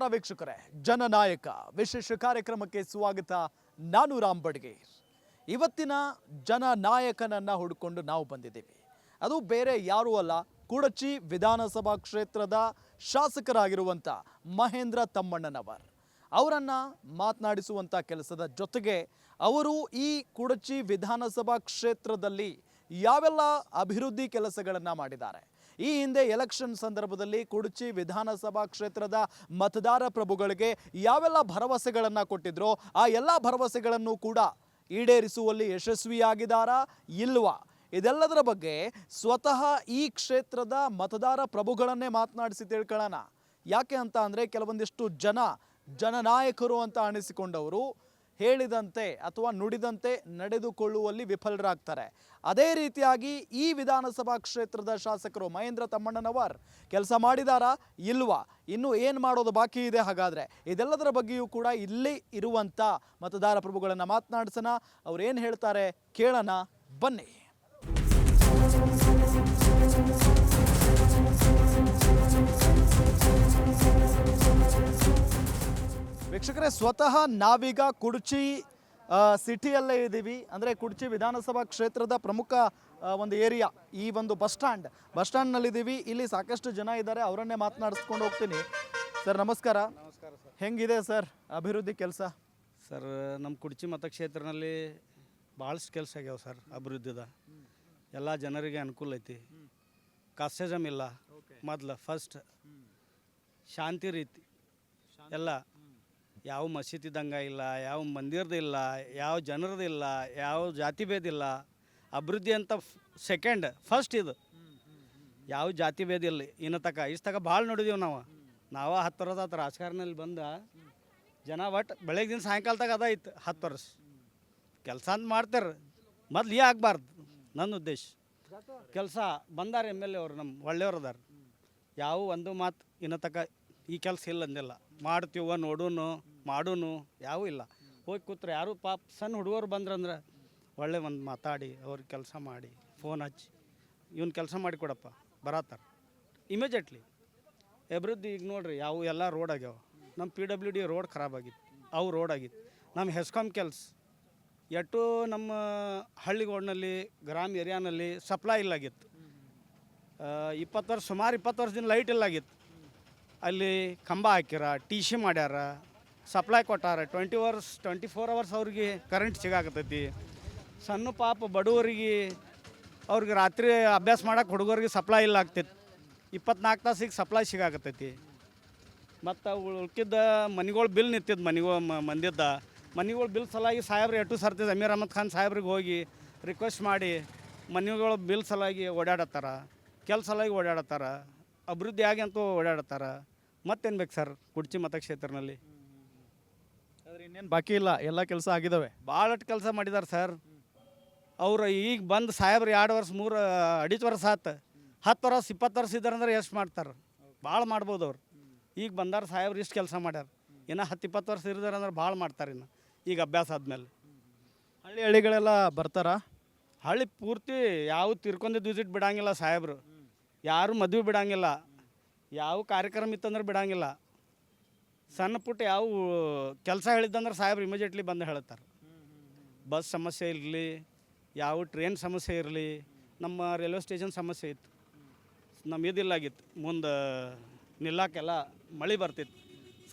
ನಮಸ್ಕಾರ ವೀಕ್ಷಕರೇ, ಜನನಾಯಕ ವಿಶೇಷ ಕಾರ್ಯಕ್ರಮಕ್ಕೆ ಸ್ವಾಗತ. ನಾನು ರಾಮ್ ಬಡ್ಗೇರ್. ಇವತ್ತಿನ ಜನನಾಯಕನನ್ನ ಹುಡುಕೊಂಡು ನಾವು ಬಂದಿದ್ದೀವಿ. ಅದು ಬೇರೆ ಯಾರೂ ಅಲ್ಲ, ಕುಡಚಿ ವಿಧಾನಸಭಾ ಕ್ಷೇತ್ರದ ಶಾಸಕರಾಗಿರುವಂಥ ಮಹೇಂದ್ರ ತಮ್ಮಣ್ಣನವರ್. ಅವರನ್ನು ಮಾತನಾಡಿಸುವಂಥ ಕೆಲಸದ ಜೊತೆಗೆ ಅವರು ಈ ಕುಡಚಿ ವಿಧಾನಸಭಾ ಕ್ಷೇತ್ರದಲ್ಲಿ ಯಾವೆಲ್ಲ ಅಭಿವೃದ್ಧಿ ಕೆಲಸಗಳನ್ನು ಮಾಡಿದ್ದಾರೆ, ಈ ಹಿಂದೆ ಎಲೆಕ್ಷನ್ ಸಂದರ್ಭದಲ್ಲಿ ಕುಡಚಿ ವಿಧಾನಸಭಾ ಕ್ಷೇತ್ರದ ಮತದಾರ ಪ್ರಭುಗಳಿಗೆ ಯಾವೆಲ್ಲ ಭರವಸೆಗಳನ್ನು ಕೊಟ್ಟಿದ್ರೋ ಆ ಎಲ್ಲ ಭರವಸೆಗಳನ್ನು ಕೂಡ ಈಡೇರಿಸುವಲ್ಲಿ ಯಶಸ್ವಿಯಾಗಿದ್ದಾರಾ ಇಲ್ವಾ, ಇದೆಲ್ಲದರ ಬಗ್ಗೆ ಸ್ವತಃ ಈ ಕ್ಷೇತ್ರದ ಮತದಾರ ಪ್ರಭುಗಳನ್ನೇ ಮಾತನಾಡಿಸಿ ತಿಳ್ಕೊಳ್ಳೋಣ. ಯಾಕೆ ಅಂತ ಅಂದರೆ ಕೆಲವೊಂದಿಷ್ಟು ಜನನಾಯಕರು ಅಂತ ಅನಿಸಿಕೊಂಡವರು ಹೇಳಿದಂತೆ ಅಥವಾ ನುಡಿದಂತೆ ನಡೆದುಕೊಳ್ಳುವಲ್ಲಿ ವಿಫಲರಾಗ್ತಾರೆ. ಅದೇ ರೀತಿಯಾಗಿ ಈ ವಿಧಾನಸಭಾ ಕ್ಷೇತ್ರದ ಶಾಸಕರು ಮಹೇಂದ್ರ ತಮ್ಮಣ್ಣನವರ್ ಕೆಲಸ ಮಾಡಿದಾರಾ ಇಲ್ವಾ, ಇನ್ನು ಏನು ಮಾಡೋದು ಬಾಕಿ ಇದೆ, ಹಾಗಾದರೆ ಇದೆಲ್ಲದರ ಬಗ್ಗೆಯೂ ಕೂಡ ಇಲ್ಲಿ ಇರುವಂಥ ಮತದಾರ ಪ್ರಭುಗಳನ್ನು ಮಾತನಾಡಿಸೋಣ. ಅವ್ರು ಏನು ಹೇಳ್ತಾರೆ ಕೇಳೋಣ, ಬನ್ನಿ. ವೀಕ್ಷಕರೇ, ಸ್ವತಃ ನಾವೀಗ ಕುಡಚಿ ಸಿಟಿಯಲ್ಲೇ ಇದ್ದೀವಿ. ಅಂದರೆ ಕುಡಚಿ ವಿಧಾನಸಭಾ ಕ್ಷೇತ್ರದ ಪ್ರಮುಖ ಒಂದು ಏರಿಯಾ, ಈ ಒಂದು ಬಸ್ ಸ್ಟ್ಯಾಂಡ್ನಲ್ಲಿದ್ದೀವಿ. ಇಲ್ಲಿ ಸಾಕಷ್ಟು ಜನ ಇದ್ದಾರೆ, ಅವರನ್ನೇ ಮಾತನಾಡಿಸ್ಕೊಂಡು ಹೋಗ್ತೀನಿ. ಸರ್ ನಮಸ್ಕಾರ. ನಮಸ್ಕಾರ ಸರ್. ಹೆಂಗಿದೆ ಸರ್ ಅಭಿವೃದ್ಧಿ ಕೆಲಸ? ಸರ್ ನಮ್ಮ ಕುಡಚಿ ಮತಕ್ಷೇತ್ರದಲ್ಲಿ ಭಾಳಷ್ಟು ಕೆಲಸ ಆಗ್ಯಾವ ಸರ್. ಅಭಿವೃದ್ಧಿದ ಎಲ್ಲ ಜನರಿಗೆ ಅನುಕೂಲ ಐತಿ. ಕಾಸ್ಟೇಜಮ್ ಇಲ್ಲ, ಮೊದಲು ಫಸ್ಟ್ ಶಾಂತಿ ರೀತಿ ಎಲ್ಲ, ಯಾವ ಮಸೀದಿದಂಗ ಇಲ್ಲ, ಯಾವ ಮಂದಿರದಿಲ್ಲ, ಯಾವ ಜನರದಿಲ್ಲ, ಯಾವ ಜಾತಿ ಭೇದ ಇಲ್ಲ. ಅಭಿವೃದ್ಧಿ ಅಂತ ಸೆಕೆಂಡ್, ಫಸ್ಟ್ ಇದು ಯಾವ ಜಾತಿ ಭೇದ ಇಲ್ಲ. ಇನ್ನು ಇಷ್ಟು ಭಾಳ ನೋಡಿದೀವಿ ನಾವು 10 ವರ್ಷ ಆತು ರಾಜಕಾರಣದಲ್ಲಿ ಬಂದ ಜನ. ಒಟ್ಟು ಬೆಳಗ್ಗೆ ದಿನ ಸಾಯಂಕಾಲ ತಗ ಅದಾಯ್ತು 10 ವರ್ಷ ಕೆಲಸ ಅಂತ ಮಾಡ್ತಾರೆ. ಮೊದ್ಲು ಆಗಬಾರ್ದು ನನ್ನ ಉದ್ದೇಶ. ಕೆಲಸ ಬಂದಾರ MLA ಅವರು ನಮ್ಮ ಒಳ್ಳೆಯವ್ರು ಅದಾರ. ಯಾವ ಒಂದು ಮಾತು ಇನ್ನು ಈ ಕೆಲಸ ಇಲ್ಲ ಅಂದಿಲ್ಲ. ಮಾಡ್ತೀವ ನೋಡೋನು ಮಾಡೋನು ಯಾವೂ ಇಲ್ಲ. ಹೋಗಿ ಕೂತ್ರೆ ಯಾರು ಪಾಪ ಸಣ್ಣ ಹುಡುಗರು ಬಂದ್ರಂದ್ರೆ ಒಳ್ಳೆ ಒಂದು ಮಾತಾಡಿ ಅವ್ರಿಗೆ ಕೆಲಸ ಮಾಡಿ ಫೋನ್ ಹಚ್ಚಿ ಇವನು ಕೆಲಸ ಮಾಡಿ ಕೊಡಪ್ಪ ಬರತ್ತಾರೆ ಇಮಿಡಿಯೇಟ್ಲಿ. ಅಭಿವೃದ್ಧಿ ಈಗ ನೋಡ್ರಿ ಯಾವ ಎಲ್ಲ ರೋಡ್ ಆಗ್ಯಾವ. ನಮ್ಮ PWD ರೋಡ್ ಖರಾಬಾಗಿತ್ತು, ಅವು ರೋಡ್ ಆಗಿತ್ತು. ನಮ್ಮ ಹೆಸ್ಕಾಮ್ ಕೆಲಸ ಎಟ್ಟು ನಮ್ಮ ಹಳ್ಳಿಗೋಡ್ನಲ್ಲಿ ಗ್ರಾಮ ಏರಿಯಾನಲ್ಲಿ ಸಪ್ಲೈ ಇಲ್ಲಾಗಿತ್ತು. 20 ವರ್ಷ, ಸುಮಾರು 20 ವರ್ಷದಿಂದ ಲೈಟ್ ಇಲ್ಲಾಗಿತ್ತು. ಅಲ್ಲಿ ಕಂಬ ಹಾಕ್ಯಾರ, TC ಮಾಡ್ಯಾರ, ಸಪ್ಲೈ ಕೊಟ್ಟಾರ. 24 ಅವರ್ಸ್ ಅವ್ರಿಗೆ ಕರೆಂಟ್ ಸಿಗಾಕತ್ತೈತಿ. ಸಣ್ಣ ಪಾಪ ಬಡವರಿಗೆ ಅವ್ರಿಗೆ ರಾತ್ರಿ ಅಭ್ಯಾಸ ಮಾಡೋಕೆ ಹುಡುಗರಿಗೆ ಸಪ್ಲೈ ಇಲ್ಲ ಆಗ್ತೈತಿ. 24 ತಾಸಿಗೆ ಸಪ್ಲೈ ಸಿಗಾಕತ್ತೈತಿ. ಮತ್ತು ಉಳ್ಕಿದ್ದ ಮನೆಗಳು ಬಿಲ್ ನಿಂತಿದ್ದು, ಮಂದಿದ್ದ ಮನೆಗಳು ಬಿಲ್ ಸಲಾಗಿ ಸಾಹೇಬ್ರು ಎಟ್ಟು ಸರ್ತಿ ಜಮೀರ್ ಅಹಮದ್ ಖಾನ್ ಸಾಹೇಬ್ರಿಗೆ ಹೋಗಿ ರಿಕ್ವೆಸ್ಟ್ ಮಾಡಿ ಮನೆಗಳು ಬಿಲ್ ಸಲಾಗಿ ಓಡಾಡತ್ತಾರ, ಕೆಲಸ ಸಲಾಗಿ ಓಡಾಡತ್ತಾರ, ಅಭಿವೃದ್ಧಿ ಆಗಿ ಅಂತೂ ಓಡಾಡತ್ತಾರ. ಮತ್ತೇನು ಬೇಕು ಸರ್ ಕುಡಚಿ ಮತಕ್ಷೇತ್ರನಲ್ಲಿ? ಆದರೆ ಇನ್ನೇನು ಬಾಕಿ ಇಲ್ಲ, ಎಲ್ಲ ಕೆಲಸ ಆಗಿದ್ದಾವೆ. ಭಾಳಷ್ಟು ಕೆಲಸ ಮಾಡಿದ್ದಾರೆ ಸರ್. ಅವರು ಈಗ ಬಂದು ಸಾಹೇಬ್ರು 2 ವರ್ಷ 2.5 ವರ್ಷ ಆತು. 10 ವರ್ಷ 20 ವರ್ಷ ಇದ್ದಾರಂದ್ರೆ ಎಷ್ಟು ಮಾಡ್ತಾರೆ? ಭಾಳ ಮಾಡ್ಬೋದು ಅವ್ರು. ಈಗ ಬಂದಾರ ಸಾಹೇಬ್ರು ಇಷ್ಟು ಕೆಲಸ ಮಾಡ್ಯಾರ. ಇನ್ನು 10-20 ವರ್ಷ ಇರಿದಾರಂದ್ರೆ ಭಾಳ ಮಾಡ್ತಾರೆ. ಇನ್ನು ಈಗ ಅಭ್ಯಾಸ ಆದಮೇಲೆ ಹಳ್ಳಿಗಳೆಲ್ಲ ಬರ್ತಾರಾ? ಹಳ್ಳಿ ಪೂರ್ತಿ ಯಾವ ತಿರ್ಕೊಂಡಿದ್ದು ವಿಸಿಟ್ ಬಿಡಂಗಿಲ್ಲ ಸಾಹೇಬ್ರು. ಯಾರು ಮದುವೆ ಬಿಡಂಗಿಲ್ಲ, ಯಾವ ಕಾರ್ಯಕ್ರಮ ಇತ್ತಂದ್ರೆ ಬಿಡಂಗಿಲ್ಲ. ಸಣ್ಣ ಪುಟ್ಟ ಯಾವ ಕೆಲಸ ಹೇಳಿದ್ದಂದ್ರೆ ಸಾಹೇಬ್ರು ಇಮಿಡಿಯೇಟ್ಲಿ ಬಂದು ಹೇಳ್ತಾರೆ. ಬಸ್ ಸಮಸ್ಯೆ ಇರಲಿ, ಯಾವ ಟ್ರೈನ್ ಸಮಸ್ಯೆ ಇರಲಿ, ನಮ್ಮ ರೈಲ್ವೆ ಸ್ಟೇಷನ್ ಸಮಸ್ಯೆ ಇತ್ತು, ನಮ್ಮ ಇದಿಲ್ಲಾಗಿತ್ತು. ಮುಂದೆ ನಿಲ್ಲಕ್ಕೆಲ್ಲ ಮಳೆ ಬರ್ತಿತ್ತು.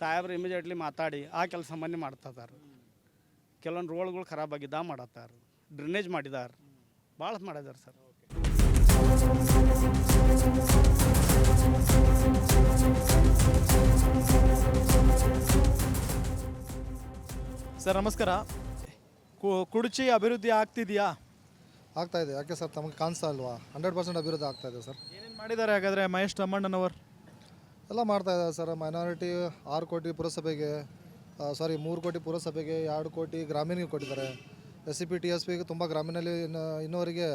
ಸಾಹೇಬ್ರು ಇಮಿಡಿಯೇಟ್ಲಿ ಮಾತಾಡಿ ಆ ಕೆಲಸ ಮನೆ ಮಾಡ್ತಿದ್ದಾರೆ. ಕೆಲವೊಂದು ರೋಡ್ಗಳು ಖರಾಬಾಗಿದ್ದ ಮಾಡತ್ತಾರೆ, ಡ್ರೈನೇಜ್ ಮಾಡಿದ್ದಾರೆ, ಭಾಳ ಮಾಡಿದ್ದಾರೆ ಸರ್. ಸರ್ ನಮಸ್ಕಾರ. ಕುಡಚಿ ಅಭಿವೃದ್ಧಿ ಆಗ್ತಿದೆಯಾ? ಆಗ್ತಾಯಿದೆ. ಯಾಕೆ ಸರ್ ತಮಗೆ ಕಾಣಿಸ್ತಾ ಇಲ್ವಾ? 100% ಅಭಿವೃದ್ಧಿ ಆಗ್ತಾಯಿದೆ ಸರ್. ಏನೇನು ಮಾಡಿದ್ದಾರೆ ಹಾಗಾದರೆ ಮಹೇಶ್ ತಮ್ಮಣ್ಣನವರು? ಎಲ್ಲ ಮಾಡ್ತಾಯಿದ್ದಾರೆ ಸರ್. ಮೈನಾರಿಟಿ 6 ಕೋಟಿ ಪುರಸಭೆಗೆ, 3 ಕೋಟಿ ಪುರಸಭೆಗೆ, 2 ಕೋಟಿ ಗ್ರಾಮೀಣಗೆ ಕೊಟ್ಟಿದ್ದಾರೆ. SCP TSPಗೆ ತುಂಬ ಗ್ರಾಮೀಣಲ್ಲಿ ಇನ್ನೂವರೆಗೆ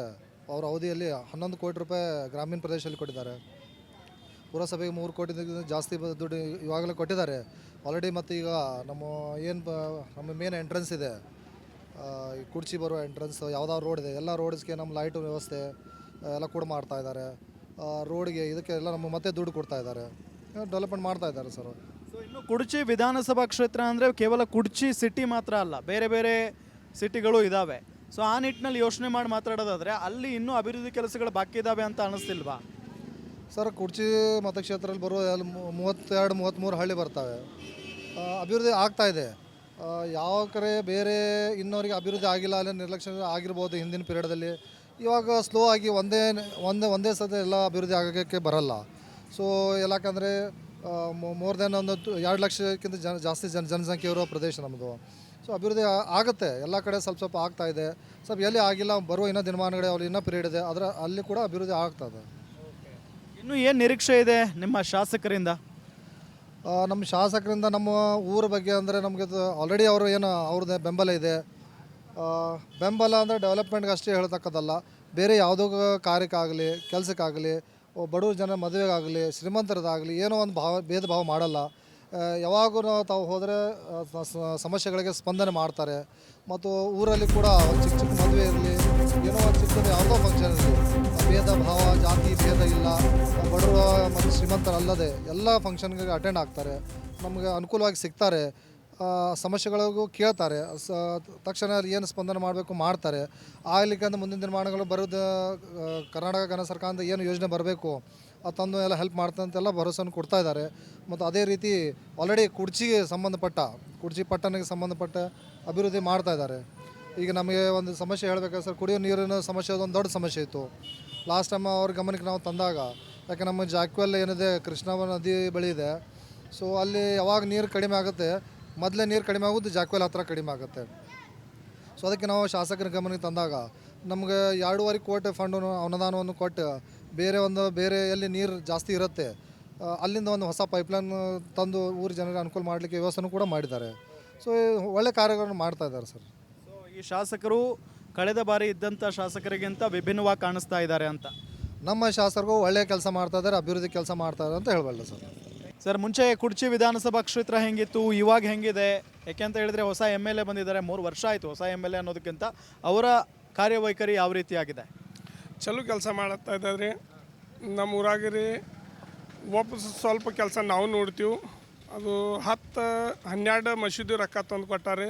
ಅವರ ಅವಧಿಯಲ್ಲಿ 11 ಕೋಟಿ ರೂಪಾಯಿ ಗ್ರಾಮೀಣ ಪ್ರದೇಶದಲ್ಲಿ ಕೊಟ್ಟಿದ್ದಾರೆ. ಪುರಸಭೆಗೆ 3 ಕೋಟಿ ಜಾಸ್ತಿ ದುಡ್ಡು ಇವಾಗಲೇ ಕೊಟ್ಟಿದ್ದಾರೆ ಆಲ್ರೆಡಿ. ಮತ್ತು ಈಗ ನಮ್ಮ ಮೇನ್ ಎಂಟ್ರೆನ್ಸ್ ಇದೆ, ಈ ಕುಡಚಿ ಬರೋ ಎಂಟ್ರೆನ್ಸ್ ಯಾವುದಾದ್ರು ರೋಡ್ ಇದೆ, ಎಲ್ಲ ರೋಡ್ಸ್ಗೆ ನಮ್ಮ ಲೈಟು ವ್ಯವಸ್ಥೆ ಎಲ್ಲ ಕೂಡ ಮಾಡ್ತಾಯಿದ್ದಾರೆ. ರೋಡ್ಗೆ ಇದಕ್ಕೆ ಎಲ್ಲ ನಮ್ಮ ಮತ್ತೆ ದುಡ್ಡು ಕೊಡ್ತಾ ಇದ್ದಾರೆ, ಡೆವಲಪ್ಮೆಂಟ್ ಮಾಡ್ತಾ ಇದ್ದಾರೆ ಸರ್. ಸೊ ಇನ್ನು ಕುಡ್ಚಿ ವಿಧಾನಸಭಾ ಕ್ಷೇತ್ರ ಅಂದರೆ ಕೇವಲ ಕುಡ್ಚಿ ಸಿಟಿ ಮಾತ್ರ ಅಲ್ಲ, ಬೇರೆ ಬೇರೆ ಸಿಟಿಗಳು ಇದ್ದಾವೆ. ಸೊ ಆ ನಿಟ್ಟಿನಲ್ಲಿ ಯೋಚನೆ ಮಾಡಿ ಮಾತಾಡೋದಾದರೆ ಅಲ್ಲಿ ಇನ್ನೂ ಅಭಿವೃದ್ಧಿ ಕೆಲಸಗಳು ಬಾಕಿ ಇದ್ದಾವೆ ಅಂತ ಅನ್ನಿಸ್ತಿಲ್ವಾ? ಸರ್ ಕುಡ್ಚಿ ಮತಕ್ಷೇತ್ರದಲ್ಲಿ ಬರುವ 32-33 ಹಳ್ಳಿ ಬರ್ತವೆ. ಅಭಿವೃದ್ಧಿ ಆಗ್ತಾ ಇದೆ. ಯಾವ ಕಡೆ ಬೇರೆ ಇನ್ನೋರಿಗೆ ಅಭಿವೃದ್ಧಿ ಆಗಿಲ್ಲ, ಅಲ್ಲಿ ನಿರ್ಲಕ್ಷ್ಯ ಆಗಿರ್ಬೋದು ಹಿಂದಿನ ಪೀರಿಯಡ್ದಲ್ಲಿ. ಇವಾಗ ಸ್ಲೋ ಆಗಿ ಒಂದೇ ಸತಿ ಎಲ್ಲ ಅಭಿವೃದ್ಧಿ ಆಗೋಕ್ಕೆ ಬರಲ್ಲ. ಸೊ ಯಾಕಂದರೆ ಮೋರ್ ದೆನ್ ಒಂದು 2 ಲಕ್ಷಕ್ಕಿಂತ ಜಾಸ್ತಿ ಜನಸಂಖ್ಯೆ ಇರೋ ಪ್ರದೇಶ ನಮ್ಮದು. ಸೊ ಅಭಿವೃದ್ಧಿ ಆಗುತ್ತೆ ಎಲ್ಲ ಕಡೆ, ಸ್ವಲ್ಪ ಆಗ್ತಾ ಇದೆ. ಸ್ವಲ್ಪ ಎಲ್ಲಿ ಆಗಿಲ್ಲ, ಬರುವ ಇನ್ನೂ ದಿನಮಾನಗಳೇ ಅವ್ರು ಇನ್ನೂ ಪೀರಿಯಡ್ ಇದೆ, ಅಲ್ಲಿ ಕೂಡ ಅಭಿವೃದ್ಧಿ ಆಗ್ತದೆ. ಇನ್ನು ಏನು ನಿರೀಕ್ಷೆ ಇದೆ ನಿಮ್ಮ ಶಾಸಕರಿಂದ? ನಮ್ಮ ಶಾಸಕರಿಂದ ನಮ್ಮ ಊರ ಬಗ್ಗೆ ಅಂದರೆ ನಮಗೆ ಆಲ್ರೆಡಿ ಅವರು ಅವ್ರದ್ದು ಬೆಂಬಲ ಇದೆ. ಬೆಂಬಲ ಅಂದರೆ ಡೆವಲಪ್ಮೆಂಟ್ಗೆ ಅಷ್ಟೇ ಹೇಳ್ತಕ್ಕದ್ದಲ್ಲ, ಬೇರೆ ಯಾವುದೋ ಕಾರ್ಯಕ್ಕಾಗಲಿ, ಕೆಲಸಕ್ಕಾಗಲಿ, ಬಡವ್ರ ಜನ ಮದುವೆಗಾಗಲಿ, ಶ್ರೀಮಂತರದಾಗಲಿ ಏನೋ ಒಂದು ಭೇದ ಭಾವ ಮಾಡಲ್ಲ. ಯಾವಾಗೂ ತಾವು ಹೋದರೆ ಸಮಸ್ಯೆಗಳಿಗೆ ಸ್ಪಂದನೆ ಮಾಡ್ತಾರೆ. ಮತ್ತು ಊರಲ್ಲಿ ಕೂಡ ಒಂದು ಚಿಕ್ಕ ಮದುವೆ ಇರಲಿ, ಏನೋ ಒಂದು ಚಿಕ್ಕದು ಯಾವುದೋ ಫಂಕ್ಷನ್ ಇರಲಿ, ಭೇದ ಭಾವ ಜಾತಿ ಭೇದ ಇಲ್ಲ. ಬಡವರು ಮತ್ತು ಶ್ರೀಮಂತರಲ್ಲದೆ ಎಲ್ಲ ಫಂಕ್ಷನ್ಗೆ ಅಟೆಂಡ್ ಆಗ್ತಾರೆ, ನಮಗೆ ಅನುಕೂಲವಾಗಿ ಸಿಗ್ತಾರೆ, ಸಮಸ್ಯೆಗಳಿಗೂ ಕೇಳ್ತಾರೆ, ತಕ್ಷಣ ಏನು ಸ್ಪಂದನೆ ಮಾಡಬೇಕು ಮಾಡ್ತಾರೆ. ಆಗ್ಲಿಕ್ಕೆ ಅಂತ ಮುಂದಿನ ದಿನಮಾನಗಳು ಬರೋದು ಕರ್ನಾಟಕ ಘನ ಸರ್ಕಾರದಿಂದ ಏನು ಯೋಜನೆ ಬರಬೇಕು ಅದು ತಂದು ಎಲ್ಲ ಹೆಲ್ಪ್ ಮಾಡ್ತಂತೆಲ್ಲ ಭರವಸೆಯನ್ನು ಕೊಡ್ತಾ ಇದ್ದಾರೆ. ಮತ್ತು ಅದೇ ರೀತಿ ಆಲ್ರೆಡಿ ಕುಡ್ಚಿ ಪಟ್ಟಣಕ್ಕೆ ಸಂಬಂಧಪಟ್ಟ ಅಭಿವೃದ್ಧಿ ಮಾಡ್ತಾ ಇದ್ದಾರೆ. ಈಗ ನಮಗೆ ಒಂದು ಸಮಸ್ಯೆ ಹೇಳಬೇಕಾದ್ರೆ ಸರ್, ಕುಡಿಯೋ ನೀರಿನ ಸಮಸ್ಯೆ ಒಂದು ದೊಡ್ಡ ಸಮಸ್ಯೆ ಇತ್ತು. ಲಾಸ್ಟ್ ಟೈಮ್ ಅವ್ರ ಗಮನಕ್ಕೆ ನಾವು ತಂದಾಗ, ಯಾಕೆ ನಮ್ಮ ಜಾಕ್ವೆಲ್ ಏನಿದೆ ಕೃಷ್ಣ ನದಿ ಬಳಿ ಇದೆ. ಸೊ ಅಲ್ಲಿ ಯಾವಾಗ ನೀರು ಕಡಿಮೆ ಆಗುತ್ತೆ, ಮೊದಲೇ ನೀರು ಕಡಿಮೆ ಆಗೋದು ಜಾಕ್ವೆಲ್ ಹತ್ರ ಕಡಿಮೆ ಆಗುತ್ತೆ. ಸೊ ಅದಕ್ಕೆ ನಾವು ಶಾಸಕರ ಗಮನಕ್ಕೆ ತಂದಾಗ ನಮಗೆ 2.5 ಕೋಟಿ ಫಂಡು ಅನುದಾನವನ್ನು ಕೊಟ್ಟು ಬೇರೆ ಎಲ್ಲಿ ನೀರು ಜಾಸ್ತಿ ಇರುತ್ತೆ ಅಲ್ಲಿಂದ ಒಂದು ಹೊಸ ಪೈಪ್ಲೈನ್ ತಂದು ಊರ ಜನರಿಗೆ ಅನುಕೂಲ ಮಾಡಲಿಕ್ಕೆ ವ್ಯವಸ್ಥೆನೂ ಕೂಡ ಮಾಡಿದ್ದಾರೆ. ಸೊ ಒಳ್ಳೆ ಕಾರ್ಯಗಳನ್ನು ಮಾಡ್ತಾ ಇದ್ದಾರೆ ಸರ್. ಸೊ ಈ ಶಾಸಕರು ಕಳೆದ ಬಾರಿ ಇದ್ದಂಥ ಶಾಸಕರಿಗಿಂತ ವಿಭಿನ್ನವಾಗಿ ಕಾಣಿಸ್ತಾ ಇದ್ದಾರೆ ಅಂತ? ನಮ್ಮ ಶಾಸಕರು ಒಳ್ಳೆಯ ಕೆಲಸ ಮಾಡ್ತಾ ಇದ್ದಾರೆ, ಅಭಿವೃದ್ಧಿ ಕೆಲಸ ಮಾಡ್ತಾ ಇದ್ದಾರೆ ಅಂತ ಹೇಳಬಲ್ಲ ಸರ್. ಸರ್, ಮುಂಚೆ ಕುಡ್ಚಿ ವಿಧಾನಸಭಾ ಕ್ಷೇತ್ರ ಹೆಂಗಿತ್ತು, ಇವಾಗ ಹೆಂಗಿದೆ? ಯಾಕೆಂತ ಹೇಳಿದ್ರೆ ಹೊಸ MLA ಬಂದಿದ್ದಾರೆ, 3 ವರ್ಷ ಆಯಿತು. ಹೊಸ MLA ಅನ್ನೋದಕ್ಕಿಂತ ಅವರ ಕಾರ್ಯವೈಖರಿ ಯಾವ ರೀತಿ ಆಗಿದೆ? ಚಲೋ ಕೆಲಸ ಮಾಡತ್ತಾ ಇದ್ದಾರೆ ನಮ್ಮ ಊರಾಗಿರಿ. ಸ್ವಲ್ಪ ಕೆಲಸ ನಾವು ನೋಡ್ತೀವಿ. ಅದು 10-12 ಮಸೀದಿ ರೊಕ್ಕ ತಂದು ಕೊಟ್ಟಾರೆ.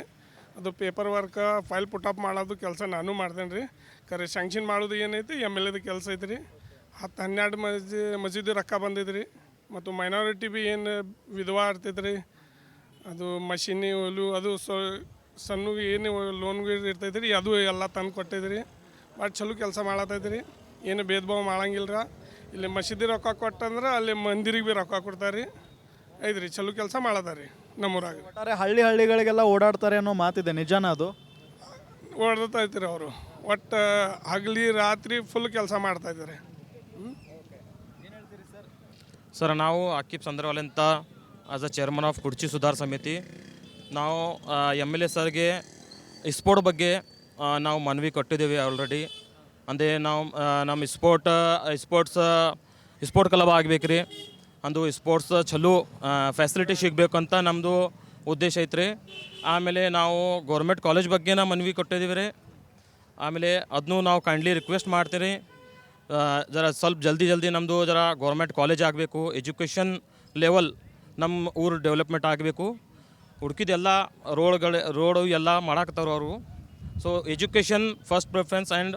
ಅದು ಪೇಪರ್ ವರ್ಕ್ ಫೈಲ್ ಪುಟಪ್ ಮಾಡೋದು ಕೆಲಸ ನಾನು ಮಾಡ್ತೇನೆ ರೀ. ಕರೆ ಸ್ಯಾಂಕ್ಷನ್ ಮಾಡೋದು ಏನೈತಿ MLAದ ಕೆಲಸ ಐತೆ ರೀ. 10-12 ಮಸೀದಿ ರೊಕ್ಕ ಬಂದಿದ್ರಿ. ಮತ್ತು ಮೈನಾರಿಟಿ ಭೀ ಏನು ವಿಧವಾ ಇರ್ತೈತೆ ರೀ, ಅದು ಮಷಿನಿ ಒಲು ಅದು ಸಣ್ಣ ಏನು ಲೋನ್ಗಳು ಇರ್ತೈತೆ ರೀ, ಅದು ಎಲ್ಲ ತಂದು ಕೊಟ್ಟಿದ್ರಿ. ಭಾಳ ಚಲೋ ಕೆಲಸ ಮಾಡತ್ತೈತೆ ರೀ. ಏನು ಭೇದ ಭಾವ ಮಾಡಂಗಿಲ್ಲ ರೀ. ಇಲ್ಲಿ ಮಸೀದಿ ರೊಕ್ಕ ಕೊಟ್ಟಂದ್ರೆ ಅಲ್ಲಿ ಮಂದಿರಿಗೆ ಭೀ ರೊಕ್ಕ ಕೊಡ್ತಾರೆ ರೀ. ಐತ್ರಿ ಚಲೋ ಕೆಲಸ ಮಾಡತ್ತಾರೆ ರೀ ನಮ್ಮೂರಾಗ. ಒಟ್ಟಾರೆ ಹಳ್ಳಿಗಳಿಗೆಲ್ಲ ಓಡಾಡ್ತಾರೆ ಅನ್ನೋ ಮಾತಿದೆ, ನಿಜಾನ ಅದು? ಓಡಾಡ್ತೈತೆ ಅವರು ಒಟ್ಟು ಹಗಲಿ ರಾತ್ರಿ ಫುಲ್ ಕೆಲಸ ಮಾಡ್ತಾಯಿದ್ದಾರೆ. ಸರ್, ನಾವು ಆಕಿಬ್ ಸಂದ್ರವಾಲೆ ಅಂತ as a chairman of Kudchi ಸುಧಾರ ಸಮಿತಿ. ನಾವು MLA ಸರ್ಗೆ ಸ್ಪೋರ್ಟ್ ಬಗ್ಗೆ ನಾವು ಮನವಿ ಕೊಟ್ಟಿದ್ದೀವಿ ಆಲ್ರೆಡಿ. ಅಂದರೆ ನಾವು ನಮ್ಮ ಸ್ಪೋರ್ಟ್ ಕ್ಲಬ್ ಆಗ್ಬೇಕು ರೀ. ಅಂದು ಸ್ಪೋರ್ಟ್ಸ್ ಚಲೋ ಫೆಸಿಲಿಟಿ ಸಿಗಬೇಕು ಅಂತ ನಮ್ಮದು ಉದ್ದೇಶ ಐತ್ರಿ. ಆಮೇಲೆ ನಾವು ಗೌರ್ಮೆಂಟ್ ಕಾಲೇಜ್ ಬಗ್ಗೆ ಮನವಿ ಕೊಟ್ಟಿದ್ದೀವಿ ರೀ. ಆಮೇಲೆ ಅದನ್ನೂ ನಾವು ಕೈಂಡ್ಲಿ ರಿಕ್ವೆಸ್ಟ್ ಮಾಡ್ತೀವಿ, ಜರ ಸ್ವಲ್ಪ ಜಲ್ದಿ ನಮ್ಮದು ಜರ ಗೌರ್ಮೆಂಟ್ ಕಾಲೇಜ್ ಆಗಬೇಕು, ಎಜುಕೇಷನ್ ಲೆವೆಲ್ ನಮ್ಮ ಊರು ಡೆವಲಪ್ಮೆಂಟ್ ಆಗಬೇಕು. ಹುಡುಕಿದೆಲ್ಲ ರೋಡು ಎಲ್ಲ ಮಾಡಾಕತ್ತವ್ರು ಅವರು. So education first preference and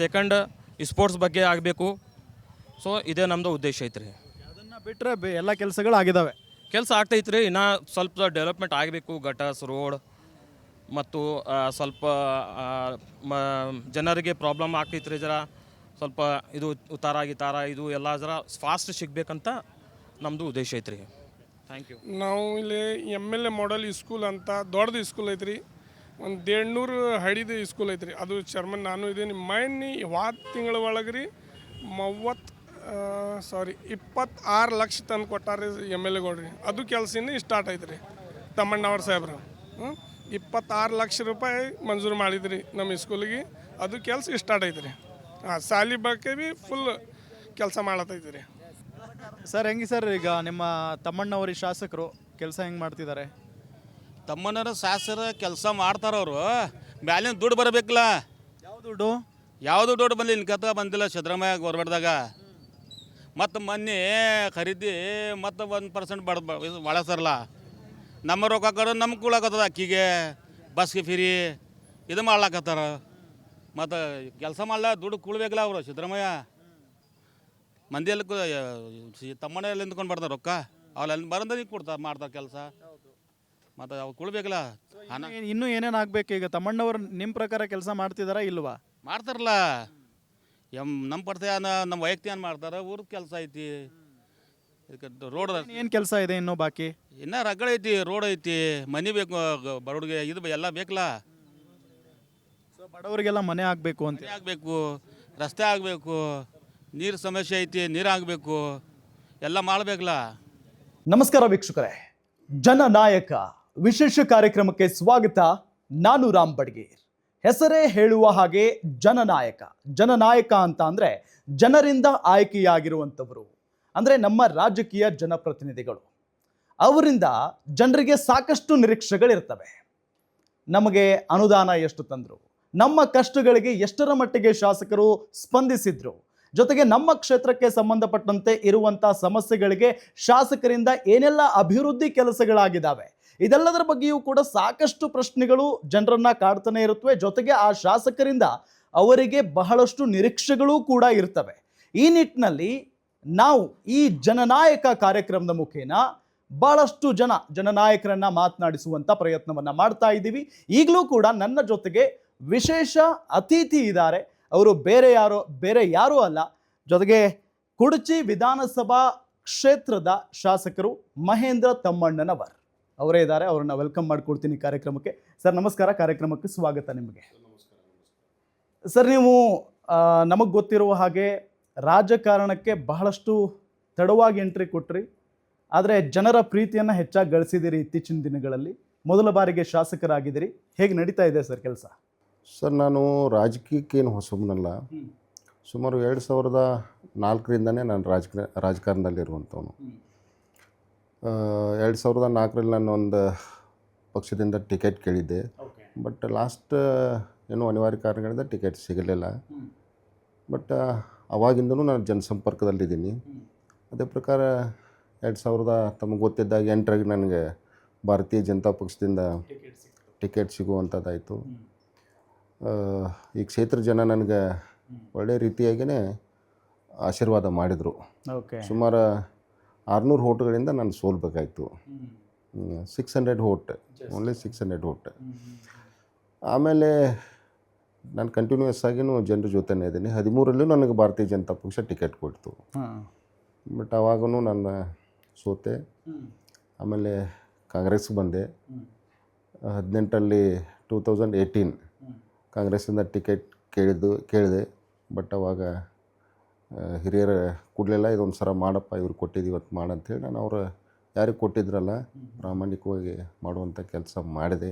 second sports ಬಗ್ಗೆ ಆಗಬೇಕು. ಸೊ ಇದೇ ನಮ್ಮದು ಉದ್ದೇಶ ಐತ್ರಿ. ಅದನ್ನು ಬಿಟ್ಟರೆ ಎಲ್ಲ ಕೆಲಸಗಳು ಆಗಿದ್ದಾವೆ, ಕೆಲಸ ಆಗ್ತೈತೆ ರೀ. ಇನ್ನೂ ಸ್ವಲ್ಪ ಡೆವಲಪ್ಮೆಂಟ್ ಆಗಬೇಕು. ಗಟರ್ಸ್, ರೋಡ್ ಮತ್ತು ಸ್ವಲ್ಪ ಜನರಿಗೆ ಪ್ರಾಬ್ಲಮ್ ಆಗ್ತೈತೆ ರೀ. ಜರ ಸ್ವಲ್ಪ ಇದು ಉತ್ತಾರ ಇದು ಎಲ್ಲ ಜರ ಫಾಸ್ಟ್ ಸಿಗ್ಬೇಕಂತ ನಮ್ಮದು ಉದ್ದೇಶ ಐತ್ರಿ. Thank you. ನಾವು ಇಲ್ಲಿ MLA ಮಾಡೆಲ್ ಸ್ಕೂಲ್ ಅಂತ ದೊಡ್ಡದು ಸ್ಕೂಲ್ ಐತ್ರಿ. ಒಂದು 150 ಹಳಿದು ಸ್ಕೂಲ್ ಐತ್ರಿ. ಅದು ಚೇರ್ಮನ್ ನಾನು ಇದ್ದೀನಿ. ಮೈನಿ 20 ತಿಂಗಳ ಒಳಗೆ ರೀ 26 ಲಕ್ಷ ತಂದು ಕೊಟ್ಟಾರೆ MLA ಗೌಡ್ರಿ. ಅದು ಕೆಲಸ ಇನ್ನೂ ಸ್ಟಾರ್ಟ್ ಐತ್ರಿ ತಮ್ಮಣ್ಣವ್ರ ಸಾಹೇಬ್ರು. 26 ಲಕ್ಷ ರೂಪಾಯಿ ಮಂಜೂರು ಮಾಡಿದ್ರಿ ನಮ್ಮ ಸ್ಕೂಲಿಗೆ. ಅದು ಕೆಲಸ ಸ್ಟಾರ್ಟ್ ಐತ್ರಿ. ಸಾಲಿ ಬಗ್ಗೆ ಭೀ ಫುಲ್ ಕೆಲಸ ಮಾಡತ್ತೈತಿ ರೀ. ಸರ್, ಹೆಂಗೆ ಸರ್ ಈಗ ನಿಮ್ಮ ತಮ್ಮಣ್ಣವರಿ ಶಾಸಕರು ಕೆಲಸ ಹೆಂಗೆ ಮಾಡ್ತಿದ್ದಾರೆ? ತಮ್ಮನರ ಶಾಸಕರ ಕೆಲಸ ಮಾಡ್ತಾರವರು, ಮ್ಯಾಲಿನ ದುಡ್ಡು ಬರಬೇಕಲ್ಲ. ಯಾವ ದುಡ್ಡು? ಯಾವುದು ದುಡ್ಡು ಬಂದಿಲ್ಲ, ಇನ್ಕತ್ತ ಬಂದಿಲ್ಲ ಸಿದ್ದರಾಮಯ್ಯ ಗೌರ್ಮೆಂಟ್ದಾಗ. ಮತ್ತು ಮೊನ್ನೆ ಖರೀದಿ ಮತ್ತು 1% ಬಳಸರಲ್ಲ. ನಮ್ಮ ರೊಕ್ಕ ಕಡೆ ನಮ್ಗೆ ಕೂಳಕತ್ತದ ಅಕ್ಕಿಗೆ ಬಸ್ಗೆ ಫಿರಿ ಇದು ಮಾಡ್ಲಾಕತ್ತಾರ. ಮತ್ತು ಕೆಲಸ ಮಾಡ್ಲ ದುಡ್ಡು ಕೂಳ್ಬೇಕಲ್ಲ ಅವರು ಸಿದ್ದರಾಮಯ್ಯ. ಮಂದಿಯಲ್ಲಿ ತಮ್ಮನೆಯಲ್ಲಿ ನಿಂತ್ಕೊಂಡು ಬರ್ತಾರೆ ರೊಕ್ಕ ಅಲ್ಲಿ ಬರಂದ್ರೆ ಕೊಡ್ತಾರೆ ಮಾಡ್ತಾರೆ ಕೆಲಸ. ಮತ್ತು ಅವ್ರು ಕೂಳ್ಬೇಕಲ್ಲ ಹಣ ಇನ್ನೂ ಏನೇನು ಆಗ್ಬೇಕು ಈಗ? ತಮ್ಮಣ್ಣವ್ರು ನಿಮ್ಮ ಪ್ರಕಾರ ಕೆಲಸ ಮಾಡ್ತಿದಾರಾ ಇಲ್ವಾ? ಮಾಡ್ತಾರಲ್ಲ. ನಮ್ಮ ಪರ್ತೆ ನಮ್ಮ ವೈಯಕ್ತಿಕ ಮಾಡ್ತಾರೆ, ಊರದ ಕೆಲಸ ಐತಿ. ಇದಕ್ಕೆ ರೋಡ್ ಏನು ಕೆಲಸ ಇದೆ ಇನ್ನೂ ಬಾಕಿ? ಇನ್ನೂ ರಗಡ ಐತಿ, ರೋಡ್ ಐತಿ, ಮನೆ ಬೇಕು ಬಡವ್ರಿಗೆ, ಇದು ಎಲ್ಲ ಬೇಕಲ್ಲ. ಸೊ ಬಡವರಿಗೆಲ್ಲ ಮನೆ ಆಗಬೇಕು ಅಂತ. ಮನೆ ಆಗಬೇಕು, ರಸ್ತೆ ಆಗಬೇಕು, ನೀರು ಸಮಸ್ಯೆ ಐತಿ, ನೀರು ಆಗಬೇಕು, ಎಲ್ಲ ಮಾಡಬೇಕಲ್ಲ. ನಮಸ್ಕಾರ ವೀಕ್ಷಕರೇ, ಜನನಾಯಕ ವಿಶೇಷ ಕಾರ್ಯಕ್ರಮಕ್ಕೆ ಸ್ವಾಗತ. ನಾನು ರಾಮ್ ಬಡ್ಗೇರ್. ಹೆಸರೇ ಹೇಳುವ ಹಾಗೆ ಜನನಾಯಕ. ಜನನಾಯಕ ಅಂತ ಅಂದರೆ ಜನರಿಂದ ಆಯ್ಕೆಯಾಗಿರುವಂಥವರು, ಅಂದರೆ ನಮ್ಮ ರಾಜಕೀಯ ಜನಪ್ರತಿನಿಧಿಗಳು. ಅವರಿಂದ ಜನರಿಗೆ ಸಾಕಷ್ಟು ನಿರೀಕ್ಷೆಗಳಿರ್ತವೆ. ನಮಗೆ ಅನುದಾನ ಎಷ್ಟು ತಂದರು, ನಮ್ಮ ಕಷ್ಟಗಳಿಗೆ ಎಷ್ಟರ ಮಟ್ಟಿಗೆ ಶಾಸಕರು ಸ್ಪಂದಿಸಿದ್ರು, ಜೊತೆಗೆ ನಮ್ಮ ಕ್ಷೇತ್ರಕ್ಕೆ ಸಂಬಂಧಪಟ್ಟಂತೆ ಇರುವಂಥ ಸಮಸ್ಯೆಗಳಿಗೆ ಶಾಸಕರಿಂದ ಏನೆಲ್ಲ ಅಭಿವೃದ್ಧಿ ಕೆಲಸಗಳಾಗಿದ್ದಾವೆ, ಇದೆಲ್ಲದರ ಬಗ್ಗೆಯೂ ಕೂಡ ಸಾಕಷ್ಟು ಪ್ರಶ್ನೆಗಳು ಜನರನ್ನ ಕಾಡ್ತಾನೆ ಇರುತ್ತವೆ. ಜೊತೆಗೆ ಆ ಶಾಸಕರಿಂದ ಅವರಿಗೆ ಬಹಳಷ್ಟು ನಿರೀಕ್ಷೆಗಳೂ ಕೂಡ ಇರ್ತವೆ. ಈ ನಿಟ್ಟಿನಲ್ಲಿ ನಾವು ಈ ಜನನಾಯಕ ಕಾರ್ಯಕ್ರಮದ ಮುಖೇನ ಬಹಳಷ್ಟು ಜನನಾಯಕರನ್ನ ಮಾತನಾಡಿಸುವಂಥ ಪ್ರಯತ್ನವನ್ನ ಮಾಡ್ತಾ ಇದ್ದೀವಿ. ಈಗಲೂ ಕೂಡ ನನ್ನ ಜೊತೆಗೆ ವಿಶೇಷ ಅತಿಥಿ ಇದ್ದಾರೆ. ಅವರು ಬೇರೆ ಯಾರೂ ಅಲ್ಲ, ಜೊತೆಗೆ ಕುಡಚಿ ವಿಧಾನಸಭಾ ಕ್ಷೇತ್ರದ ಶಾಸಕರು ಮಹೇಂದ್ರ ತಮ್ಮಣ್ಣನವರ್ ಅವರೇ ಇದ್ದಾರೆ. ಅವರನ್ನ ವೆಲ್ಕಮ್ ಮಾಡ್ಕೊಡ್ತೀನಿ ಕಾರ್ಯಕ್ರಮಕ್ಕೆ. ಸರ್ ನಮಸ್ಕಾರ, ಕಾರ್ಯಕ್ರಮಕ್ಕೆ ಸ್ವಾಗತ ನಿಮಗೆ. ಸರ್, ನೀವು ನಮಗೆ ಗೊತ್ತಿರುವ ಹಾಗೆ ರಾಜಕಾರಣಕ್ಕೆ ಬಹಳಷ್ಟು ತಡವಾಗಿ ಎಂಟ್ರಿ ಕೊಟ್ರಿ, ಆದರೆ ಜನರ ಪ್ರೀತಿಯನ್ನು ಹೆಚ್ಚಾಗಿ ಗಳಿಸಿದಿರಿ. ಇತ್ತೀಚಿನ ದಿನಗಳಲ್ಲಿ ಮೊದಲ ಬಾರಿಗೆ ಶಾಸಕರಾಗಿದ್ದೀರಿ. ಹೇಗೆ ನಡೀತಾ ಇದೆ ಸರ್ ಕೆಲಸ? ಸರ್, ನಾನು ರಾಜಕೀಯಕ್ಕೇನು ಹೊಸಬನಲ್ಲ. ಸುಮಾರು 2004ರಿಂದನೇ ನಾನು ರಾಜಕಾರಣದಲ್ಲಿರುವಂಥವನು. 2004ರಲ್ಲಿ ನಾನು ಒಂದು ಪಕ್ಷದಿಂದ ಟಿಕೆಟ್ ಕೇಳಿದ್ದೆ. ಬಟ್ ಲಾಸ್ಟ್ ಏನೋ ಅನಿವಾರ್ಯ ಕಾರಣಗಳಿಂದ ಟಿಕೆಟ್ ಸಿಗಲಿಲ್ಲ. ಬಟ್ ಅವಾಗಿಂದನೂ ನಾನು ಜನಸಂಪರ್ಕದಲ್ಲಿದ್ದೀನಿ. ಅದೇ ಪ್ರಕಾರ 2000 ತಮಗೆ ಗೊತ್ತಿದ್ದಾಗ 8ರಲ್ಲಿ ನನಗೆ ಭಾರತೀಯ ಜನತಾ ಪಕ್ಷದಿಂದ ಟಿಕೆಟ್ ಸಿಗುವಂಥದ್ದಾಯಿತು. ಈ ಕ್ಷೇತ್ರ ಜನ ನನಗೆ ಒಳ್ಳೆ ರೀತಿಯಾಗಿಯೇ ಆಶೀರ್ವಾದ ಮಾಡಿದರು. ಸುಮಾರು 600 ಓಟ್ಗಳಿಂದ ನಾನು ಸೋಲ್ಬೇಕಾಯಿತು. 600 ಓಟ್, ಓನ್ಲಿ 600 ಓಟ್. ಆಮೇಲೆ ನಾನು ಕಂಟಿನ್ಯೂಯಸ್ ಆಗಿನೂ ಜನರ ಜೊತೆನೇ ಇದ್ದೀನಿ. 13ರಲ್ಲೂ ನನಗೆ ಭಾರತೀಯ ಜನತಾ ಪಕ್ಷ ಟಿಕೆಟ್ ಕೊಡ್ತು. ಬಟ್ ಅವಾಗೂ ನಾನು ಸೋತೆ. ಆಮೇಲೆ ಕಾಂಗ್ರೆಸ್ಗೆ ಬಂದೆ. 18ರಲ್ಲಿ 2018 ಕಾಂಗ್ರೆಸ್ಸಿಂದ ಟಿಕೆಟ್ ಕೇಳಿದೆ. ಬಟ್ ಅವಾಗ ಹಿರಿಯರು ಕೊಡಲಿಲ್ಲ. ಇದೊಂದು ಸಲ ಮಾಡಪ್ಪ, ಇವ್ರು ಕೊಟ್ಟಿದ್ದು ಇವತ್ತು ಮಾಡಂಥೇಳಿ ನಾನು ಅವರು ಯಾರಿಗೆ ಕೊಟ್ಟಿದ್ರಲ್ಲ ಪ್ರಾಮಾಣಿಕವಾಗಿ ಮಾಡುವಂಥ ಕೆಲಸ ಮಾಡಿದೆ.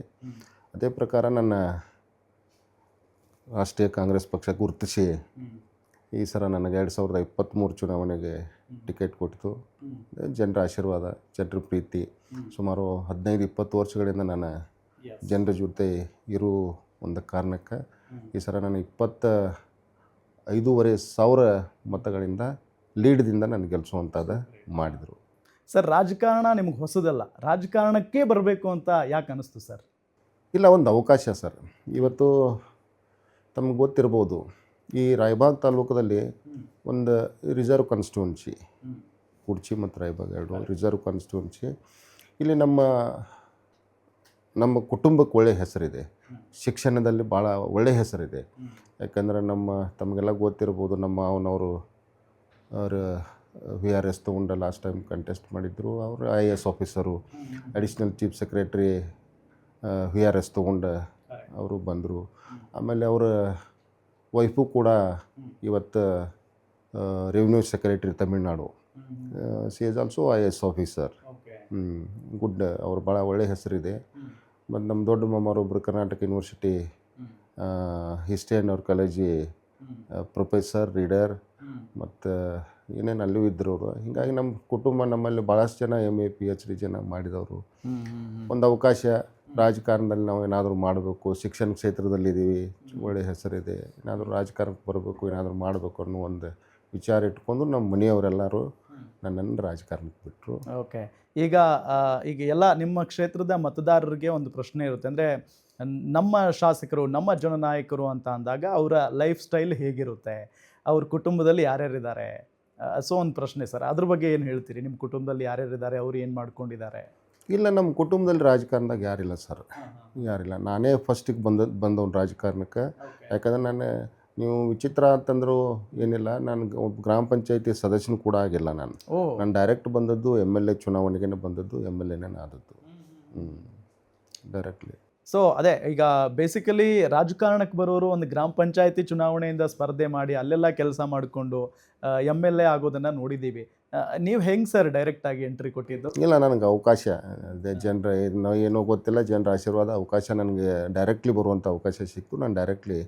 ಅದೇ ಪ್ರಕಾರ ನನ್ನ ರಾಷ್ಟ್ರೀಯ ಕಾಂಗ್ರೆಸ್ ಪಕ್ಷ ಗುರುತಿಸಿ ಈ ಸಲ ನನಗೆ 2023 ಚುನಾವಣೆಗೆ ಟಿಕೆಟ್ ಕೊಟ್ಟಿತು. ಜನರ ಆಶೀರ್ವಾದ, ಜನರ ಪ್ರೀತಿ. ಸುಮಾರು 15-20 ವರ್ಷಗಳಿಂದ ನಾನು ಜನರ ಜೊತೆ ಇರೋ ಒಂದು ಕಾರಣಕ್ಕೆ ಈ ಸಲ ನಾನು 25,500 ಮತಗಳಿಂದ ಲೀಡ್ದಿಂದ ನಾನು ಗೆಲ್ಲಿಸುವಂಥದ್ದು ಮಾಡಿದರು. ಸರ್, ರಾಜಕಾರಣ ನಿಮಗೆ ಹೊಸದಲ್ಲ, ರಾಜಕಾರಣಕ್ಕೆ ಬರಬೇಕು ಅಂತ ಯಾಕೆ ಅನ್ನಿಸ್ತು ಸರ್? ಇಲ್ಲ, ಒಂದು ಅವಕಾಶ ಸರ್. ಇವತ್ತು ತಮಗೆ ಗೊತ್ತಿರ್ಬೋದು, ಈ ರಾಯಬಾಗ್ ತಾಲೂಕದಲ್ಲಿ ಒಂದು ರಿಸರ್ವ್ ಕಾನ್ಸ್ಟಿಟ್ಯೂನ್ಸಿ, ಕುಡ್ಚಿ ಮತ್ತು ರಾಯಬಾಗ್ 2 ರಿಸರ್ವ್ ಕಾನ್ಸ್ಟಿಟ್ಯೂನ್ಸಿ. ಇಲ್ಲಿ ನಮ್ಮ ಕುಟುಂಬಕ್ಕೆ ಒಳ್ಳೆಯ ಹೆಸರಿದೆ. ಶಿಕ್ಷಣದಲ್ಲಿ ಭಾಳ ಒಳ್ಳೆಯ ಹೆಸರಿದೆ. ಯಾಕಂದರೆ ತಮಗೆಲ್ಲ ಗೊತ್ತಿರ್ಬೋದು, ನಮ್ಮ ಅವನವರು VRS ತೊಗೊಂಡು ಲಾಸ್ಟ್ ಟೈಮ್ ಕಂಟೆಸ್ಟ್ ಮಾಡಿದ್ರು. ಅವರು IAS officer, additional chief secretary VRS ತೊಗೊಂಡು ಅವರು ಬಂದರು. ಆಮೇಲೆ ಅವರ ವೈಫು ಕೂಡ ಇವತ್ತು revenue secretary Tamil Nadu. C is also IAS officer. Good, ಅವ್ರು ಭಾಳ ಒಳ್ಳೆಯ ಹೆಸರಿದೆ. ಮತ್ತು ನಮ್ಮ ದೊಡ್ಡ ಮಾಮರೊಬ್ಬರು ಕರ್ನಾಟಕ ಯೂನಿವರ್ಸಿಟಿ ಹಿಸ್ಟ್ರಿ ಆ್ಯಂಡ್ ಅವ್ರ ಕಾಲೇಜಿ ಪ್ರೊಫೆಸರ್, ರೀಡರ್ ಮತ್ತು ಏನೇನು ಅಲ್ಲೂ ಇದ್ದರು ಅವರು. ಹೀಗಾಗಿ ನಮ್ಮ ಕುಟುಂಬ, ನಮ್ಮಲ್ಲಿ ಭಾಳಷ್ಟು ಜನ MA PhD ಜನ ಮಾಡಿದವರು. ಒಂದು ಅವಕಾಶ, ರಾಜಕಾರಣದಲ್ಲಿ ನಾವು ಏನಾದರೂ ಮಾಡಬೇಕು, ಶಿಕ್ಷಣ ಕ್ಷೇತ್ರದಲ್ಲಿದ್ದೀವಿ, ಒಳ್ಳೆಯ ಹೆಸರಿದೆ, ಏನಾದರೂ ರಾಜಕಾರಣಕ್ಕೆ ಬರಬೇಕು, ಏನಾದರೂ ಮಾಡಬೇಕು ಅನ್ನೋ ಒಂದು ವಿಚಾರ ಇಟ್ಕೊಂಡು ನಮ್ಮ ಮನೆಯವರೆಲ್ಲರೂ ನನ್ನನ್ನು ರಾಜಕಾರಣಕ್ಕೆ ಬಿಟ್ಟರು. ಓಕೆ. ಈಗ ಈಗ ಎಲ್ಲ ನಿಮ್ಮ ಕ್ಷೇತ್ರದ ಮತದಾರರಿಗೆ ಒಂದು ಪ್ರಶ್ನೆ ಇರುತ್ತೆ. ಅಂದರೆ ನಮ್ಮ ಶಾಸಕರು, ನಮ್ಮ ಜನನಾಯಕರು ಅಂತ ಅಂದಾಗ ಅವರ ಲೈಫ್ ಸ್ಟೈಲ್ ಹೇಗಿರುತ್ತೆ, ಅವ್ರ ಕುಟುಂಬದಲ್ಲಿ ಯಾರ್ಯಾರಿದ್ದಾರೆ, ಸೊ ಒಂದು ಪ್ರಶ್ನೆ ಸರ್. ಅದ್ರ ಬಗ್ಗೆ ಏನು ಹೇಳ್ತೀರಿ? ನಿಮ್ಮ ಕುಟುಂಬದಲ್ಲಿ ಯಾರ್ಯಾರಿದ್ದಾರೆ, ಅವ್ರು ಏನು ಮಾಡ್ಕೊಂಡಿದ್ದಾರೆ? ಇಲ್ಲ, ನಮ್ಮ ಕುಟುಂಬದಲ್ಲಿ ರಾಜಕಾರಣದಾಗ ಯಾರಿಲ್ಲ ಸರ್, ಯಾರಿಲ್ಲ. ನಾನೇ ಫಸ್ಟಿಗೆ ಬಂದವನು ರಾಜಕಾರಣಕ್ಕೆ. ಯಾಕಂದ್ರೆ ನೀವು ವಿಚಿತ್ರ ಅಂತಂದ್ರು ಏನಿಲ್ಲ, ನಾನು ಒಬ್ಬ ಗ್ರಾಮ ಪಂಚಾಯತಿ ಸದಸ್ಯನೂ ಕೂಡ ಆಗಿಲ್ಲ. ನಾನು ಡೈರೆಕ್ಟ್ ಬಂದದ್ದು MLA ಚುನಾವಣೆಗೆ ಬಂದದ್ದು, MLAನೇ ಆದದ್ದು ಡೈರೆಕ್ಟ್ಲಿ. ಸೊ ಅದೇ ಈಗ ಬೇಸಿಕಲಿ ರಾಜಕಾರಣಕ್ಕೆ ಬರೋರು ಒಂದು ಗ್ರಾಮ ಪಂಚಾಯತಿ ಚುನಾವಣೆಯಿಂದ ಸ್ಪರ್ಧೆ ಮಾಡಿ ಅಲ್ಲೆಲ್ಲ ಕೆಲಸ ಮಾಡಿಕೊಂಡು MLA ಆಗೋದನ್ನು ನೋಡಿದ್ದೀವಿ. ನೀವು ಹೆಂಗೆ ಸರ್ ಡೈರೆಕ್ಟಾಗಿ ಎಂಟ್ರಿ ಕೊಟ್ಟಿದ್ದು? ಇಲ್ಲ, ನನಗೆ ಅವಕಾಶ, ಅದೇ ಜನರ ಏನೋ ಗೊತ್ತಿಲ್ಲ, ಜನರ ಆಶೀರ್ವಾದ, ಅವಕಾಶ ನನಗೆ ಡೈರೆಕ್ಟ್ಲಿ ಬರುವಂಥ ಅವಕಾಶ ಸಿಕ್ತು. ನಾನು ಡೈರೆಕ್ಟ್ಲಿ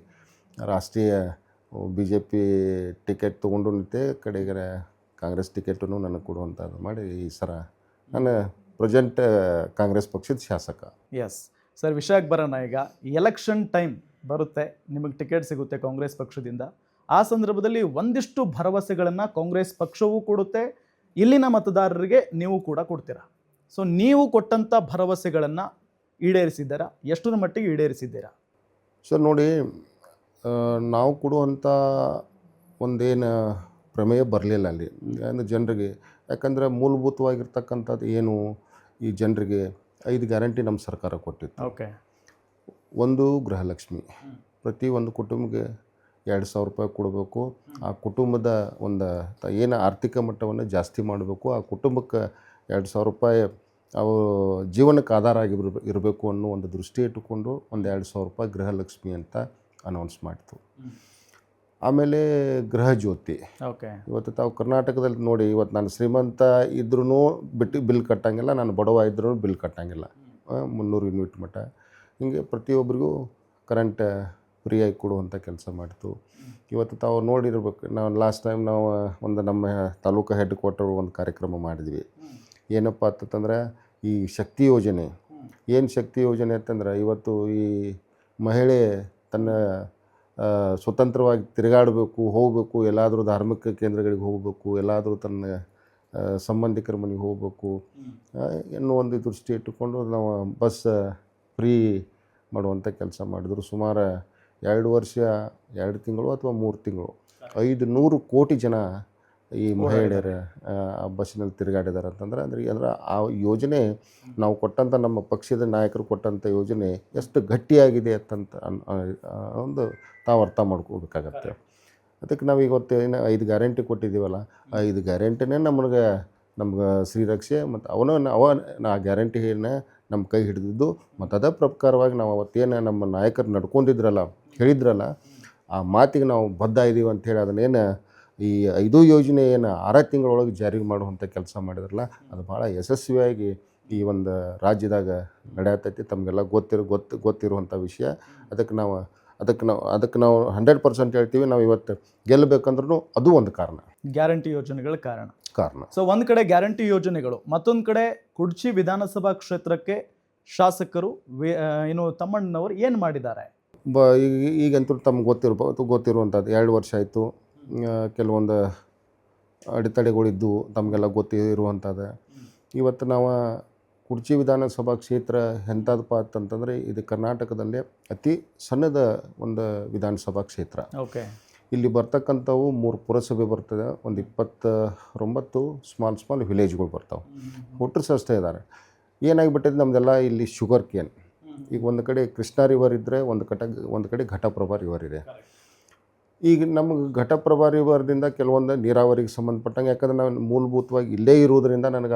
ರಾಷ್ಟ್ರೀಯ BJP ಟಿಕೆಟ್ ತೊಗೊಂಡು ನಿಂತೆ, ಕಡೆಗೆ ಕಾಂಗ್ರೆಸ್ ಟಿಕೆಟನ್ನು ನನಗೆ ಕೊಡುವಂಥದ್ದು ಮಾಡಿ ಈ ಸರ ನಾನು ಪ್ರೆಸೆಂಟ್ ಕಾಂಗ್ರೆಸ್ ಪಕ್ಷದ ಶಾಸಕ. ಎಸ್ ಸರ್, ವಿಷಯಕ್ಕೆ ಬರೋಣ. ಈಗ ಎಲೆಕ್ಷನ್ ಟೈಮ್ ಬರುತ್ತೆ, ನಿಮಗೆ ಟಿಕೆಟ್ ಸಿಗುತ್ತೆ ಕಾಂಗ್ರೆಸ್ ಪಕ್ಷದಿಂದ. ಆ ಸಂದರ್ಭದಲ್ಲಿ ಒಂದಿಷ್ಟು ಭರವಸೆಗಳನ್ನು ಕಾಂಗ್ರೆಸ್ ಪಕ್ಷವೂ ಕೊಡುತ್ತೆ, ಇಲ್ಲಿನ ಮತದಾರರಿಗೆ ನೀವು ಕೂಡ ಕೊಡ್ತೀರಾ. ಸೊ ನೀವು ಕೊಟ್ಟಂಥ ಭರವಸೆಗಳನ್ನು ಈಡೇರಿಸಿದ್ದೀರಾ? ಎಷ್ಟರ ಮಟ್ಟಿಗೆ ಈಡೇರಿಸಿದ್ದೀರಾ? ಸರ್ ನೋಡಿ, ನಾವು ಕೊಡುವಂಥ ಒಂದೇನು ಪ್ರಮೇಯ ಬರಲಿಲ್ಲ ಅಲ್ಲಿ ಜನರಿಗೆ. ಯಾಕಂದರೆ ಮೂಲಭೂತವಾಗಿರ್ತಕ್ಕಂಥದ್ದು ಏನು, ಈ ಜನರಿಗೆ 5 ಗ್ಯಾರಂಟಿ ನಮ್ಮ ಸರ್ಕಾರ ಕೊಟ್ಟಿತ್ತು. ಓಕೆ. ಒಂದು ಗೃಹಲಕ್ಷ್ಮಿ, ಪ್ರತಿ ಒಂದು ಕುಟುಂಬಕ್ಕೆ 2,000 ರೂಪಾಯಿ ಕೊಡಬೇಕು. ಆ ಕುಟುಂಬದ ಒಂದು ಏನು ಆರ್ಥಿಕ ಮಟ್ಟವನ್ನು ಜಾಸ್ತಿ ಮಾಡಬೇಕು. ಆ ಕುಟುಂಬಕ್ಕೆ 2,000 ರೂಪಾಯಿ ಅವು ಜೀವನಕ್ಕೆ ಆಧಾರ ಆಗಿ ಇರಬೇಕು ಅನ್ನೋ ಒಂದು ದೃಷ್ಟಿ ಇಟ್ಟುಕೊಂಡು ಒಂದು 2,000 ರೂಪಾಯಿ ಗೃಹಲಕ್ಷ್ಮಿ ಅಂತ ಅನೌನ್ಸ್ ಮಾಡ್ತು. ಆಮೇಲೆ ಗೃಹ ಜ್ಯೋತಿ. ಓಕೆ. ಇವತ್ತು ತಾವು ಕರ್ನಾಟಕದಲ್ಲಿ ನೋಡಿ, ಇವತ್ತು ನಾನು ಶ್ರೀಮಂತ ಇದ್ರೂ ಬಿಟ್ಟು ಬಿಲ್ ಕಟ್ಟಂಗಿಲ್ಲ, ನಾನು ಬಡವ ಇದ್ರೂ ಬಿಲ್ ಕಟ್ಟಂಗಿಲ್ಲ. 300 ಯೂನಿಟ್ ಮಟ್ಟ ಹೀಗೆ ಪ್ರತಿಯೊಬ್ಬರಿಗೂ ಕರೆಂಟ್ ಫ್ರೀಯಾಗಿ ಕೊಡುವಂಥ ಕೆಲಸ ಮಾಡ್ತು. ಇವತ್ತು ತಾವು ನೋಡಿರ್ಬೇಕು, ನಾವು ಲಾಸ್ಟ್ ಟೈಮ್ ನಾವು ಒಂದು ನಮ್ಮ ತಾಲೂಕು ಹೆಡ್ ಕ್ವಾರ್ಟರ್ ಒಂದು ಕಾರ್ಯಕ್ರಮ ಮಾಡಿದ್ವಿ. ಏನಪ್ಪ ಅಂತಂದ್ರೆ ಈ ಶಕ್ತಿ ಯೋಜನೆ. ಏನು ಶಕ್ತಿ ಯೋಜನೆ ಅಂತಂದ್ರೆ, ಇವತ್ತು ಈ ಮಹಿಳೆ ತನ್ನ ಸ್ವತಂತ್ರವಾಗಿ ತಿರುಗಾಡಬೇಕು, ಹೋಗಬೇಕು, ಎಲ್ಲಾದರೂ ಧಾರ್ಮಿಕ ಕೇಂದ್ರಗಳಿಗೆ ಹೋಗಬೇಕು, ಎಲ್ಲಾದರೂ ತನ್ನ ಸಂಬಂಧಿಕರ ಮನೆಗೆ ಹೋಗಬೇಕು ಎನ್ನುವ ಒಂದು ದೃಷ್ಟಿ ಇಟ್ಟುಕೊಂಡು ನಾವು ಬಸ್ ಫ್ರೀ ಮಾಡುವಂಥ ಕೆಲಸ ಮಾಡಿದ್ರು. ಸುಮಾರು 2 ವರ್ಷ 2 ತಿಂಗಳು ಅಥವಾ 3 ತಿಂಗಳು 500 ಕೋಟಿ ಜನ ಈ ಮಹಿಳೆಯರ ಆ ಬಸ್ಸಿನಲ್ಲಿ ತಿರುಗಾಡಿದ್ದಾರೆ ಅಂತಂದ್ರೆ, ಅಂದರೆ ಆ ಯೋಜನೆ ನಾವು ಕೊಟ್ಟಂಥ, ನಮ್ಮ ಪಕ್ಷದ ನಾಯಕರು ಕೊಟ್ಟಂಥ ಯೋಜನೆ ಎಷ್ಟು ಗಟ್ಟಿಯಾಗಿದೆ ಅಂತಂತ ಒಂದು ತಾವು ಅರ್ಥ ಮಾಡ್ಕೋಬೇಕಾಗತ್ತೆ. ಅದಕ್ಕೆ ನಾವು ಇವತ್ತು ಏನು 5 ಗ್ಯಾರಂಟಿ ಕೊಟ್ಟಿದ್ದೀವಲ್ಲ, ಆ 5 ಗ್ಯಾರಂಟಿನೇ ನಮ್ಗೆ ಶ್ರೀರಕ್ಷೆ ಮತ್ತು ಆ ಗ್ಯಾರಂಟಿಯನ್ನು ನಮ್ಮ ಕೈ ಹಿಡಿದಿದ್ದು. ಮತ್ತು ಅದೇ ಪ್ರಕಾರವಾಗಿ ನಾವು ಅವತ್ತೇನು ನಮ್ಮ ನಾಯಕರು ನಡ್ಕೊಂಡಿದ್ರಲ್ಲ, ಹೇಳಿದ್ರಲ್ಲ, ಆ ಮಾತಿಗೆ ನಾವು ಬದ್ಧ ಇದ್ದೀವಿ ಅಂಥೇಳಿ ಅದನ್ನೇನು ಈ 5 ಯೋಜನೆ ಏನು 6 ತಿಂಗಳೊಳಗೆ ಜಾರಿಗೆ ಮಾಡುವಂಥ ಕೆಲಸ ಮಾಡಿದ್ರಲ್ಲ, ಅದು ಭಾಳ ಯಶಸ್ವಿಯಾಗಿ ಈ ಒಂದು ರಾಜ್ಯದಾಗ ನಡೆಯತೈತಿ. ತಮಗೆಲ್ಲ ಗೊತ್ತಿರುವಂಥ ವಿಷಯ. ಅದಕ್ಕೆ ನಾವು 100% ಹೇಳ್ತೀವಿ. ನಾವು ಇವತ್ತು ಗೆಲ್ಲಬೇಕಂದ್ರೂ ಅದು ಒಂದು ಕಾರಣ, ಗ್ಯಾರಂಟಿ ಯೋಜನೆಗಳ ಕಾರಣ. ಸೊ ಒಂದು ಕಡೆ ಗ್ಯಾರಂಟಿ ಯೋಜನೆಗಳು, ಮತ್ತೊಂದು ಕಡೆ ಕುಡ್ಚಿ ವಿಧಾನಸಭಾ ಕ್ಷೇತ್ರಕ್ಕೆ ಶಾಸಕರು ಏನು ತಮ್ಮಣ್ಣನವರು ಏನು ಮಾಡಿದ್ದಾರೆ? ಈಗಂತೂ ತಮ್ಗೆ ಗೊತ್ತಿರುವಂಥದ್ದು 2 ವರ್ಷ ಆಯಿತು. ಕೆಲವೊಂದು ಅಡೆತಡೆಗಳಿದ್ದು ತಮಗೆಲ್ಲ ಗೊತ್ತಿರುವಂಥದ್ದು. ಇವತ್ತು ನಾವು ಕುಡ್ಚಿ ವಿಧಾನಸಭಾ ಕ್ಷೇತ್ರ ಎಂಥದಪ್ಪ ಅಂತಂತಂದರೆ, ಇದು ಕರ್ನಾಟಕದಲ್ಲೇ ಅತಿ ಸಣ್ಣದ ಒಂದು ವಿಧಾನಸಭಾ ಕ್ಷೇತ್ರ. ಓಕೆ. ಇಲ್ಲಿ ಬರ್ತಕ್ಕಂಥವು 3 ಪುರಸಭೆ ಬರ್ತದೆ, ಒಂದು 29 ಸ್ಮಾಲ್ ವಿಲೇಜ್ಗಳು ಬರ್ತಾವೆ. ವೋಟರ್ಸ್ ಅಷ್ಟೇ ಇದ್ದಾರೆ. ಏನಾಗಿಬಿಟ್ಟಿದೆ ನಮ್ಮದೆಲ್ಲ ಇಲ್ಲಿ ಶುಗರ್ ಕೇನ್. ಈಗ ಒಂದು ಕಡೆ ಕೃಷ್ಣಾ ರಿವರ್ ಇದ್ದರೆ ಒಂದು ಕಡೆ ಘಟಪ್ರಭಾ ರಿವರ್ ಇದೆ. ಈಗ ನಮಗೆ ಘಟಪ್ರಭಾ ರಿವರ್ದಿಂದ ಕೆಲವೊಂದು ನೀರಾವರಿಗೆ ಸಂಬಂಧಪಟ್ಟಂಗೆ, ಯಾಕಂದ್ರೆ ನಾವು ಮೂಲಭೂತವಾಗಿ ಇಲ್ಲೇ ಇರೋದ್ರಿಂದ ನನಗೆ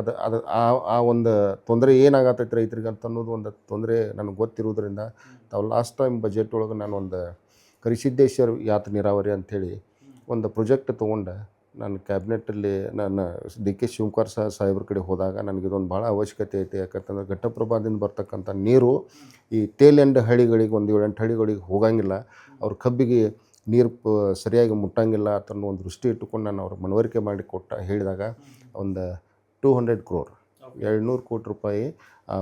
ಆ ಒಂದು ತೊಂದರೆ ಏನಾಗತ್ತೈತೆ ರೈತರಿಗೆ ಅಂತ ಅನ್ನೋದು ಒಂದು ತೊಂದರೆ ನನಗೆ ಗೊತ್ತಿರೋದ್ರಿಂದ, ತಾವು ಲಾಸ್ಟ್ ಟೈಮ್ ಬಜೆಟ್ ಒಳಗೆ ನಾನು ಒಂದು ಕರಿಸಿದ್ದೇಶ್ವರ ಯಾತ್ ನೀರಾವರಿ ಅಂಥೇಳಿ ಒಂದು ಪ್ರಾಜೆಕ್ಟ್ ತೊಗೊಂಡೆ. ನಾನು ಕ್ಯಾಬಿನೆಟ್ಟಲ್ಲಿ ನಾನು DK ಶಿವಕುಮಾರ್ ಸಾಹೇಬ್ರ ಕಡೆ ಹೋದಾಗ ನನಗಿದೊಂದು ಭಾಳ ಅವಶ್ಯಕತೆ ಐತೆ. ಯಾಕಂತಂದ್ರೆ ಘಟಪ್ರಭಾದಿಂದ ಬರ್ತಕ್ಕಂಥ ನೀರು ಈ ಟೇಲ್ ಎಂಡ್ ಹಳ್ಳಿಗಳಿಗೆ, ಒಂದು 7-8 ಹಳ್ಳಿಗಳಿಗೆ ಹೋಗಂಗಿಲ್ಲ. ಅವ್ರ ಕಬ್ಬಿಗೆ ನೀರು ಸರಿಯಾಗಿ ಮುಟ್ಟಂಗಿಲ್ಲ ಅನ್ನೋ ಒಂದು ದೃಷ್ಟಿ ಇಟ್ಟುಕೊಂಡು ನಾನು ಅವ್ರ ಮನವರಿಕೆ ಮಾಡಿ ಹೇಳಿದಾಗ ಒಂದು 200 crore 200 ಕೋಟಿ ರೂಪಾಯಿ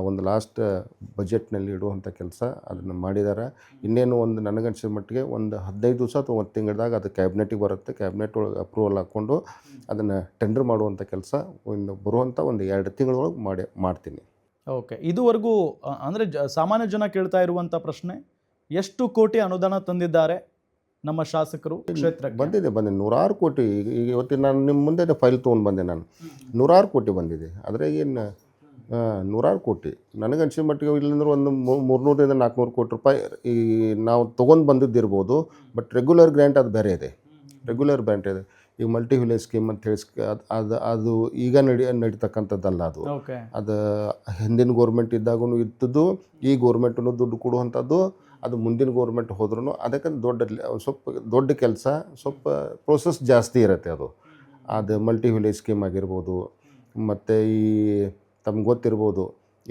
ಒಂದು ಲಾಸ್ಟ್ ಬಜೆಟ್ನಲ್ಲಿ ಇಡುವಂಥ ಕೆಲಸ ಅದನ್ನು ಮಾಡಿದ್ದಾರೆ. ಇನ್ನೇನು ಒಂದು ನನಗನ್ಸಿದ ಮಟ್ಟಿಗೆ ಒಂದು 15 ದಿವಸ ಅಥವಾ 1 ತಿಂಗಳದಾಗ ಅದು ಕ್ಯಾಬಿನೆಟಿಗೆ ಬರುತ್ತೆ. ಕ್ಯಾಬಿನೆಟ್ ಒಳಗೆ ಅಪ್ರೂವಲ್ ಹಾಕ್ಕೊಂಡು ಅದನ್ನು ಟೆಂಡರ್ ಮಾಡುವಂಥ ಕೆಲಸ ಬರುವಂಥ ಒಂದು 2 ತಿಂಗಳೊಳಗೆ ಮಾಡ್ತೀನಿ. ಓಕೆ, ಇದುವರೆಗೂ ಅಂದರೆ ಸಾಮಾನ್ಯ ಜನ ಕೇಳ್ತಾ ಇರುವಂಥ ಪ್ರಶ್ನೆ, ಎಷ್ಟು ಕೋಟಿ ಅನುದಾನ ತಂದಿದ್ದಾರೆ ನಮ್ಮ ಶಾಸಕರು ಕ್ಷೇತ್ರಕ್ಕೆ? ಬಂದಿದೆ ನೂರಾರು ಕೋಟಿ. ಈಗ ಇವತ್ತಿನ ನಾನು ನಿಮ್ಮ ಮುಂದೆ ಫೈಲ್ ತೊಗೊಂಡು ಬಂದೆ. ನಾನು ನೂರಾರು ಕೋಟಿ ಬಂದಿದೆ. ಆದರೆ ಏನು ನೂರಾರು ಕೋಟಿ ನನಗನ್ಸಿದ ಮಟ್ಟಿಗೆ ಇಲ್ಲಂದ್ರೆ ಒಂದು 300ರಿಂದ 400 ಕೋಟಿ ರೂಪಾಯಿ ಈ ನಾವು ತೊಗೊಂಡು ಬಂದಿದ್ದಿರ್ಬೋದು. ಬಟ್ ರೆಗ್ಯುಲರ್ ಗ್ರ್ಯಾಂಟ್ ಅದು ಬೇರೆ ಇದೆ. ರೆಗ್ಯುಲರ್ ಗ್ರ್ಯಾಂಟ್ ಇದೆ. ಈಗ ಮಲ್ಟಿ ವಿಲೇಜ್ ಸ್ಕೀಮ್ ಅಂತ ಹೇಳಿ ಅದು ಈಗ ನಡೀತಕ್ಕಂಥದ್ದಲ್ಲ. ಅದು ಹಿಂದಿನ ಗೋರ್ಮೆಂಟ್ ಇದ್ದಾಗೂ ಇದ್ದದ್ದು, ಈ ಗೋರ್ಮೆಂಟನ್ನು ದುಡ್ಡು ಕೊಡುವಂಥದ್ದು. ಅದು ಮುಂದಿನ ಗೋರ್ಮೆಂಟ್ ಹೋದ್ರೂ ಅದಕ್ಕೆ ಸ್ವಲ್ಪ ದೊಡ್ಡ ಕೆಲಸ, ಸ್ವಲ್ಪ ಪ್ರೋಸೆಸ್ ಜಾಸ್ತಿ ಇರುತ್ತೆ. ಅದು ಮಲ್ಟಿ ವಿಲೇಜ್ ಸ್ಕೀಮ್ ಆಗಿರ್ಬೋದು. ಮತ್ತು ಈ ತಮ್ಗೆ ಗೊತ್ತಿರ್ಬೋದು,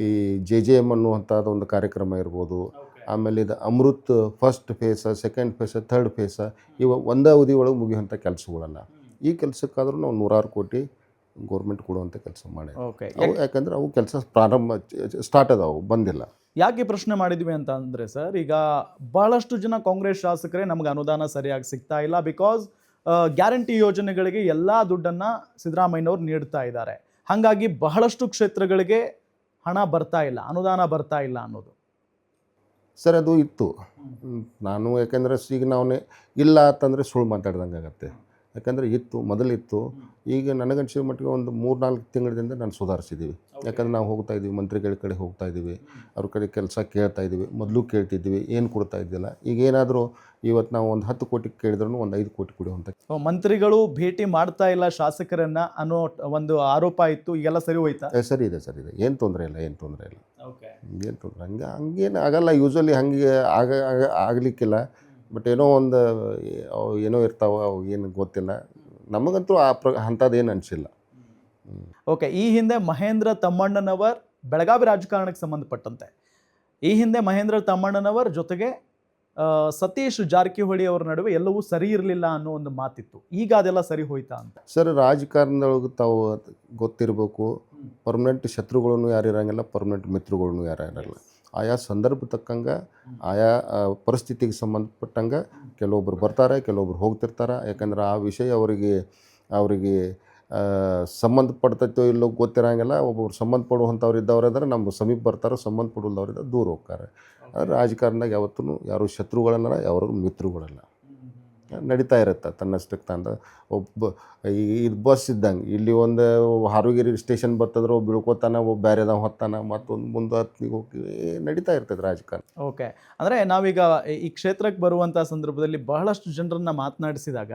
ಈ JJM ಅನ್ನುವಂಥದ್ದು ಒಂದು ಕಾರ್ಯಕ್ರಮ ಇರ್ಬೋದು. ಆಮೇಲೆ ಇದು Amrit first face, second face, third face, ಇವು ಒಂದೇ ಅವಧಿ ಒಳಗೆ ಮುಗಿಯುವಂಥ ಕೆಲಸಗಳಲ್ಲ. ಈ ಕೆಲಸಕ್ಕಾದ್ರೂ ನಾವು ನೂರಾರು ಕೋಟಿ ಗೋರ್ಮೆಂಟ್ ಕೊಡುವಂಥ ಕೆಲಸ ಮಾಡಿ. ಅವು ಯಾಕಂದರೆ ಅವು ಕೆಲಸ ಸ್ಟಾರ್ಟ್ ಅದಾವು, ಬಂದಿಲ್ಲ. ಯಾಕೆ ಪ್ರಶ್ನೆ ಮಾಡಿದ್ವಿ ಅಂತ ಅಂದರೆ ಸರ್, ಈಗ ಬಹಳಷ್ಟು ಜನ ಕಾಂಗ್ರೆಸ್ ಶಾಸಕರೇ ನಮ್ಗೆ ಅನುದಾನ ಸರಿಯಾಗಿ ಸಿಗ್ತಾ ಇಲ್ಲ, ಬಿಕಾಸ್ ಗ್ಯಾರಂಟಿ ಯೋಜನೆಗಳಿಗೆ ಎಲ್ಲ ದುಡ್ಡನ್ನು ಸಿದ್ದರಾಮಯ್ಯನವ್ರು ನೀಡ್ತಾ ಇದ್ದಾರೆ. ಹಾಗಾಗಿ ಬಹಳಷ್ಟು ಕ್ಷೇತ್ರಗಳಿಗೆ ಹಣ ಬರ್ತಾ ಇಲ್ಲ, ಅನುದಾನ ಬರ್ತಾ ಇಲ್ಲ ಅನ್ನೋದು. ಸರ್ ಅದು ಇತ್ತು. ನಾನು ಯಾಕೆಂದರೆ ಈಗ ನಾವು ಇಲ್ಲ ಅಂತಂದರೆ ಸುಳ್ಳು ಮಾತಾಡ್ದಂಗೆ ಆಗುತ್ತೆ. ಯಾಕಂದರೆ ಮೊದಲಿತ್ತು. ಈಗ ನನಗನ್ಸಿದ ಮಟ್ಟಿಗೆ ಒಂದು 3-4 ತಿಂಗಳಿಂದ ನಾನು ಸುಧಾರಿಸಿದ್ದೀವಿ. ಯಾಕಂದರೆ ನಾವು ಹೋಗ್ತಾ ಇದ್ದೀವಿ, ಮಂತ್ರಿಗಳ ಕಡೆ ಹೋಗ್ತಾ ಇದ್ದೀವಿ, ಅವ್ರ ಕಡೆ ಕೆಲಸ ಕೇಳ್ತಾ ಇದ್ದೀವಿ. ಮೊದಲು ಕೇಳ್ತಿದ್ದೀವಿ, ಏನು ಕೊಡ್ತಾ ಇದ್ದಿಲ್ಲ. ಈಗ ಏನಾದರೂ ಇವತ್ತು ನಾವು ಒಂದು 10 ಕೋಟಿ ಕೇಳಿದ್ರೂ ಒಂದು 5 ಕೋಟಿ ಕೊಡುವಂಥ. ಮಂತ್ರಿಗಳು ಭೇಟಿ ಮಾಡ್ತಾ ಇಲ್ಲ ಶಾಸಕರನ್ನ ಅನ್ನೋ ಒಂದು ಆರೋಪ ಇತ್ತು. ಈಗೆಲ್ಲ ಸರಿ ಹೋಯ್ತಾ? ಸರಿ ಇದೆ. ಏನು ತೊಂದರೆ ಇಲ್ಲ. ಏನು ತೊಂದರೆ ಹಂಗೇನು ಆಗಲ್ಲ. ಯೂಶ್ವಲಿ ಹಂಗೆ ಆಗಲಿಕ್ಕಿಲ್ಲ. ಬಟ್ ಏನೋ ಇರ್ತಾವೆ, ಅವು ಏನು ಗೊತ್ತಿಲ್ಲ. ನಮಗಂತೂ ಅಂಥದ್ದೇನು ಅನಿಸಿಲ್ಲ. ಓಕೆ, ಈ ಹಿಂದೆ ಮಹೇಂದ್ರ ತಮ್ಮಣ್ಣನವರ್ ಬೆಳಗಾವಿ ರಾಜಕಾರಣಕ್ಕೆ ಸಂಬಂಧಪಟ್ಟಂತೆ ಈ ಹಿಂದೆ ಮಹೇಂದ್ರ ತಮ್ಮಣ್ಣನವರ್ ಜೊತೆಗೆ ಸತೀಶ್ ಜಾರಕಿಹೊಳಿ ಅವರ ನಡುವೆ ಎಲ್ಲವೂ ಸರಿ ಇರಲಿಲ್ಲ ಅನ್ನೋ ಒಂದು ಮಾತಿತ್ತು. ಈಗ ಅದೆಲ್ಲ ಸರಿ ಹೋಯ್ತಾ ಅಂತ? ಸರ್, ರಾಜಕಾರಣದೊಳಗೆ ತಾವು ಗೊತ್ತಿರಬೇಕು, ಪರ್ಮನೆಂಟ್ ಶತ್ರುಗಳನ್ನು ಯಾರು ಇರೋಂಗಿಲ್ಲ, ಪರ್ಮನೆಂಟ್ ಮಿತ್ರಗಳನ್ನು ಯಾರು ಇರಲ್ಲ. ಆಯಾ ಸಂದರ್ಭ ತಕ್ಕಂಗೆ, ಆಯಾ ಪರಿಸ್ಥಿತಿಗೆ ಸಂಬಂಧಪಟ್ಟಂಗೆ ಕೆಲವೊಬ್ರು ಬರ್ತಾರೆ, ಕೆಲವೊಬ್ರು ಹೋಗ್ತಿರ್ತಾರೆ. ಯಾಕಂದ್ರೆ ಆ ವಿಷಯ ಅವರಿಗೆ ಸಂಬಂಧಪಡ್ತೈತೋ ಇಲ್ಲೋ ಗೊತ್ತಿರೋಂಗಿಲ್ಲ. ಒಬ್ಬೊಬ್ರು ಸಂಬಂಧಪಡುವಂಥವ್ರು ಇದ್ದವ್ರಿದ್ದಾರೆ, ನಮ್ಮ ಸಮೀಪ ಬರ್ತಾರೆ. ಸಂಬಂಧಪಡುವವ್ರಿದ್ದ ದೂರ ಹೋಗ್ತಾರೆ. ರಾಜಕಾರಣದಾಗ ಯಾವತ್ತೂ ಯಾರು ಶತ್ರುಗಳಲ್ಲ, ಯಾರು ಮಿತ್ರಗಳಲ್ಲ. ನಡೀತಾ ಇರುತ್ತೆ ತನ್ನಷ್ಟಕ್ಕೆ ತಂದ. ಇದು ಬಸ್ ಇದ್ದಂಗೆ, ಇಲ್ಲಿ ಒಂದು ಹಾರುಗಿರಿ ಸ್ಟೇಷನ್ ಬರ್ತದ್ರೆ ಒಬ್ಬ ಬೀಳ್ಕೋತಾನೆ, ಒಬ್ಬ ಬೇರೆದವ ಹೊತ್ತಾನೆ, ಮತ್ತೊಂದು ಮುಂದೆ ಹತ್ತಿಗೆ ಹೋಗಿ ನಡೀತಾ ಇರ್ತದೆ ರಾಜಕಾರಣ. ಓಕೆ, ಅಂದರೆ ನಾವೀಗ ಈ ಕ್ಷೇತ್ರಕ್ಕೆ ಬರುವಂಥ ಸಂದರ್ಭದಲ್ಲಿ ಬಹಳಷ್ಟು ಜನರನ್ನು ಮಾತನಾಡಿಸಿದಾಗ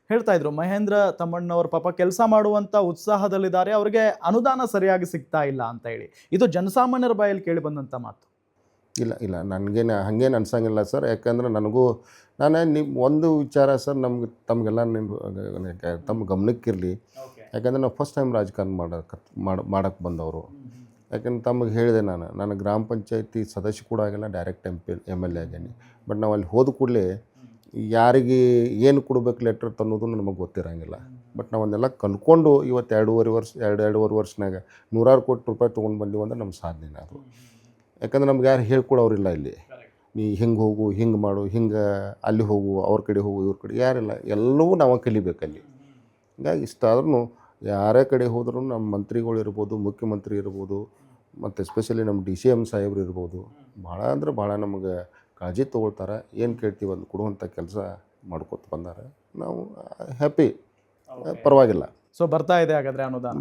ಹೇಳ್ತಾ ಇದ್ರು, ಮಹೇಂದ್ರ ತಮ್ಮಣ್ಣವ್ರ ಪಾಪ ಕೆಲಸ ಮಾಡುವಂಥ ಉತ್ಸಾಹದಲ್ಲಿದ್ದಾರೆ, ಅವರಿಗೆ ಅನುದಾನ ಸರಿಯಾಗಿ ಸಿಗ್ತಾ ಇಲ್ಲ ಅಂತ ಹೇಳಿ. ಇದು ಜನಸಾಮಾನ್ಯರ ಬಾಯಲ್ಲಿ ಕೇಳಿ ಬಂದಂಥ ಮಾತು. ಇಲ್ಲ ನನಗೇನು ಹಾಗೇನು ಅನ್ಸಂಗಿಲ್ಲ ಸರ್. ಯಾಕಂದ್ರೆ ನಾನು ಒಂದು ವಿಚಾರ ಸರ್, ತಮಗೆಲ್ಲ ತಮ್ಮ ಗಮನಕ್ಕಿರಲಿ. ಯಾಕಂದರೆ ನಾವು ಫಸ್ಟ್ ಟೈಮ್ ರಾಜಕಾರಣ ಮಾಡೋಕ್ಕೆ ಬಂದವರು. ಯಾಕಂದ್ರೆ ತಮಗೆ ಹೇಳಿದೆ, ನಾನು ಗ್ರಾಮ ಪಂಚಾಯತಿ ಸದಸ್ಯ ಕೂಡ ಆಗಿಲ್ಲ, ಡೈರೆಕ್ಟ್ MLA ಆಗೇನಿ. ಬಟ್ ನಾವು ಅಲ್ಲಿ ಹೋದ ಕೂಡಲೇ ಯಾರಿಗೆ ಏನು ಕೊಡ್ಬೇಕು ಲೆಟ್ರ್ ಅನ್ನೋದು ನಮಗೆ ಗೊತ್ತಿರೋಂಗಿಲ್ಲ. ಬಟ್ ನಾವು ಅದನ್ನೆಲ್ಲ ಕಲ್ತ್ಕೊಂಡು ಇವತ್ತು 2.5 ವರ್ಷನಾಗ ನೂರಾರು ಕೋಟಿ ರೂಪಾಯಿ ತೊಗೊಂಡು ಬಂದೀವಿ ಅಂದ್ರೆ ನಮ್ಮ ಸಾಧನೆ ಅದು. ಯಾಕಂದ್ರೆ ನಮ್ಗೆ ಯಾರು ಹೇಳ್ಕೊಡೋರಿಲ್ಲ ಇಲ್ಲಿ. ನೀ ಹಿಂಗೆ ಹೋಗು, ಹಿಂಗೆ ಮಾಡು, ಹಿಂಗೆ ಅಲ್ಲಿ ಹೋಗು, ಅವ್ರ ಕಡೆ ಹೋಗು, ಇವ್ರ ಕಡೆ ಯಾರಿಲ್ಲ. ಎಲ್ಲವೂ ನಾವು ಕಲಿಬೇಕಲ್ಲಿ. ಹೀಗಾಗಿ ಇಷ್ಟ ಆದ್ರೂ ಯಾರೇ ಕಡೆ ಹೋದ್ರೂ ನಮ್ಮ ಮಂತ್ರಿಗಳು ಇರ್ಬೋದು, ಮುಖ್ಯಮಂತ್ರಿ ಇರ್ಬೋದು, ಮತ್ತು ಎಸ್ಪೆಷಲಿ ನಮ್ಮ DCM ಸಾಹೇಬ್ರು ಇರ್ಬೋದು, ಭಾಳ ನಮಗೆ ಕಾಳಜಿ ತೊಗೊಳ್ತಾರೆ. ಏನು ಕೇಳ್ತೀವಿ ಅದು ಕೊಡುವಂಥ ಕೆಲಸ ಮಾಡ್ಕೊತ ಬಂದಾರೆ. ನಾವು ಹ್ಯಾಪಿ, ಪರವಾಗಿಲ್ಲ. ಸೊ ಬರ್ತಾ ಇದೆ ಹಾಗಾದರೆ ಅನುದಾನ?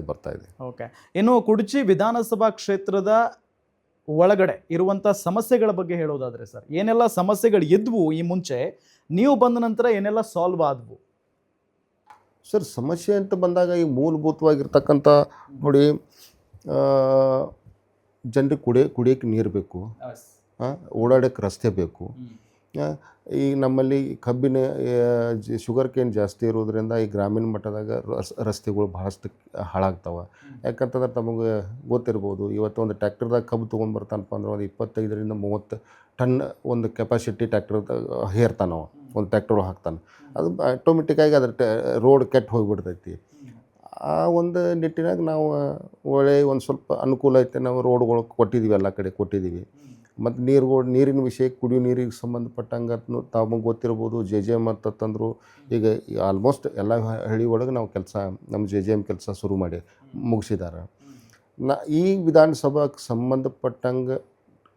ಬರ್ತಾ ಇದೆ. ಓಕೆ, ಇನ್ನು ಕುಡಚಿ ವಿಧಾನಸಭಾ ಕ್ಷೇತ್ರದ ಒಳಗಡೆ ಇರುವಂಥ ಸಮಸ್ಯೆಗಳ ಬಗ್ಗೆ ಹೇಳೋದಾದರೆ ಸರ್, ಏನೆಲ್ಲ ಸಮಸ್ಯೆಗಳು ಇದ್ವು ಈ ಮುಂಚೆ, ನೀವು ಬಂದ ನಂತರ ಏನೆಲ್ಲ ಸಾಲ್ವ್ ಆದವು? ಸರ್, ಸಮಸ್ಯೆ ಅಂತ ಬಂದಾಗ ಈ ಮೂಲಭೂತವಾಗಿರ್ತಕ್ಕಂಥ ನೋಡಿ, ಜನರಿಗೆ ಕುಡಿಯೋಕ್ಕೆ ನೀರು ಬೇಕು, ಓಡಾಡೋಕ್ಕೆ ರಸ್ತೆ ಬೇಕು. ಈಗ ನಮ್ಮಲ್ಲಿ ಕಬ್ಬಿನ ಶುಗರ್ ಕೇನ್ ಜಾಸ್ತಿ ಇರೋದ್ರಿಂದ ಈ ಗ್ರಾಮೀಣ ಮಟ್ಟದಾಗ ರಸ್ತೆಗಳು ಭಾಳಷ್ಟು ಹಾಳಾಗ್ತವೆ. ಯಾಕಂತಂದ್ರೆ ತಮಗೆ ಗೊತ್ತಿರ್ಬೋದು, ಇವತ್ತು ಒಂದು ಟ್ಯಾಕ್ಟರ್ದಾಗ ಕಬ್ಬು ತೊಗೊಂಡು ಬರ್ತಾನಪ್ಪ ಅಂದ್ರೆ ಒಂದು 25ರಿಂದ 30 ಟನ್ ಒಂದು ಕೆಪಾಸಿಟಿ ಟ್ಯಾಕ್ಟರ್ದಾಗ ಹೇರ್ತಾನವ, ಒಂದು ಟ್ಯಾಕ್ಟರ್ ಹಾಕ್ತಾನೆ. ಅದು ಆಟೋಮೆಟಿಕ್ಕಾಗಿ ಅದ್ರ ರೋಡ್ ಕೆಟ್ಟು ಹೋಗಿಬಿಡ್ತೈತಿ. ಆ ಒಂದು ನಿಟ್ಟಿನಾಗ ನಾವು ಒಳ್ಳೆ ಒಂದು ಸ್ವಲ್ಪ ಅನುಕೂಲ ಐತೆ, ನಾವು ರೋಡ್ಗಳು ಕೊಟ್ಟಿದ್ದೀವಿ, ಎಲ್ಲ ಕಡೆ ಕೊಟ್ಟಿದ್ದೀವಿ. ಮತ್ತು ನೀರಿನ ವಿಷಯ, ಕುಡಿಯೋ ನೀರಿಗೆ ಸಂಬಂಧಪಟ್ಟಂಗೆ ತಮಗೆ ಗೊತ್ತಿರ್ಬೋದು, JJM ಅಂತಂದ್ರು ಈಗ ಆಲ್ಮೋಸ್ಟ್ ಎಲ್ಲ ಹಳ್ಳಿ ಒಳಗೆ ನಾವು ನಮ್ಮ JJM ಕೆಲಸ ಶುರು ಮಾಡಿ ಮುಗಿಸಿದ್ದಾರೆ. ಈ ವಿಧಾನಸಭಾಕ್ಕೆ ಸಂಬಂಧಪಟ್ಟಂಗೆ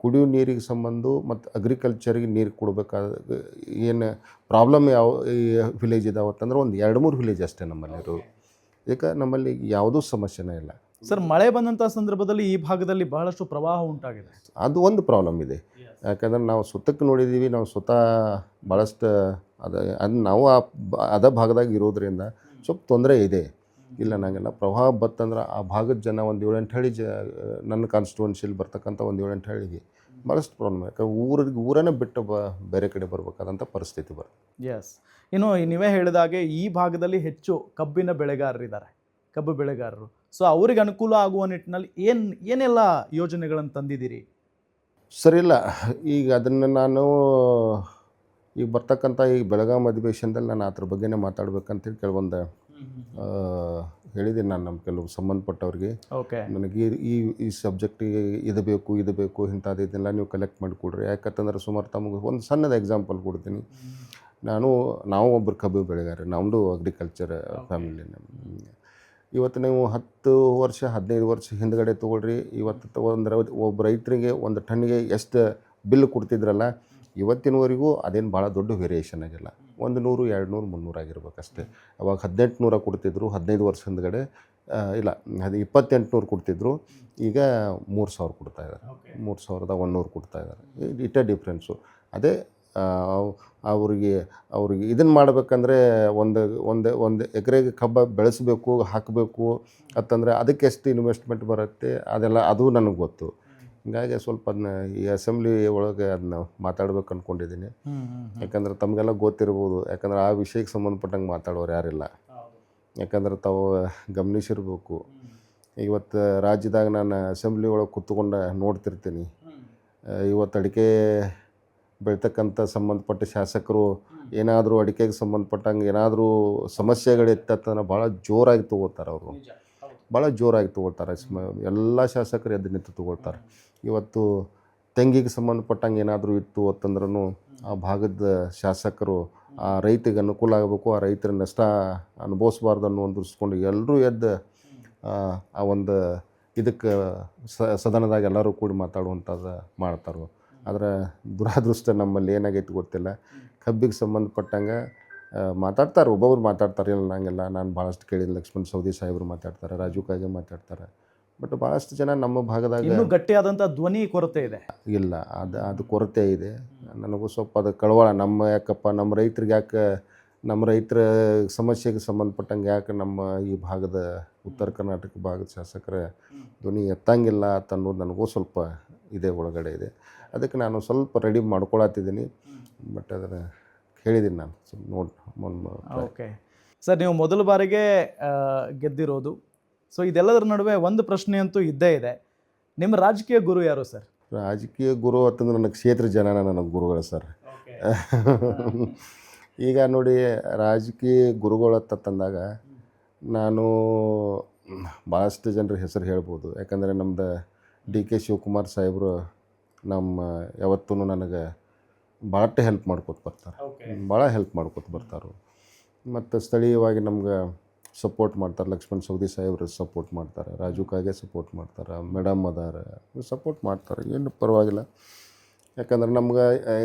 ಕುಡಿಯೋ ನೀರಿಗೆ ಸಂಬಂಧ ಮತ್ತು ಅಗ್ರಿಕಲ್ಚರಿಗೆ ನೀರು ಕೊಡಬೇಕಾದ ಏನು ಪ್ರಾಬ್ಲಮ್ ಯಾವ ಈ ವಿಲೇಜ್ ಇದಾವತ್ತಂದ್ರೆ ಒಂದು 2-3 ವಿಲೇಜ್ ಅಷ್ಟೇ ನಮ್ಮಲ್ಲಿ ಇರೋದು. ಇದಕ್ಕೆ ನಮ್ಮಲ್ಲಿ ಯಾವುದೂ ಸಮಸ್ಯೆನೇ ಇಲ್ಲ. ಸರ್, ಮಳೆ ಬಂದಂಥ ಸಂದರ್ಭದಲ್ಲಿ ಈ ಭಾಗದಲ್ಲಿ ಬಹಳಷ್ಟು ಪ್ರವಾಹ ಉಂಟಾಗಿದೆ. ಅದು ಒಂದು ಪ್ರಾಬ್ಲಮ್ ಇದೆ. ಯಾಕಂದ್ರೆ ನಾವು ಸುತ್ತಕ್ಕೆ ನೋಡಿದ್ದೀವಿ, ನಾವು ಸ್ವತಃ ಭಾಳಷ್ಟು ಅದು ನಾವು ಅದ ಭಾಗದಾಗ ಇರೋದ್ರಿಂದ ಸ್ವಲ್ಪ ತೊಂದರೆ ಇದೆ. ಇಲ್ಲ ನಂಗೆಲ್ಲ ಪ್ರವಾಹ ಬತ್ತಂದ್ರೆ ಆ ಭಾಗದ ಜನ ಒಂದು 7-8 ಹಳ್ಳಿ ನನ್ನ ಕಾನ್ಸ್ಟಿಟ್ಯೂನ್ಸಿಯಲ್ಲಿ ಬರ್ತಕ್ಕಂಥ ಒಂದು 7-8 ಹಳ್ಳಿಗೆ ಭಾಳಷ್ಟು ಪ್ರಾಬ್ಲಮ್. ಯಾಕಂದ್ರೆ ಊರನ್ನೇ ಬಿಟ್ಟು ಬೇರೆ ಕಡೆ ಬರಬೇಕಾದಂಥ ಪರಿಸ್ಥಿತಿ ಬರುತ್ತೆ. ಎಸ್. ಇನ್ನು ನೀವೇ ಹೇಳಿದಾಗೆ ಈ ಭಾಗದಲ್ಲಿ ಹೆಚ್ಚು ಕಬ್ಬಿನ ಬೆಳೆಗಾರರಿದ್ದಾರೆ, ಕಬ್ಬು ಬೆಳೆಗಾರರು. ಸೊ ಅವ್ರಿಗೆ ಅನುಕೂಲ ಆಗುವ ನಿಟ್ಟಿನಲ್ಲಿ ಏನೆಲ್ಲ ಯೋಜನೆಗಳನ್ನು ತಂದಿದ್ದೀರಿ? ಸರಿಯಿಲ್ಲ, ಈಗ ಅದನ್ನು ನಾನು ಈಗ ಬರ್ತಕ್ಕಂಥ ಈ ಬೆಳಗಾವಿ ಅಧಿವೇಶನದಲ್ಲಿ ನಾನು ಅದ್ರ ಬಗ್ಗೆನೇ ಮಾತಾಡ್ಬೇಕಂತೇಳಿ ಕೆಲವೊಂದು ಹೇಳಿದ್ದೀನಿ. ನಾನು ನಮ್ಮ ಕೆಲವು ಸಂಬಂಧಪಟ್ಟವ್ರಿಗೆ ಓಕೆ, ನನಗೆ ಈ ಸಬ್ಜೆಕ್ಟಿಗೆ ಇದು ಬೇಕು ಇಂಥದ್ದು ಇದನ್ನೆಲ್ಲ ನೀವು ಕಲೆಕ್ಟ್ ಮಾಡಿಕೊಡ್ರಿ. ಯಾಕಂತಂದ್ರೆ ಸುಮಾರು ತಮಗೆ ಒಂದು ಸಣ್ಣದ ಎಕ್ಸಾಂಪಲ್ ಕೊಡ್ತೀನಿ. ನಾವು ಒಬ್ಬರು ಕಬ್ಬು ಬೆಳೆಗಾರ, ನಮ್ಮದು ಅಗ್ರಿಕಲ್ಚರ್ ಫ್ಯಾಮಿಲಿ. ಇವತ್ತು ನೀವು 10 ವರ್ಷ 15 ವರ್ಷ ಹಿಂದ್ಗಡೆ ತೊಗೊಳ್ರಿ, ಇವತ್ತು ಒಬ್ಬ ರೈತರಿಗೆ ಒಂದು ಟನ್ನಿಗೆ ಎಷ್ಟು ಬಿಲ್ ಕೊಡ್ತಿದ್ರಲ್ಲ, ಇವತ್ತಿನವರೆಗೂ ಅದೇನು ಭಾಳ ದೊಡ್ಡ ವೇರಿಯೇಷನ್ ಆಗಿಲ್ಲ. 100, 200, 300 ಆಗಿರ್ಬೇಕಷ್ಟೇ. ಅವಾಗ 1800 ಕೊಡ್ತಿದ್ರು 15 ವರ್ಷ ಹಿಂದ್ಗಡೆ, ಇಲ್ಲ 2800 ಕೊಡ್ತಿದ್ರು, ಈಗ 3000 ಕೊಡ್ತಾಯಿದ್ದಾರೆ, 3100 ಕೊಡ್ತಾಯಿದ್ದಾರೆ. ಇಷ್ಟೇ ಡಿಫ್ರೆನ್ಸು. ಅದೇ ಅವ್ರಿಗೆ ಇದನ್ನು ಮಾಡಬೇಕಂದ್ರೆ ಒಂದು ಎಕರೆಗೆ ಕಬ್ಬ ಬೆಳೆಸಬೇಕು, ಹಾಕಬೇಕು ಅಂತಂದರೆ ಅದಕ್ಕೆ ಎಷ್ಟು ಇನ್ವೆಸ್ಟ್ಮೆಂಟ್ ಬರುತ್ತೆ ಅದು ನನಗೆ ಗೊತ್ತು. ಹಿಂಗಾಗಿ ಸ್ವಲ್ಪ ಅದನ್ನ ಈ ಅಸೆಂಬ್ಲಿ ಒಳಗೆ ಅದನ್ನ ಮಾತಾಡ್ಬೇಕು ಅಂದ್ಕೊಂಡಿದ್ದೀನಿ. ಯಾಕಂದ್ರೆ ತಮಗೆಲ್ಲ ಗೊತ್ತಿರ್ಬೋದು, ಯಾಕಂದ್ರೆ ಆ ವಿಷಯಕ್ಕೆ ಸಂಬಂಧಪಟ್ಟಂಗೆ ಮಾತಾಡೋರು ಯಾರಿಲ್ಲ. ಯಾಕಂದ್ರೆ ತಾವು ಗಮನಿಸಿರ್ಬೇಕು, ಇವತ್ತು ರಾಜ್ಯದಾಗ ನಾನು ಅಸೆಂಬ್ಲಿ ಒಳಗೆ ಕೂತ್ಕೊಂಡು ನೋಡ್ತಿರ್ತೀನಿ. ಇವತ್ತು ಅಡಿಕೆ ಬೆಳ್ತಕ್ಕಂಥ ಸಂಬಂಧಪಟ್ಟ ಶಾಸಕರು ಏನಾದರೂ ಅಡಿಕೆಗೆ ಸಂಬಂಧಪಟ್ಟಂಗೆ ಏನಾದರೂ ಸಮಸ್ಯೆಗಳಿತ್ತಂದ್ರೆ ಭಾಳ ಜೋರಾಗಿ ತೊಗೋತಾರೆ. ಅವರು ಭಾಳ ಜೋರಾಗಿ ತೊಗೊಳ್ತಾರೆ. ಎಲ್ಲ ಶಾಸಕರು ಎದ್ದು ನಿಂತು ತೊಗೊಳ್ತಾರೆ. ಇವತ್ತು ತೆಂಗಿಗೆ ಸಂಬಂಧಪಟ್ಟಂಗೆ ಏನಾದರೂ ಇತ್ತು ಅಂತಂದ್ರೂ ಆ ಭಾಗದ ಶಾಸಕರು ಆ ರೈತಿಗೆ ಅನುಕೂಲ ಆಗಬೇಕು, ಆ ರೈತರ ನಷ್ಟ ಅನುಭವಿಸ್ಬಾರ್ದು ಅನ್ನೋ ಒಂದು ದೃಷ್ಟಿಕೊಂಡು ಎಲ್ಲರೂ ಎದ್ದು ಆ ಒಂದು ಇದಕ್ಕೆ ಸದನದಾಗ ಎಲ್ಲರೂ ಕೂಡಿ ಮಾತಾಡುವಂಥದ್ದು ಮಾಡ್ತಾರೆ. ಆದರೆ ದುರಾದೃಷ್ಟ ನಮ್ಮಲ್ಲಿ ಏನಾಗೈತೆ ಗೊತ್ತಿಲ್ಲ. ಕಬ್ಬಿಗೆ ಸಂಬಂಧಪಟ್ಟಂಗೆ ಮಾತಾಡ್ತಾರೆ, ಒಬ್ಬೊಬ್ರು ಮಾತಾಡ್ತಾರೆ, ಇಲ್ಲ ನಂಗೆಲ್ಲ ನಾನು ಭಾಳಷ್ಟು ಕೇಳಿದ ಲಕ್ಷ್ಮಣ ಸವದಿ ಸಾಹೇಬರು ಮಾತಾಡ್ತಾರೆ, ರಾಜು ಕಾಗೆ ಮಾತಾಡ್ತಾರೆ. ಬಟ್ ಭಾಳಷ್ಟು ಜನ ನಮ್ಮ ಭಾಗದಾಗ ಇನ್ನೂ ಗಟ್ಟಿಯಾದಂಥ ಧ್ವನಿ ಕೊರತೆ ಇದೆ. ಇಲ್ಲ, ಅದು ಕೊರತೆ ಇದೆ. ನನಗೂ ಸ್ವಲ್ಪ ಅದು ಕಳವಳ. ಯಾಕಪ್ಪ ನಮ್ಮ ರೈತರ ಸಮಸ್ಯೆಗೆ ಸಂಬಂಧಪಟ್ಟಂಗೆ ಯಾಕೆ ನಮ್ಮ ಈ ಭಾಗದ ಉತ್ತರ ಕರ್ನಾಟಕ ಭಾಗದ ಶಾಸಕರ ಧ್ವನಿ ಎತ್ತಂಗಿಲ್ಲ ಅನ್ನೋದು ನನಗೂ ಸ್ವಲ್ಪ ಒಳಗಡೆ ಇದೆ. ಅದಕ್ಕೆ ನಾನು ಸ್ವಲ್ಪ ರೆಡಿ ಮಾಡ್ಕೊಳತ್ತಿದ್ದೀನಿ. ಬಟ್ ಅದನ್ನು ಹೇಳಿದ್ದೀನಿ ನಾನು ಓಕೆ ಸರ್, ನೀವು ಮೊದಲ ಬಾರಿಗೆ ಗೆದ್ದಿರೋದು. ಸೊ ಇದೆಲ್ಲದರ ನಡುವೆ ಒಂದು ಪ್ರಶ್ನೆ ಅಂತೂ ಇದ್ದೇ ಇದೆ, ನಿಮ್ಮ ರಾಜಕೀಯ ಗುರು ಯಾರು ಸರ್? ರಾಜಕೀಯ ಗುರು ಅಂತಂದ್ರೆ ನನ್ನ ಕ್ಷೇತ್ರ ಜನ ನನಗೆ ಗುರುಗಳು ಸರ್. ಈಗ ನೋಡಿ, ರಾಜಕೀಯ ಗುರುಗಳು ತಂದಾಗ ನಾನು ಭಾಳಷ್ಟು ಜನರ ಹೆಸರು ಹೇಳ್ಬೋದು. ಯಾಕಂದರೆ ನಮ್ಮದು DK ಶಿವಕುಮಾರ್ ಸಾಹೇಬರು ಯಾವತ್ತೂ ನನಗೆ ಭಾಳಷ್ಟು ಹೆಲ್ಪ್ ಮಾಡ್ಕೊತ ಬರ್ತಾರೆ. ಮತ್ತು ಸ್ಥಳೀಯವಾಗಿ ನಮ್ಗೆ ಸಪೋರ್ಟ್ ಮಾಡ್ತಾರೆ. ಲಕ್ಷ್ಮಣ ಸವದಿ ಸಾಹೇಬ್ರು ಸಪೋರ್ಟ್ ಮಾಡ್ತಾರೆ, ರಾಜು ಕಾಗೆ ಸಪೋರ್ಟ್ ಮಾಡ್ತಾರೆ, ಮೇಡಮ್ ಅದಾರ ಸಪೋರ್ಟ್ ಮಾಡ್ತಾರೆ. ಏನು ಪರವಾಗಿಲ್ಲ. ಯಾಕಂದ್ರೆ ನಮ್ಗೆ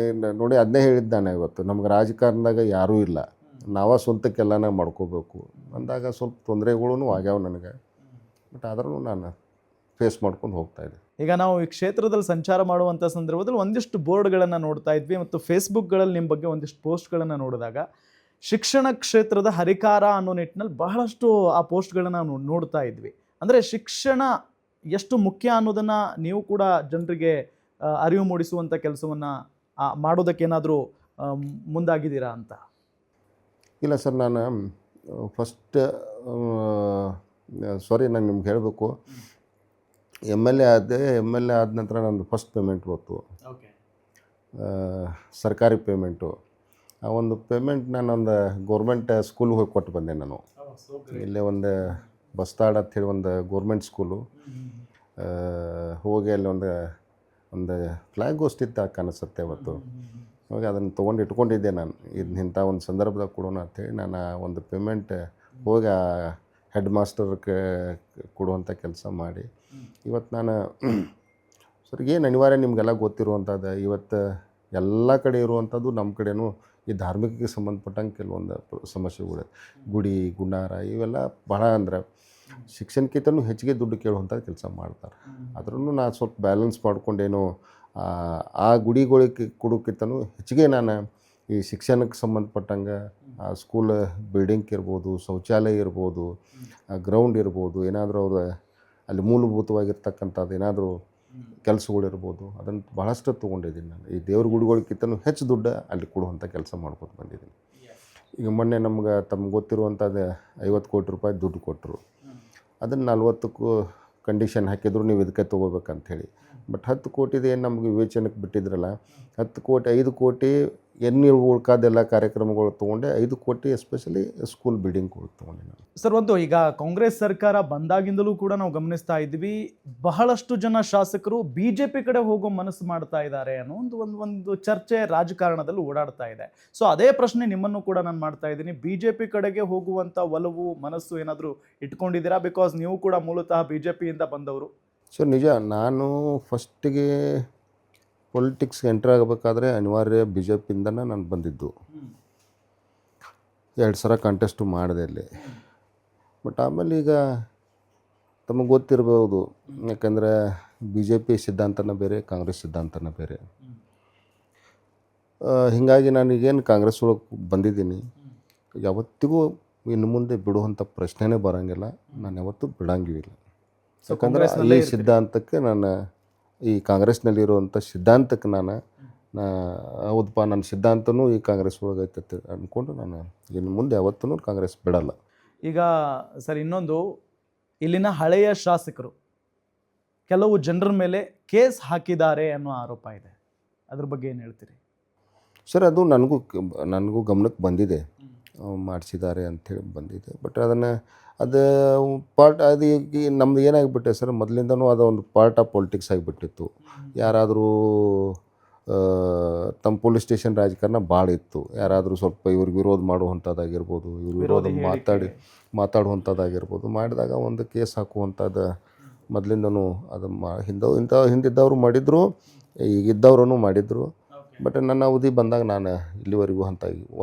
ನೋಡಿ ಅದನ್ನೇ ಹೇಳಿದ್ದಾನೆ, ಇವತ್ತು ನಮ್ಗೆ ರಾಜಕಾರಣದಾಗ ಯಾರೂ ಇಲ್ಲ, ನಾವೇ ಸ್ವಂತಕ್ಕೆಲ್ಲನ ಮಾಡ್ಕೋಬೇಕು ಅಂದಾಗ ಸ್ವಲ್ಪ ತೊಂದರೆಗಳೂ ಆಗ್ಯಾವ ನನಗೆ. ಬಟ್ ಆದ್ರೂ ನಾನು ಫೇಸ್ ಮಾಡ್ಕೊಂಡು ಹೋಗ್ತಾಯಿದ್ದೆ. ಈಗ ನಾವು ಈ ಕ್ಷೇತ್ರದಲ್ಲಿ ಸಂಚಾರ ಮಾಡುವಂಥ ಸಂದರ್ಭದಲ್ಲಿ ಒಂದಿಷ್ಟು ಬೋರ್ಡ್ಗಳನ್ನು ನೋಡ್ತಾ ಇದ್ವಿ ಮತ್ತು ಫೇಸ್ಬುಕ್ಗಳಲ್ಲಿ ನಿಮ್ಮ ಬಗ್ಗೆ ಒಂದಿಷ್ಟು ಪೋಸ್ಟ್ಗಳನ್ನು ನೋಡಿದಾಗ ಶಿಕ್ಷಣ ಕ್ಷೇತ್ರದ ಹರಿಕಾರ ಅನ್ನೋ ನಿಟ್ಟಿನಲ್ಲಿ ಬಹಳಷ್ಟು ಆ ಪೋಸ್ಟ್ಗಳನ್ನು ನಾವು ನೋಡ್ತಾ ಇದ್ವಿ. ಅಂದರೆ ಶಿಕ್ಷಣ ಎಷ್ಟು ಮುಖ್ಯ ಅನ್ನೋದನ್ನು ನೀವು ಕೂಡ ಜನರಿಗೆ ಅರಿವು ಮೂಡಿಸುವಂಥ ಕೆಲಸವನ್ನು ಮಾಡೋದಕ್ಕೇನಾದರೂ ಮುಂದಾಗಿದ್ದೀರಾ ಅಂತ? ಇಲ್ಲ ಸರ್, ನಾನು ನಾನು ನಿಮ್ಗೆ ಹೇಳಬೇಕು, MLA ಆದ ನಂತರ ನಂದು ಫಸ್ಟ್ ಪೇಮೆಂಟ್ ಬಂತು, ಸರ್ಕಾರಿ ಪೇಮೆಂಟು. ಆ ಒಂದು ಪೇಮೆಂಟ್ ನಾನೊಂದು ಗೌರ್ಮೆಂಟ್ ಸ್ಕೂಲ್ಗೆ ಹೋಗಿ ಕೊಟ್ಟು ಬಂದೆ. ನಾನು ಇಲ್ಲೇ ಒಂದು ಬಸ್ತಾಡ್ ಅಂಥೇಳಿ ಒಂದು ಗೋರ್ಮೆಂಟ್ ಸ್ಕೂಲು. ಹೋಗಿ ಅಲ್ಲಿ ಒಂದು ಫ್ಲ್ಯಾಗ್ ಹೋಸ್ಟಿತ್ತು ಕಾಣಿಸುತ್ತೆ ಅವತ್ತು. ಹೋಗಿ ಅದನ್ನು ತೊಗೊಂಡು ಇಟ್ಕೊಂಡಿದ್ದೆ ನಾನು, ಇಂಥ ಒಂದು ಸಂದರ್ಭದಾಗ ಕೊಡೋಣ ಅಂಥೇಳಿ. ನಾನು ಒಂದು ಪೇಮೆಂಟ್ ಹೋಗಿ ಆ ಹೆಡ್ ಮಾಸ್ಟರ್ಗೆ ಕೊಡುವಂಥ ಕೆಲಸ ಮಾಡಿ ಇವತ್ತು ನಾನು ಸರ್ ಏನು ಅನಿವಾರ್ಯ ನಿಮಗೆಲ್ಲ ಗೊತ್ತಿರುವಂಥದ್ದು. ಇವತ್ತು ಎಲ್ಲ ಕಡೆ ಇರುವಂಥದ್ದು ನಮ್ಮ ಕಡೆನೂ ಈ ಧಾರ್ಮಿಕಕ್ಕೆ ಸಂಬಂಧಪಟ್ಟಂಗೆ ಕೆಲವೊಂದು ಸಮಸ್ಯೆಗಳು, ಗುಡಿ ಗುಂಡಾರ ಇವೆಲ್ಲ ಭಾಳ ಅಂದ್ರೆ ಶಿಕ್ಷಣಕ್ಕಿಂತಲೂ ಹೆಚ್ಚಿಗೆ ದುಡ್ಡು ಕೇಳುವಂಥ ಕೆಲಸ ಮಾಡ್ತಾರೆ. ಆದ್ರೂ ನಾನು ಸ್ವಲ್ಪ ಬ್ಯಾಲೆನ್ಸ್ ಮಾಡ್ಕೊಂಡೇನೋ ಆ ಗುಡಿಗಳಿಗೆ ಕೊಡೋಕ್ಕಿಂತನೂ ಹೆಚ್ಚಿಗೆ ನಾನು ಈ ಶಿಕ್ಷಣಕ್ಕೆ ಸಂಬಂಧಪಟ್ಟಂಗೆ ಆ ಸ್ಕೂಲ್ ಬಿಲ್ಡಿಂಗ್ ಇರ್ಬೋದು, ಶೌಚಾಲಯ ಇರ್ಬೋದು, ಗ್ರೌಂಡ್ ಇರ್ಬೋದು, ಏನಾದರೂ ಅವ್ರು ಅಲ್ಲಿ ಮೂಲಭೂತವಾಗಿರ್ತಕ್ಕಂಥದ್ದು ಏನಾದರೂ ಕೆಲಸಗಳಿರ್ಬೋದು, ಅದನ್ನು ಭಾಳಷ್ಟು ತೊಗೊಂಡಿದ್ದೀನಿ ನಾನು. ಈ ದೇವ್ರ ಗುಡಿಗಳಿಗಿಂತನೂ ಹೆಚ್ಚು ದುಡ್ಡು ಅಲ್ಲಿ ಕೊಡುವಂಥ ಕೆಲಸ ಮಾಡ್ಕೊತ ಬಂದಿದ್ದೀನಿ. ಈಗ ಮೊನ್ನೆ ನಮ್ಗೆ ತಮ್ಗೆ ಗೊತ್ತಿರುವಂಥದ್ದು 50 ಕೋಟಿ ರೂಪಾಯಿ ದುಡ್ಡು ಕೊಟ್ಟರು. ಅದನ್ನು 40ಕ್ಕೂ ಕಂಡೀಷನ್ ಹಾಕಿದ್ರು, ನೀವು ಇದಕ್ಕೆ ತೊಗೋಬೇಕಂಥೇಳಿ. ಬಟ್ 10 ಕೋಟಿದು ಏನು ನಮ್ಗೆ ವಿವೇಚನಕ್ಕೆ ಬಿಟ್ಟಿದ್ರಲ್ಲ, 10 ಕೋಟಿ 5 ಕೋಟಿ ಎನ್ನು ಉಳ್ಕಾದೆಲ್ಲ ಕಾರ್ಯಕ್ರಮಗಳು ತೊಗೊಂಡೆ, 5 ಕೋಟಿ ಎಸ್ಪೆಷಲಿ ಸ್ಕೂಲ್ ಬಿಲ್ಡಿಂಗ್ಗಳು ತೊಗೊಂಡೆ ನಾನು. ಸರ್, ಒಂದು ಈಗ ಕಾಂಗ್ರೆಸ್ ಸರ್ಕಾರ ಬಂದಾಗಿಂದಲೂ ಕೂಡ ನಾವು ಗಮನಿಸ್ತಾ ಇದ್ವಿ, ಬಹಳಷ್ಟು ಜನ ಶಾಸಕರು BJP ಕಡೆ ಹೋಗೋ ಮನಸ್ಸು ಮಾಡ್ತಾ ಇದ್ದಾರೆ ಅನ್ನೋ ಒಂದು ಚರ್ಚೆ ರಾಜಕಾರಣದಲ್ಲಿ ಓಡಾಡ್ತಾ ಇದೆ. ಸೊ ಅದೇ ಪ್ರಶ್ನೆ ನಿಮ್ಮನ್ನು ಕೂಡ ನಾನು ಮಾಡ್ತಾ ಇದ್ದೀನಿ, BJP ಕಡೆಗೆ ಹೋಗುವಂಥ ಒಲವು ಮನಸ್ಸು ಏನಾದರೂ ಇಟ್ಕೊಂಡಿದ್ದೀರಾ? ಬಿಕಾಸ್ ನೀವು ಕೂಡ ಮೂಲತಃ BJPಯಿಂದ ಬಂದವರು. ಸೊ ನಿಜ, ನಾನು ಫಸ್ಟಿಗೆ ಪೊಲಿಟಿಕ್ಸ್ಗೆ ಎಂಟ್ರ್ ಆಗಬೇಕಾದ್ರೆ ಅನಿವಾರ್ಯ BJPಯಿಂದನೇ ನಾನು ಬಂದಿದ್ದು. 2 ಸಲ ಕಾಂಟೆಸ್ಟು ಮಾಡಿದೆ ಅಲ್ಲಿ. ಬಟ್ ಆಮೇಲೆ ಈಗ ತಮಗೆ ಗೊತ್ತಿರ್ಬೋದು, ಯಾಕಂದರೆ BJP ಸಿದ್ಧಾಂತನ ಬೇರೆ, ಕಾಂಗ್ರೆಸ್ ಸಿದ್ಧಾಂತನ ಬೇರೆ. ಹೀಗಾಗಿ ನಾನೀಗೇನು ಕಾಂಗ್ರೆಸ್ ಒಳಗೆ ಬಂದಿದ್ದೀನಿ, ಯಾವತ್ತಿಗೂ ಇನ್ನು ಮುಂದೆ ಬಿಡುವಂಥ ಪ್ರಶ್ನೆನೇ ಬರೋಂಗಿಲ್ಲ, ನಾನು ಯಾವತ್ತೂ ಬಿಡೋಂಗಿಲ್ಲ. ಯಾಕಂದರೆ ಈ ಸಿದ್ಧಾಂತಕ್ಕೆ ನಾನು, ಈ ಕಾಂಗ್ರೆಸ್ನಲ್ಲಿರುವಂಥ ಸಿದ್ಧಾಂತಕ್ಕೆ ನಾನು ಹೌದಪ್ಪ, ನನ್ನ ಸಿದ್ಧಾಂತನೂ ಈ ಕಾಂಗ್ರೆಸ್ ಒಳಗೆ ಐತೆ ಅಂದ್ಕೊಂಡು ನಾನು ಇನ್ನು ಮುಂದೆ ಯಾವತ್ತೂ ಕಾಂಗ್ರೆಸ್ ಬಿಡಲ್ಲ. ಈಗ ಸರ್, ಇನ್ನೊಂದು, ಇಲ್ಲಿನ ಹಳೆಯ ಶಾಸಕರು ಕೆಲವು ಜನರ ಮೇಲೆ ಕೇಸ್ ಹಾಕಿದ್ದಾರೆ ಅನ್ನೋ ಆರೋಪ ಇದೆ, ಅದ್ರ ಬಗ್ಗೆ ಏನು ಹೇಳ್ತೀರಿ? ಸರ್, ಅದು ನನಗೂ ಗಮನಕ್ಕೆ ಬಂದಿದೆ, ಮಾಡಿಸಿದ್ದಾರೆ ಅಂಥೇಳಿ ಬಂದಿದೆ. ಬಟ್ ಅದು ಪಾರ್ಟ್, ಅದು ಈಗ ನಮ್ದು ಏನಾಗಿಬಿಟ್ಟೆ ಸರ್, ಮೊದಲಿಂದನೂ ಅದು ಒಂದು ಪಾರ್ಟ್ ಆಫ್ ಪೊಲಿಟಿಕ್ಸ್ ಆಗಿಬಿಟ್ಟಿತ್ತು. ಯಾರಾದರೂ ತಮ್ಮ ಪೊಲೀಸ್ ಸ್ಟೇಷನ್ ರಾಜಕಾರಣ ಭಾಳ ಇತ್ತು. ಯಾರಾದರೂ ಸ್ವಲ್ಪ ಇವ್ರಿಗೆ ವಿರೋಧ ಮಾಡುವಂಥದ್ದಾಗಿರ್ಬೋದು, ಇವ್ರ ವಿರೋಧ ಮಾತಾಡುವಂಥದ್ದಾಗಿರ್ಬೋದು, ಮಾಡಿದಾಗ ಒಂದು ಕೇಸ್ ಹಾಕುವಂಥದ್ದು ಮೊದಲಿಂದನೂ ಅದು ಹಿಂದಿದ್ದವರು ಮಾಡಿದರು, ಈಗಿದ್ದವ್ರೂ ಮಾಡಿದರು. ಬಟ್ ನನ್ನ ಅವಧಿ ಬಂದಾಗ ನಾನು ಇಲ್ಲಿವರೆಗೂ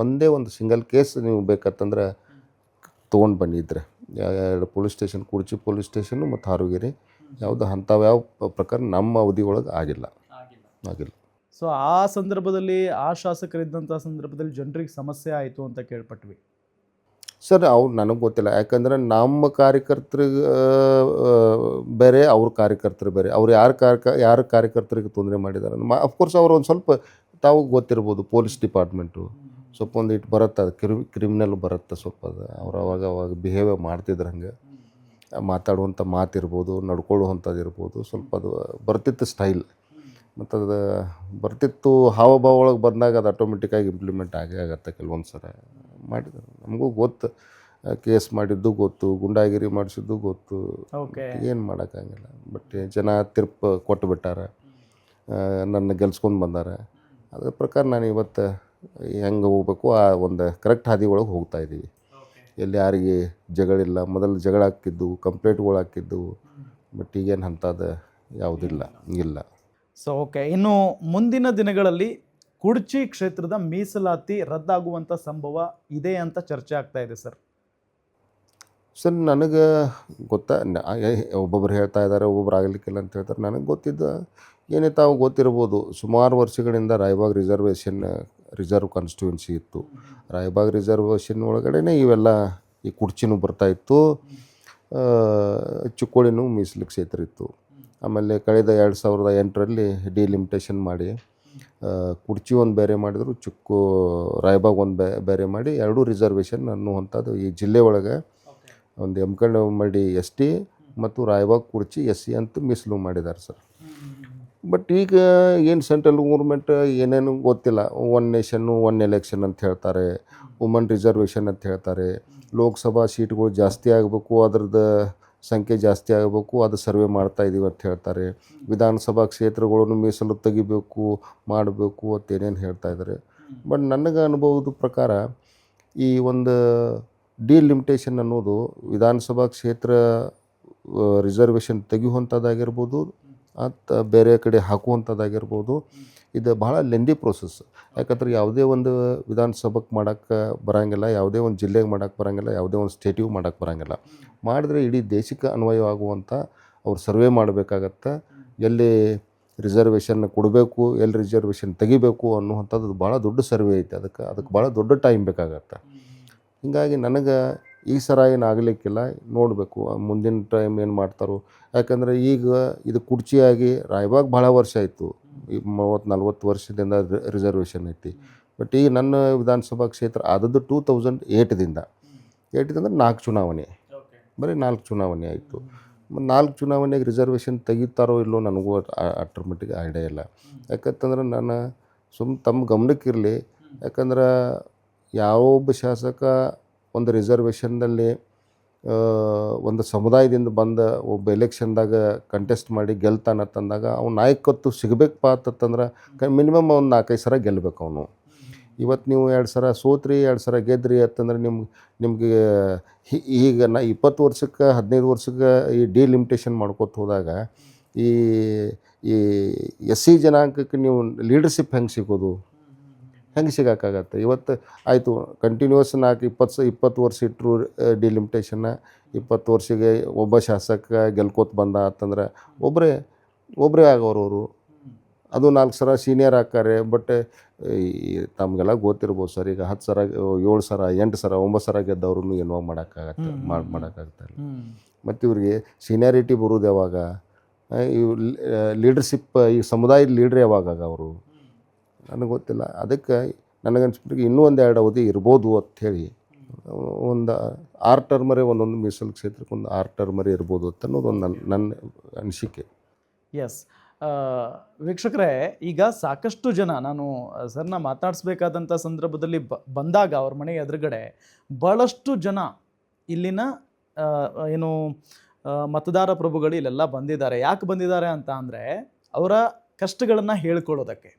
ಒಂದೇ ಒಂದು ಸಿಂಗಲ್ ಕೇಸ್ ನೀವು ಬೇಕಂತಂದ್ರೆ ತೊಗೊಂಡು ಬಂದಿದ್ರೆ, 2 ಪೊಲೀಸ್ ಸ್ಟೇಷನ್, ಕುರ್ಚಿ ಪೊಲೀಸ್ ಸ್ಟೇಷನ್ನು ಮತ್ತು ಹಾರುಗಿರಿ, ಯಾವುದು ಅಂಥವ್ಯಾವ ಪ್ರಕಾರ ನಮ್ಮ ಅವಧಿ ಒಳಗೆ ಆಗಿಲ್ಲ. ಸೊ ಆ ಸಂದರ್ಭದಲ್ಲಿ, ಆ ಶಾಸಕರಿದ್ದಂಥ ಸಂದರ್ಭದಲ್ಲಿ ಜನರಿಗೆ ಸಮಸ್ಯೆ ಆಯಿತು ಅಂತ ಕೇಳ್ಪಟ್ವಿ. ಸರ್, ಅವ್ರು ನನಗೆ ಗೊತ್ತಿಲ್ಲ, ಯಾಕಂದರೆ ನಮ್ಮ ಕಾರ್ಯಕರ್ತರಿಗೆ ಬೇರೆ, ಅವ್ರ ಕಾರ್ಯಕರ್ತರು ಬೇರೆ. ಅವ್ರು ಯಾರು ಕಾರ್ಯಕರ್ತರಿಗೆ ತೊಂದರೆ ಮಾಡಿದ್ದಾರೆ ಅಫ್ಕೋರ್ಸ್ ಅವ್ರು ಒಂದು ಸ್ವಲ್ಪ ತಾವು ಗೊತ್ತಿರ್ಬೋದು, ಪೊಲೀಸ್ ಡಿಪಾರ್ಟ್ಮೆಂಟು ಸ್ವಲ್ಪ ಒಂದು ಇಟ್ಟು ಬರುತ್ತೆ, ಅದು ಕ್ರಿಮಿನಲ್ ಬರುತ್ತೆ ಸ್ವಲ್ಪ. ಅದು ಅವ್ರು ಅವಾಗ ಬಿಹೇವಿಯರ್ ಮಾಡ್ತಿದ್ರು, ಹಂಗೆ ಮಾತಾಡುವಂಥ ಮಾತಿರ್ಬೋದು, ನಡ್ಕೊಳ್ಳುವಂಥದ್ದು ಇರ್ಬೋದು, ಸ್ವಲ್ಪ ಅದು ಬರ್ತಿತ್ತು ಸ್ಟೈಲ್. ಮತ್ತು ಅದು ಬರ್ತಿತ್ತು, ಹಾವಭಾವ ಒಳಗೆ ಬಂದಾಗ ಅದು ಆಟೋಮೆಟಿಕ್ಕಾಗಿ ಇಂಪ್ಲಿಮೆಂಟ್ ಆಗತ್ತೆ ಕೆಲವೊಂದು ಸಲ ಮಾಡಿದ್ರು. ನಮಗೂ ಗೊತ್ತು, ಕೇಸ್ ಮಾಡಿದ್ದು ಗೊತ್ತು, ಗುಂಡಾಗಿರಿ ಮಾಡಿಸಿದ್ದು ಗೊತ್ತು, ಏನು ಮಾಡೋಕ್ಕಾಗಿಲ್ಲ. ಬಟ್ ಜನ ತೀರ್ಪು ಕೊಟ್ಟು ಬಿಟ್ಟಾರ, ನನ್ನ ಗೆಲ್ಸ್ಕೊಂಡು ಬಂದಾರ. ಅದ್ರ ಪ್ರಕಾರ ನಾನು ಇವತ್ತು ಹೆಂಗೆ ಹೋಗ್ಬೇಕು ಆ ಒಂದು ಕರೆಕ್ಟ್ ಹಾದಿ ಒಳಗೆ ಹೋಗ್ತಾಯಿದ್ದೀವಿ. ಎಲ್ಲಿ ಯಾರಿಗೆ ಜಗಳಿಲ್ಲ, ಮೊದಲು ಜಗಳ ಹಾಕಿದ್ದು, ಕಂಪ್ಲೇಂಟ್ಗಳು ಹಾಕಿದ್ದು, ಬಟ್ ಈಗೇನು ಅಂಥದ್ದು ಯಾವುದಿಲ್ಲ, ಇಲ್ಲ. ಸೊ ಓಕೆ, ಇನ್ನು ಮುಂದಿನ ದಿನಗಳಲ್ಲಿ ಕುಡ್ಚಿ ಕ್ಷೇತ್ರದ ಮೀಸಲಾತಿ ರದ್ದಾಗುವಂಥ ಸಂಭವ ಇದೆ ಅಂತ ಚರ್ಚೆ ಆಗ್ತಾ ಇದೆ ಸರ್. ಸರ್, ನನಗೆ ಗೊತ್ತಾ, ಒಬ್ಬೊಬ್ರು ಹೇಳ್ತಾ ಇದ್ದಾರೆ, ಒಬ್ಬೊಬ್ರು ಆಗಲಿಕ್ಕಿಲ್ಲ ಅಂತ ಹೇಳ್ತಾರೆ. ನನಗೆ ಗೊತ್ತಿದ್ದ ಏನೇ ತಾವು ಗೊತ್ತಿರ್ಬೋದು, ಸುಮಾರು ವರ್ಷಗಳಿಂದ ರಾಯಬಾಗ್ ರಿಸರ್ವ್ ಕಾನ್ಸ್ಟಿಟ್ಯೂನ್ಸಿ ಇತ್ತು. ರಾಯಬಾಗ್ ರಿಸರ್ವೇಷನ್ ಒಳಗಡೆ ಇವೆಲ್ಲ ಈ ಕುರ್ಚಿನೂ ಬರ್ತಾಯಿತ್ತು, ಚಿಕ್ಕೋಳಿನೂ ಮೀಸಲು ಕ್ಷೇತ್ರ ಇತ್ತು. ಆಮೇಲೆ ಕಳೆದ 2008ರಲ್ಲಿ ಡಿಲಿಮಿಟೇಷನ್ ಮಾಡಿ ಕುರ್ಚಿ ಒಂದು ಬೇರೆ ಮಾಡಿದ್ರು, ರಾಯಬಾಗ್ ಒಂದು ಬೇರೆ ಮಾಡಿ 2 ರಿಸರ್ವೇಷನ್ ಅನ್ನುವಂಥದ್ದು ಈ ಜಿಲ್ಲೆ ಒಳಗೆ ಒಂದು ಎಮ್ಕಂಡಿ ST ಮತ್ತು ರಾಯಬಾಗ್ ಕುರ್ಚಿ SC ಅಂತ ಮೀಸಲು ಮಾಡಿದ್ದಾರೆ ಸರ್. ಬಟ್ ಈಗ ಏನು ಸೆಂಟ್ರಲ್ ಗೌರ್ಮೆಂಟ್ ಏನೇನು ಗೊತ್ತಿಲ್ಲ, 1 ನೇಷನ್ನು 1 ಎಲೆಕ್ಷನ್ ಅಂತ ಹೇಳ್ತಾರೆ, ವುಮನ್ ರಿಸರ್ವೇಷನ್ ಅಂತ ಹೇಳ್ತಾರೆ, ಲೋಕಸಭಾ ಸೀಟ್ಗಳು ಜಾಸ್ತಿ ಆಗಬೇಕು, ಅದ್ರದ್ದು ಸಂಖ್ಯೆ ಜಾಸ್ತಿ ಆಗಬೇಕು, ಅದು ಸರ್ವೆ ಮಾಡ್ತಾ ಇದ್ದೀವಿ ಅಂತ ಹೇಳ್ತಾರೆ. ವಿಧಾನಸಭಾ ಕ್ಷೇತ್ರಗಳನ್ನು ಮೀಸಲು ತೆಗಿಬೇಕು ಮಾಡಬೇಕು ಅಂತ ಏನೇನು ಹೇಳ್ತಾ ಇದ್ದಾರೆ. ಬಟ್ ನನಗೆ ಅನುಭವದ ಪ್ರಕಾರ ಈ ಒಂದು ಡಿಲಿಮಿಟೇಷನ್ ಅನ್ನೋದು ವಿಧಾನಸಭಾ ಕ್ಷೇತ್ರ ರಿಸರ್ವೇಷನ್ ತೆಗೆಯುವಂಥದ್ದಾಗಿರ್ಬೋದು ಮತ್ತು ಬೇರೆ ಕಡೆ ಹಾಕುವಂಥದ್ದಾಗಿರ್ಬೋದು, ಇದು ಭಾಳ ಲೆಂದಿ ಪ್ರೋಸೆಸ್. ಯಾಕಂದ್ರೆ ಯಾವುದೇ ಒಂದು ವಿಧಾನಸಭೆಗೆ ಮಾಡೋಕ್ಕೆ ಬರೋಂಗಿಲ್ಲ, ಯಾವುದೇ ಒಂದು ಜಿಲ್ಲೆಗೆ ಮಾಡೋಕ್ಕೆ ಬರೋಂಗಿಲ್ಲ, ಯಾವುದೇ ಒಂದು ಸ್ಟೇಟಿಗೆ ಮಾಡೋಕ್ಕೆ ಬರೋಂಗಿಲ್ಲ. ಮಾಡಿದ್ರೆ ಇಡೀ ದೇಶಕ್ಕೆ ಅನ್ವಯವಾಗುವಂಥ ಅವ್ರು ಸರ್ವೆ ಮಾಡಬೇಕಾಗತ್ತೆ. ಎಲ್ಲಿ ರಿಸರ್ವೇಷನ್ ಕೊಡಬೇಕು, ಎಲ್ಲಿ ರಿಸರ್ವೇಷನ್ ತೆಗಿಬೇಕು ಅನ್ನುವಂಥದ್ದು ಭಾಳ ದೊಡ್ಡ ಸರ್ವೆ ಐತೆ. ಅದಕ್ಕೆ ಭಾಳ ದೊಡ್ಡ ಟೈಮ್ ಬೇಕಾಗತ್ತೆ. ಹೀಗಾಗಿ ನನಗೆ ಈ ಸರ ಏನು ಆಗಲಿಕ್ಕಿಲ್ಲ, ನೋಡಬೇಕು ಮುಂದಿನ ಟೈಮ್ ಏನು ಮಾಡ್ತಾರೋ. ಯಾಕಂದರೆ ಈಗ ಇದು ಕುರ್ಚಿಯಾಗಿ ರಾಯಬಾಗ್ ಭಾಳ ವರ್ಷ ಆಯಿತು, ಈ 30-40 ವರ್ಷದಿಂದ ರಿಸರ್ವೇಷನ್ ಐತಿ. ಬಟ್ ಈಗ ನನ್ನ ವಿಧಾನಸಭಾ ಕ್ಷೇತ್ರ ಆದದ್ದು 2008ದಿಂದ 4 ಚುನಾವಣೆ, ಬರೀ 4 ಚುನಾವಣೆ ಆಯಿತು. 4 ಚುನಾವಣೆಗೆ ರಿಸರ್ವೇಷನ್ ತೆಗಿತಾರೋ ಇಲ್ಲೋ ನನಗೂ ಅಷ್ಟರ ಮಟ್ಟಿಗೆ ಐಡಿಯಾ ಇಲ್ಲ. ಯಾಕಂತಂದ್ರೆ ನಾನು ತಮ್ಮ ಗಮನಕ್ಕಿರಲಿ, ಯಾಕಂದ್ರೆ ಯಾವೊಬ್ಬ ಶಾಸಕ ಒಂದು ರಿಸರ್ವೇಷನ್ನಲ್ಲಿ ಒಂದು ಸಮುದಾಯದಿಂದ ಬಂದ ಒಬ್ಬ ಎಲೆಕ್ಷನ್ದಾಗ ಕಂಟೆಸ್ಟ್ ಮಾಡಿ ಗೆಲ್ತಾನಂತಂದಾಗ ಅವ್ನ ನಾಯಕತ್ವ ಸಿಗಬೇಕಪ್ಪ ಅಂತಂದ್ರೆ ಮಿನಿಮಮ್ ಒಂದು 4-5 ಸಲ ಗೆಲ್ಲಬೇಕು ಅವನು. ಇವತ್ತು ನೀವು 2 ಸಲ ಸೋತ್ರಿ, 2 ಸಲ ಗೆದ್ರಿ ಅಂತಂದ್ರೆ ನಿಮಗೆ ಈಗ 20 ವರ್ಷಕ್ಕೆ 15 ವರ್ಷಕ್ಕೆ ಈ ಡಿಲಿಮಿಟೇಷನ್ ಮಾಡ್ಕೊತ ಹೋದಾಗ ಈ SC ಜನಾಂಗಕ್ಕೆ ನೀವು ಲೀಡರ್ಶಿಪ್ ಹೆಂಗೆ ಸಿಗೋದು, ಹೆಂಗೆ ಸಿಗೋಕ್ಕಾಗತ್ತೆ? ಇವತ್ತು ಆಯಿತು ಕಂಟಿನ್ಯೂಸ್ 20 ವರ್ಷ ಇಟ್ಟರು ಡಿಲಿಮಿಟೇಷನ್ನ, 20 ವರ್ಷಕ್ಕೆ ಒಬ್ಬ ಶಾಸಕ ಗೆಲ್ಕೋತ ಬಂದ ಅಂತಂದ್ರೆ ಒಬ್ಬರೇ ಆಗೋರು. ಅದು 4 ಸಲ ಸೀನಿಯರ್ ಹಾಕ್ತಾರೆ. ಬಟ್ ತಮಗೆಲ್ಲ ಗೊತ್ತಿರ್ಬೋದು ಸರ್, ಈಗ 10 ಸಲ 7 ಸಲ 8 ಸಲ 9 ಸಲ ಗೆದ್ದವ್ರೂ ಏನೋ ಮಾಡೋಕ್ಕಾಗ್ತಾಯಿಲ್ಲ. ಮತ್ತು ಇವ್ರಿಗೆ ಸೀನಿಯಾರಿಟಿ ಬರೋದು ಯಾವಾಗ? ಇವು ಲೀಡರ್ಶಿಪ್, ಈ ಸಮುದಾಯದ ಲೀಡ್ರ್ ಯಾವಾಗ ಅವರು? ನನಗೆ ಗೊತ್ತಿಲ್ಲ. ಅದಕ್ಕೆ ನನಗನ್ಸ್ಬಿಟ್ಟಿಗೆ ಇನ್ನೂ 1-2 ಅವಧಿ ಇರ್ಬೋದು ಅಂಥೇಳಿ, ಒಂದು 6 ಟರ್ಮರೇ ಒಂದೊಂದು ಮೀಸಲು ಕ್ಷೇತ್ರಕ್ಕೆ ಒಂದು 6 ಟರ್ಮರೇ ಇರ್ಬೋದು ಅಂತ ಅನ್ನೋದು ಒಂದು ನನ್ನ ಅನಿಸಿಕೆ. ಎಸ್ ವೀಕ್ಷಕರೇ, ಈಗ ಸಾಕಷ್ಟು ಜನ ನಾನು ಸರ್ನ ಮಾತಾಡಿಸ್ಬೇಕಾದಂಥ ಸಂದರ್ಭದಲ್ಲಿ ಬಂದಾಗ ಅವ್ರ ಮನೆ ಎದುರುಗಡೆ ಭಾಳಷ್ಟು ಜನ ಇಲ್ಲಿನ ಏನು ಮತದಾರ ಪ್ರಭುಗಳು ಇಲ್ಲೆಲ್ಲ ಬಂದಿದ್ದಾರೆ. ಯಾಕೆ ಬಂದಿದ್ದಾರೆ ಅಂತ ಅಂದರೆ ಅವರ ಕಷ್ಟಗಳನ್ನು ಹೇಳ್ಕೊಳ್ಳೋದಕ್ಕೆ.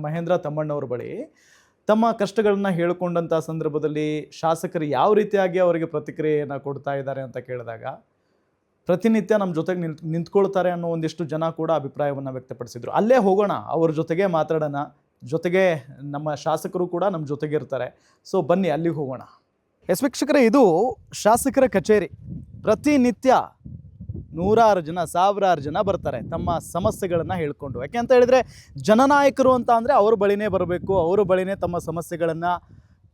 ಮಹೇಂದ್ರ ತಮ್ಮಣ್ಣವ್ರ ಬಳಿ ತಮ್ಮ ಕಷ್ಟಗಳನ್ನ ಹೇಳಿಕೊಂಡಂಥ ಸಂದರ್ಭದಲ್ಲಿ ಶಾಸಕರು ಯಾವ ರೀತಿಯಾಗಿ ಅವರಿಗೆ ಪ್ರತಿಕ್ರಿಯೆಯನ್ನು ಕೊಡ್ತಾ ಇದ್ದಾರೆ ಅಂತ ಕೇಳಿದಾಗ ಪ್ರತಿನಿತ್ಯ ನಮ್ಮ ಜೊತೆಗೆ ನಿಂತ್ಕೊಳ್ತಾರೆ ಅನ್ನೋ ಒಂದಿಷ್ಟು ಜನ ಕೂಡ ಅಭಿಪ್ರಾಯವನ್ನು ವ್ಯಕ್ತಪಡಿಸಿದರು. ಅಲ್ಲೇ ಹೋಗೋಣ, ಅವ್ರ ಜೊತೆಗೆ ಮಾತಾಡೋಣ, ಜೊತೆಗೆ ನಮ್ಮ ಶಾಸಕರು ಕೂಡ ನಮ್ಮ ಜೊತೆಗೆ ಇರ್ತಾರೆ. ಸೊ ಬನ್ನಿ ಅಲ್ಲಿಗೆ ಹೋಗೋಣ. ಎಸ್ ವೀಕ್ಷಕರೇ, ಇದು ಶಾಸಕರ ಕಚೇರಿ. ಪ್ರತಿನಿತ್ಯ 100 ಜನ 1000 ಜನ ಬರ್ತಾರೆ ತಮ್ಮ ಸಮಸ್ಯೆಗಳನ್ನು ಹೇಳ್ಕೊಂಡು. ಯಾಕೆ ಅಂತ ಹೇಳಿದರೆ ಜನನಾಯಕರು ಅಂತ ಅಂದರೆ ಅವ್ರ ಬಳಿನೇ ಬರಬೇಕು, ಅವ್ರ ಬಳಿನೇ ತಮ್ಮ ಸಮಸ್ಯೆಗಳನ್ನು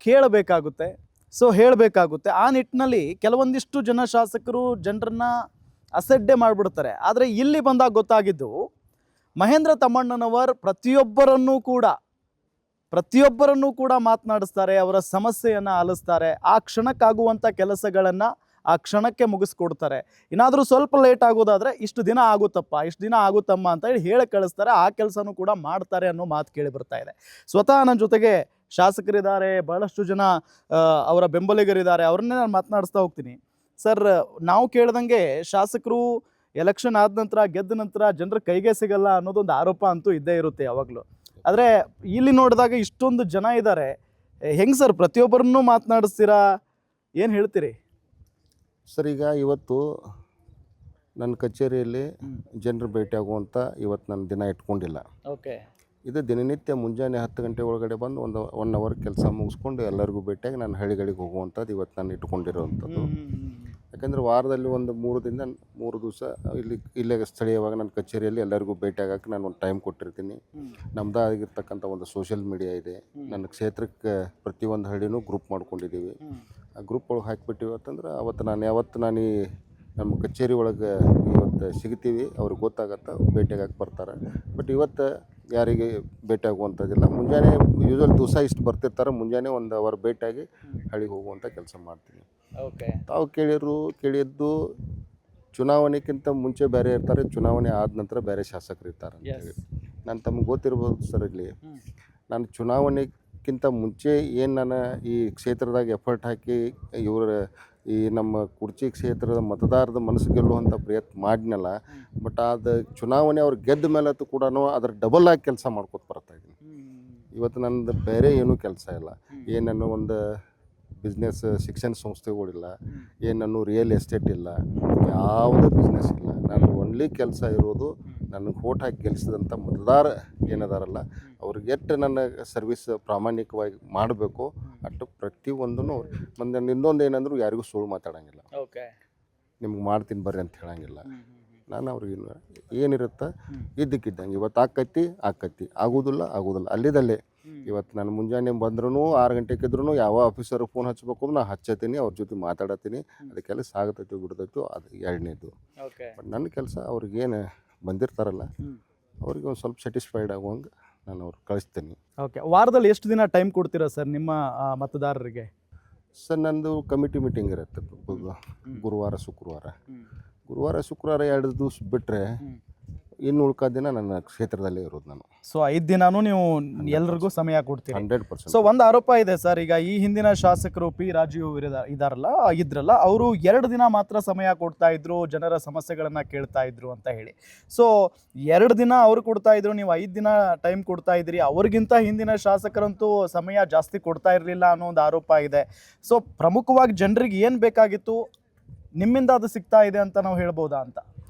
ಕೇಳಬೇಕಾಗುತ್ತೆ, ಸೊ ಹೇಳಬೇಕಾಗುತ್ತೆ. ಆ ನಿಟ್ಟಿನಲ್ಲಿ ಕೆಲವೊಂದಿಷ್ಟು ಜನ ಶಾಸಕರು ಜನರನ್ನು ಅಸಡ್ಡೆ ಮಾಡಿಬಿಡ್ತಾರೆ. ಆದರೆ ಇಲ್ಲಿ ಬಂದಾಗ ಗೊತ್ತಾಗಿದ್ದು ಮಹೇಂದ್ರ ತಮ್ಮಣ್ಣನವರ್ ಪ್ರತಿಯೊಬ್ಬರನ್ನೂ ಕೂಡ ಮಾತನಾಡಿಸ್ತಾರೆ, ಅವರ ಸಮಸ್ಯೆಯನ್ನು ಆಲಿಸ್ತಾರೆ, ಆ ಕ್ಷಣಕ್ಕಾಗುವಂಥ ಕೆಲಸಗಳನ್ನು ಆ ಕ್ಷಣಕ್ಕೆ ಮುಗಿಸ್ಕೊಡ್ತಾರೆ. ಏನಾದರೂ ಸ್ವಲ್ಪ ಲೇಟ್ ಆಗೋದಾದರೆ ಇಷ್ಟು ದಿನ ಆಗುತ್ತಪ್ಪ, ಇಷ್ಟು ದಿನ ಆಗುತ್ತಮ್ಮ ಅಂತ ಹೇಳಿ ಕಳಿಸ್ತಾರೆ. ಆ ಕೆಲಸನೂ ಕೂಡ ಮಾಡ್ತಾರೆ ಅನ್ನೋ ಮಾತು ಕೇಳಿ ಬರ್ತಾ ಇದೆ. ಸ್ವತಃ ನನ್ನ ಜೊತೆಗೆ ಶಾಸಕರಿದ್ದಾರೆ, ಭಾಳಷ್ಟು ಜನ ಅವರ ಬೆಂಬಲಿಗರಿದ್ದಾರೆ, ಅವ್ರನ್ನೇ ನಾನು ಮಾತನಾಡಿಸ್ತಾ ಹೋಗ್ತೀನಿ. ಸರ್, ನಾವು ಕೇಳ್ದಂಗೆ ಶಾಸಕರು ಎಲೆಕ್ಷನ್ ಆದ ನಂತರ ಗೆದ್ದ ನಂತರ ಜನರ ಕೈಗೆ ಸಿಗಲ್ಲ ಅನ್ನೋದೊಂದು ಆರೋಪ ಅಂತೂ ಇದ್ದೇ ಇರುತ್ತೆ ಯಾವಾಗಲೂ. ಆದರೆ ಇಲ್ಲಿ ನೋಡಿದಾಗ ಇಷ್ಟೊಂದು ಜನ ಇದ್ದಾರೆ, ಹೆಂಗೆ ಸರ್ ಪ್ರತಿಯೊಬ್ಬರನ್ನೂ ಮಾತನಾಡಿಸ್ತೀರಾ, ಏನು ಹೇಳ್ತೀರಿ? ಸರ್, ಈಗ ಇವತ್ತು ನನ್ನ ಕಚೇರಿಯಲ್ಲಿ ಜನರು ಭೇಟಿಯಾಗುವಂಥ ಇವತ್ತು ನಾನು ದಿನ ಇಟ್ಕೊಂಡಿಲ್ಲ. ಓಕೆ. ಇದು ದಿನನಿತ್ಯ ಮುಂಜಾನೆ 10 ಗಂಟೆ ಒಳಗಡೆ ಬಂದು ಒಂದು 1 ಅವರ್ ಕೆಲಸ ಮುಗಿಸ್ಕೊಂಡು ಎಲ್ಲರಿಗೂ ಭೇಟಿಯಾಗಿ ನಾನು ಹಳ್ಳಿಗಳಿಗೆ ಹೋಗುವಂಥದ್ದು ಇವತ್ತು ನಾನು ಇಟ್ಕೊಂಡಿರೋವಂಥದ್ದು. ಯಾಕಂದರೆ ವಾರದಲ್ಲಿ ಒಂದು 3 ದಿವಸ ಇಲ್ಲೇ ಸ್ಥಳೀಯವಾಗಿ ನನ್ನ ಕಚೇರಿಯಲ್ಲಿ ಎಲ್ಲರಿಗೂ ಭೇಟಿಯಾಗಕ್ಕೆ ನಾನು ಒಂದು ಟೈಮ್ ಕೊಟ್ಟಿರ್ತೀನಿ. ನಮ್ಮದೇ ಆಗಿರ್ತಕ್ಕಂಥ ಒಂದು ಸೋಷಿಯಲ್ ಮೀಡಿಯಾ ಇದೆ. ನನ್ನ ಕ್ಷೇತ್ರಕ್ಕೆ ಪ್ರತಿಯೊಂದು ಹಳ್ಳಿನೂ ಗ್ರೂಪ್ ಮಾಡ್ಕೊಂಡಿದ್ದೀವಿ. ಆ ಗ್ರೂಪ್ ಒಳಗೆ ಹಾಕಿಬಿಟ್ಟಿವಿ ಅಂತಂದ್ರೆ ಯಾವತ್ತು ನಾನು ನಮ್ಮ ಕಚೇರಿ ಒಳಗೆ ಇವತ್ತು ಸಿಗ್ತೀವಿ, ಅವ್ರಿಗೆ ಗೊತ್ತಾಗತ್ತೆ, ಭೇಟಿಯಾಗಕ್ಕೆ ಬರ್ತಾರೆ. ಬಟ್ ಇವತ್ತು ಯಾರಿಗೆ ಭೇಟಿಯಾಗುವಂಥದ್ದಿಲ್ಲ. ಮುಂಜಾನೆ ಯೂಶ್ವಲ್ ದಿವಸ ಇಷ್ಟು ಬರ್ತಿರ್ತಾರೆ, ಮುಂಜಾನೆ 1 ಅವರ್ ಭೇಟಿಯಾಗಿ ಹಳ್ಳಿಗೆ ಹೋಗುವಂಥ ಕೆಲಸ ಮಾಡ್ತೀನಿ. ಓಕೆ. ತಾವು ಕೇಳಿದ್ದು ಚುನಾವಣೆಗಿಂತ ಮುಂಚೆ ಬೇರೆ ಇರ್ತಾರೆ, ಚುನಾವಣೆ ಆದ ನಂತರ ಬೇರೆ ಶಾಸಕರು ಇರ್ತಾರೆ ಅಂತೇಳಿ. ನಾನು ತಮಗೆ ಗೊತ್ತಿರ್ಬೋದು ಸರ್, ಇಲ್ಲಿ ನಾನು ಚುನಾವಣೆ ಅದಕ್ಕಿಂತ ಮುಂಚೆ ಏನು ನಾನು ಈ ಕ್ಷೇತ್ರದಾಗ ಎಫರ್ಟ್ ಹಾಕಿ ಇವರ ಈ ನಮ್ಮ ಕುರ್ಚಿ ಕ್ಷೇತ್ರದ ಮತದಾರರ ಮನಸ್ಸು ಗೆಲ್ಲುವಂಥ ಪ್ರಯತ್ನ ಮಾಡಿನಲ್ಲ, ಬಟ್ ಅದು ಚುನಾವಣೆ ಅವ್ರು ಗೆದ್ದ ಮೇಲತ್ತೂ ಕೂಡ ಅದ್ರ ಡಬಲ್ ಆಗಿ ಕೆಲಸ ಮಾಡ್ಕೊತ ಬರ್ತಾಯಿದ್ದೀನಿ. ಇವತ್ತು ನಂದು ಬೇರೆ ಏನೂ ಕೆಲಸ ಇಲ್ಲ. ಏನನ್ನು ಒಂದು ಬಿಸ್ನೆಸ್ ಶಿಕ್ಷಣ ಸಂಸ್ಥೆಗಳಿಲ್ಲ, ಏನನ್ನು ರಿಯಲ್ ಎಸ್ಟೇಟ್ ಇಲ್ಲ, ಯಾವುದೇ ಬಿಸ್ನೆಸ್ ಇಲ್ಲ. ನಾನು ಒನ್ಲಿ ಕೆಲಸ ಇರೋದು ನನಗೆ ವೋಟ್ ಹಾಕಿ ಗೆಲ್ಲಿಸಿದಂಥ ಮತದಾರ ಏನದಾರಲ್ಲ ಅವ್ರಿಗೆ ಎಷ್ಟು ನನ್ನ ಸರ್ವಿಸ್ ಪ್ರಾಮಾಣಿಕವಾಗಿ ಮಾಡಬೇಕು ಅಷ್ಟು ಪ್ರತಿಯೊಂದೂ. ಮತ್ತು ಇನ್ನೊಂದು ಏನಂದ್ರು ಯಾರಿಗೂ ಸುಳ್ಳು ಮಾತಾಡೋಂಗಿಲ್ಲ, ನಿಮ್ಗೆ ಮಾಡ್ತೀನಿ ಬರ್ರಿ ಅಂತ ಹೇಳೋಂಗಿಲ್ಲ. ನಾನು ಅವ್ರಿಗೆ ಏನಿರುತ್ತೆ ಇದ್ದಕ್ಕಿದ್ದಂಗೆ ಇವತ್ತು ಆಕೈತಿ, ಆಗೋದಿಲ್ಲ ಅಲ್ಲಿದಲ್ಲೇ. ಇವತ್ತು ನಾನು ಮುಂಜಾನೆ ಬಂದ್ರೂ 6 ಗಂಟೆಗೆ ಇದ್ರೂ ಯಾವ ಆಫೀಸರ್ಗೆ ಫೋನ್ ಹಚ್ಬೇಕು ಅಂದ್ರೆ ನಾನು ಹಚ್ಚತ್ತೀನಿ, ಅವ್ರ ಜೊತೆ ಮಾತಾಡತ್ತೀನಿ. ಅದು ಕೆಲಸ ಆಗತೈತಿ ಬಿಡ್ತೈತಿ, ಅದು ಎರಡನೇದು. ಬಟ್ ನನ್ನ ಕೆಲಸ ಅವ್ರಿಗೇನು ಬಂದಿರ್ತಾರಲ್ಲ ಅವ್ರಿಗೆ ಒಂದು ಸ್ವಲ್ಪ ಸ್ಯಾಟಿಸ್ಫೈಡ್ ಆಗುವಂಗೆ ನಾನು ಅವ್ರು ಕಳಿಸ್ತೀನಿ. ಓಕೆ, ವಾರದಲ್ಲಿ ಎಷ್ಟು ದಿನ ಟೈಮ್ ಕೊಡ್ತೀರಾ ಸರ್ ನಿಮ್ಮ ಮತದಾರರಿಗೆ? ಸರ್ ನಂದು ಕಮಿಟಿ ಮೀಟಿಂಗ್ ಇರುತ್ತೆ ಗುರುವಾರ ಶುಕ್ರವಾರ 2 ದಿವಸ ಬಿಟ್ಟರೆ ಇನ್ನು ಉಳ್ಕೋ ದಿನ ನನ್ನ ಕ್ಷೇತ್ರದಲ್ಲೇ ಇರೋದು ನಾನು. ಸೊ 5 ದಿನಾನು ನೀವು ಎಲ್ರಿಗೂ ಸಮಯ ಕೊಡ್ತೀರಿ? 100%. ಸೊ ಒಂದು ಆರೋಪ ಇದೆ ಸರ್, ಈಗ ಈ ಹಿಂದಿನ ಶಾಸಕರು ಪಿ ರಾಜೀವ್ ಇದ್ರಲ್ಲ ಅವರು 2 ದಿನ ಮಾತ್ರ ಸಮಯ ಕೊಡ್ತಾ ಇದ್ರು, ಜನರ ಸಮಸ್ಯೆಗಳನ್ನ ಕೇಳ್ತಾ ಇದ್ರು ಅಂತ ಹೇಳಿ. ಸೊ 2 ದಿನ ಅವ್ರು ಕೊಡ್ತಾ ಇದ್ರು, ನೀವು 5 ದಿನ ಟೈಮ್ ಕೊಡ್ತಾ ಇದ್ರಿ. ಅವ್ರಿಗಿಂತ ಹಿಂದಿನ ಶಾಸಕರಂತೂ ಸಮಯ ಜಾಸ್ತಿ ಕೊಡ್ತಾ ಇರಲಿಲ್ಲ ಅನ್ನೋ ಒಂದು ಆರೋಪ ಇದೆ. ಸೊ ಪ್ರಮುಖವಾಗಿ ಜನರಿಗೆ ಏನು ಬೇಕಾಗಿತ್ತು, ನಿಮ್ಮಿಂದ ಅದು ಸಿಗ್ತಾ ಇದೆ ಅಂತ ನಾವು ಹೇಳ್ಬೋದಾ ಅಂತ?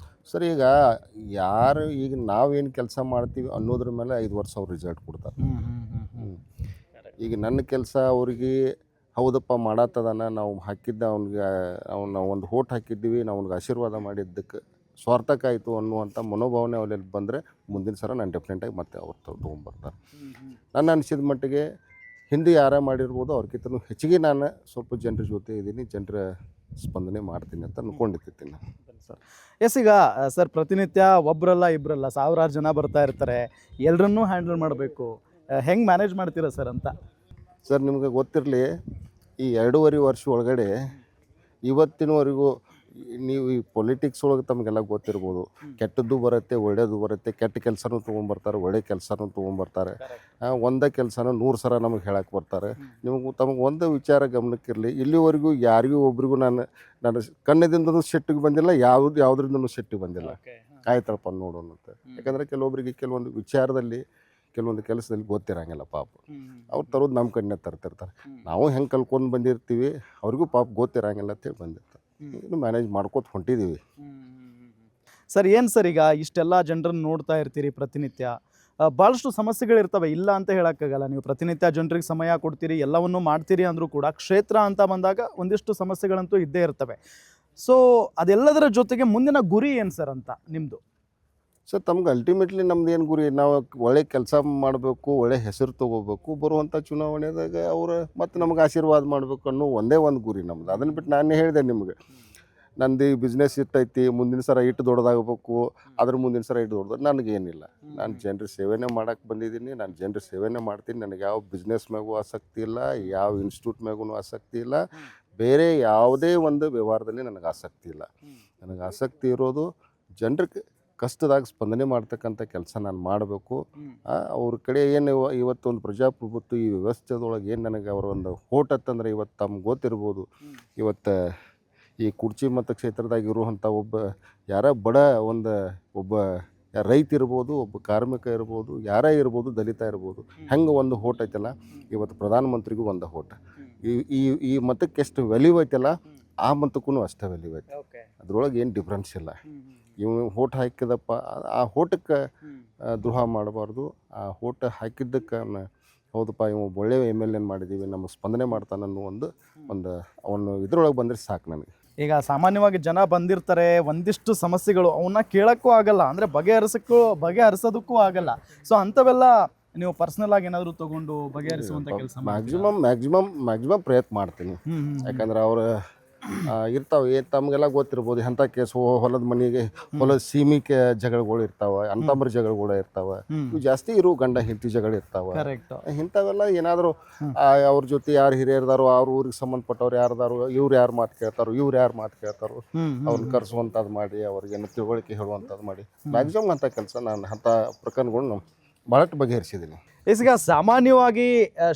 ಸರ್ ಈಗ ನಾವೇನು ಕೆಲಸ ಮಾಡ್ತೀವಿ ಅನ್ನೋದ್ರ ಮೇಲೆ 5 ವರ್ಷ ಅವ್ರು ರಿಸಲ್ಟ್ ಕೊಡ್ತಾರೆ. ಈಗ ನನ್ನ ಕೆಲಸ ಅವ್ರಿಗೆ ಹೌದಪ್ಪ ಮಾಡತ್ತದಾನ, ನಾವು ಹಾಕಿದ್ದ ನಾವು ಒಂದು ವೋಟ್ ಹಾಕಿದ್ದೀವಿ, ನಾವು ಅವ್ನಿಗೆ ಆಶೀರ್ವಾದ ಮಾಡಿದ್ದಕ್ಕೆ ಸ್ವಾರ್ಥಕ್ಕಾಯಿತು ಅನ್ನುವಂಥ ಮನೋಭಾವನೆ ಅವರಲ್ಲಿ ಬಂದರೆ ಮುಂದಿನ ಸಲ ನಾನು ಡೆಫಿನೆಟಾಗಿ ಮತ್ತೆ ಅವ್ರು ತೊಗೊಂಬರ್ತಾರೆ. ನನ್ನ ಅನಿಸಿದ ಮಟ್ಟಿಗೆ ಹಿಂದೆ ಯಾರೇ ಮಾಡಿರ್ಬೋದು, ಅವ್ರಿಗಿಂತಲೂ ಹೆಚ್ಚಿಗೆ ನಾನು ಸ್ವಲ್ಪ ಜನರ ಜೊತೆ ಇದ್ದೀನಿ, ಜನರ ಸ್ಪಂದನೆ ಮಾಡ್ತೀನಿ ಅಂತ ಅಂದ್ಕೊಂಡಿರ್ತೀನಿ ನಾನು. ಎಸ್, ಈಗ ಸರ್ ಪ್ರತಿನಿತ್ಯ ಒಬ್ಬರಲ್ಲ ಇಬ್ಬರಲ್ಲ ಸಾವಿರಾರು ಜನ ಬರ್ತಾ ಇರ್ತಾರೆ, ಎಲ್ಲರನ್ನೂ ಹ್ಯಾಂಡಲ್ ಮಾಡಬೇಕು, ಹೆಂಗೆ ಮ್ಯಾನೇಜ್ ಮಾಡ್ತೀರಾ ಸರ್ ಅಂತ? ಸರ್ ನಿಮಗೆ ಗೊತ್ತಿರಲಿ, ಈ 2.5 ವರ್ಷ ಒಳಗಡೆ ಇವತ್ತಿನವರೆಗೂ ನೀವು ಈ ಪೊಲಿಟಿಕ್ಸ್ ಒಳಗೆ ತಮಗೆಲ್ಲ ಗೊತ್ತಿರ್ಬೋದು, ಕೆಟ್ಟದ್ದು ಬರುತ್ತೆ, ಒಳ್ಳೆಯದು ಬರುತ್ತೆ. ಕೆಟ್ಟ ಕೆಲಸನೂ ತೊಗೊಂಬರ್ತಾರೆ, ಒಳ್ಳೆ ಕೆಲಸನೂ ತೊಗೊಂಬರ್ತಾರೆ. ಒಂದೇ ಕೆಲಸನ 100 ಸಲ ನಮಗೆ ಹೇಳಕ್ಕೆ ಬರ್ತಾರೆ. ತಮಗೆ ಒಂದು ವಿಚಾರ ಗಮನಕ್ಕಿರಲಿ, ಇಲ್ಲಿವರೆಗೂ ಯಾರಿಗೂ ಒಬ್ರಿಗೂ ನನ್ನ ಕಣ್ಣದಿಂದನೂ ಸಿಟ್ಟಿಗೆ ಬಂದಿಲ್ಲ, ಯಾವುದರಿಂದನೂ ಸಿಟ್ಟಿಗೆ ಬಂದಿಲ್ಲ. ಆಯ್ತಪ್ಪ ನೋಡೋಣ ಅಂತ. ಯಾಕಂದರೆ ಕೆಲವೊಬ್ಬರಿಗೆ ಕೆಲವೊಂದು ವಿಚಾರದಲ್ಲಿ ಕೆಲವೊಂದು ಕೆಲಸದಲ್ಲಿ ಗೊತ್ತಿರಂಗಿಲ್ಲ ಪಾಪ, ಅವ್ರು ತರೋದು ನಮ್ಮ ಕಣ್ಣೇ ತರ್ತಿರ್ತಾರೆ. ನಾವು ಹೆಂಗೆ ಕಲ್ಕೊಂಡು ಬಂದಿರ್ತೀವಿ, ಅವ್ರಿಗೂ ಪಾಪ ಗೊತ್ತಿರಂಗಿಲ್ಲ ಅಂತೇಳಿ ಬಂದಿರ್ತಾರೆ. ಇನ್ನು ಮ್ಯಾನೇಜ್ ಮಾಡ್ಕೋತ ಹೊಂಟಿದ್ದೀವಿ. ಸರ್ ಏನು ಸರ್, ಈಗ ಇಷ್ಟೆಲ್ಲ ಜನರನ್ನು ನೋಡ್ತಾ ಇರ್ತೀರಿ ಪ್ರತಿನಿತ್ಯ, ಭಾಳಷ್ಟು ಸಮಸ್ಯೆಗಳಿರ್ತವೆ, ಇಲ್ಲ ಅಂತ ಹೇಳೋಕ್ಕಾಗಲ್ಲ. ನೀವು ಪ್ರತಿನಿತ್ಯ ಜನರಿಗೆ ಸಮಯ ಕೊಡ್ತೀರಿ, ಎಲ್ಲವನ್ನೂ ಮಾಡ್ತೀರಿ ಅಂದರೂ ಕೂಡ ಕ್ಷೇತ್ರ ಅಂತ ಬಂದಾಗ ಒಂದಿಷ್ಟು ಸಮಸ್ಯೆಗಳಂತೂ ಇದ್ದೇ ಇರ್ತವೆ. ಸೊ ಅದೆಲ್ಲದರ ಜೊತೆಗೆ ಮುಂದಿನ ಗುರಿ ಏನು ಸರ್ ಅಂತ ನಿಮ್ಮದು? ಸರ್ ತಮ್ಗೆ ಅಲ್ಟಿಮೇಟ್ಲಿ ನಮ್ದು ಏನು ಗುರಿ, ನಾವು ಒಳ್ಳೆ ಕೆಲಸ ಮಾಡಬೇಕು, ಒಳ್ಳೆ ಹೆಸರು ತೊಗೋಬೇಕು, ಬರುವಂಥ ಚುನಾವಣೆದಾಗ ಅವ್ರು ಮತ್ತು ನಮ್ಗೆ ಆಶೀರ್ವಾದ ಮಾಡಬೇಕು ಅನ್ನೋ ಒಂದೇ ಒಂದು ಗುರಿ ನಮ್ದು. ಅದನ್ನು ಬಿಟ್ಟು ನಾನೇ ಹೇಳಿದೆ ನಿಮಗೆ, ನಂದು ಈ ಬಿಸ್ನೆಸ್ ಇಟ್ಟೈತಿ, ಮುಂದಿನ ಸಲ ಇಟ್ಟು ದೊಡ್ಡದಾಗಬೇಕು, ಅದ್ರ ಮುಂದಿನ ಸಲ ಇಟ್ಟು ದೊಡ್ಡದು ನನಗೇನಿಲ್ಲ. ನಾನು ಜನರ ಸೇವೆನೇ ಮಾಡೋಕ್ಕೆ ಬಂದಿದ್ದೀನಿ, ನಾನು ಜನರ ಸೇವೆನೇ ಮಾಡ್ತೀನಿ. ನನಗೆ ಯಾವ ಬಿಸ್ನೆಸ್ ಮ್ಯಾಗೂ ಆಸಕ್ತಿ ಇಲ್ಲ, ಯಾವ ಇನ್ಸ್ಟಿಟ್ಯೂಟ್ ಮ್ಯಾಗೂ ಆಸಕ್ತಿ ಇಲ್ಲ, ಬೇರೆ ಯಾವುದೇ ಒಂದು ವ್ಯವಹಾರದಲ್ಲಿ ನನಗೆ ಆಸಕ್ತಿ ಇಲ್ಲ. ನನಗೆ ಆಸಕ್ತಿ ಇರೋದು ಜನರಿಗೆ ಕಷ್ಟದಾಗ ಸ್ಪಂದನೆ ಮಾಡ್ತಕ್ಕಂಥ ಕೆಲಸ ನಾನು ಮಾಡಬೇಕು. ಅವ್ರ ಕಡೆ ಏನು ಇವತ್ತೊಂದು ಪ್ರಜಾಪ್ರಭುತ್ವ ಈ ವ್ಯವಸ್ಥೆದೊಳಗೆ ಏನು ನನಗೆ ಅವರ ಒಂದು ಹೋಟ್ ಅಂತಂದ್ರೆ ಇವತ್ತು ತಮ್ಗೆ ಗೊತ್ತಿರ್ಬೋದು, ಇವತ್ತು ಈ ಕುರ್ಚಿ ಮತಕ್ಷೇತ್ರದಾಗ ಇರುವಂಥ ಯಾರ ಬಡ ಒಬ್ಬ ರೈತ ಇರ್ಬೋದು, ಒಬ್ಬ ಕಾರ್ಮಿಕ ಇರ್ಬೋದು, ಯಾರೇ ಇರ್ಬೋದು, ದಲಿತ ಇರ್ಬೋದು, ಹೆಂಗೆ ಒಂದು ಹೋಟ್ ಐತಲ್ಲ, ಇವತ್ತು ಪ್ರಧಾನಮಂತ್ರಿಗೂ ಒಂದು ಹೋಟ್. ಈ ಮತಕ್ಕೆ ಎಷ್ಟು ವ್ಯಾಲ್ಯೂ ಐತಲ್ಲ, ಆ ಮತಕ್ಕೂ ಅಷ್ಟೇ ವ್ಯಾಲ್ಯೂ ಐತೆ. ಅದ್ರೊಳಗೆ ಏನು ಡಿಫ್ರೆನ್ಸ್ ಇಲ್ಲ. ಇವು ಹೋಟ್ ಹಾಕಿದಪ್ಪ, ಆ ಹೋಟಕ್ಕೆ ದ್ರೋಹ ಮಾಡಬಾರ್ದು. ಆ ಹೋಟ್ ಹಾಕಿದ್ದಕ್ಕೆ ಹೌದಪ್ಪ ಇವು ಒಳ್ಳೆಯ MLA ಮಾಡಿದ್ದೀವಿ, ನಮ್ಮ ಸ್ಪಂದನೆ ಮಾಡ್ತಾನೆ ಅನ್ನೋ ಅವನು ಇದ್ರೊಳಗೆ ಬಂದರೆ ಸಾಕು ನನಗೆ. ಈಗ ಸಾಮಾನ್ಯವಾಗಿ ಜನ ಬಂದಿರ್ತಾರೆ, ಒಂದಿಷ್ಟು ಸಮಸ್ಯೆಗಳು ಅವನ್ನ ಕೇಳೋಕ್ಕೂ ಆಗಲ್ಲ, ಅಂದರೆ ಬಗೆಹರಿಸೋದಕ್ಕೂ ಆಗಲ್ಲ. ಸೊ ಅಂಥವೆಲ್ಲ ನೀವು ಪರ್ಸ್ನಲ್ ಆಗಿ ಏನಾದರೂ ತಗೊಂಡು ಬಗೆಹರಿಸುವಂಥ ಕೆಲಸ? ಮ್ಯಾಕ್ಸಿಮಮ್ ಪ್ರಯತ್ನ ಮಾಡ್ತೀನಿ. ಯಾಕಂದ್ರೆ ಅವ್ರು ಇರ್ತಾವೆ, ತಮಗೆಲ್ಲ ಗೊತ್ತಿರ್ಬೋದು, ಎಂಥ ಕೇಸು ಹೊಲದ ಸೀಮಿಕೆ ಜಗಳಗಳು ಇರ್ತಾವೆ, ಅಂತಂಬ್ರ ಜಗಳಗಳು ಇರ್ತಾವೆ, ಇವು ಜಾಸ್ತಿ ಗಂಡ ಹೆಂಡತಿ ಜಗಳ ಇರ್ತಾವೆ. ಇಂಥವೆಲ್ಲ ಏನಾದರೂ ಅವ್ರ ಜೊತೆ ಯಾರು ಹಿರಿಯರ್ದಾರೋ, ಅವ್ರ ಊರಿಗೆ ಸಂಬಂಧಪಟ್ಟವ್ರು ಯಾರ್ದಾರು, ಇವ್ರು ಯಾರು ಮಾತು ಕೇಳ್ತಾರೋ, ಅವ್ರನ್ನ ಕರೆಸುವಂಥದ್ದು ಮಾಡಿ, ಅವ್ರಿಗೇನು ತಿಳುವಳಿಕೆ ಹೇಳುವಂಥದ್ದು ಮಾಡಿ ಮ್ಯಾಕ್ಸಿಮಮ್ ಅಂಥ ಕೆಲಸ, ನಾನು ಅಂಥ ಪ್ರಕರಣಗಳು ಭಾಳಷ್ಟು ಬಗೆಹರಿಸಿದ್ದೀನಿ. ಈಗ ಸಾಮಾನ್ಯವಾಗಿ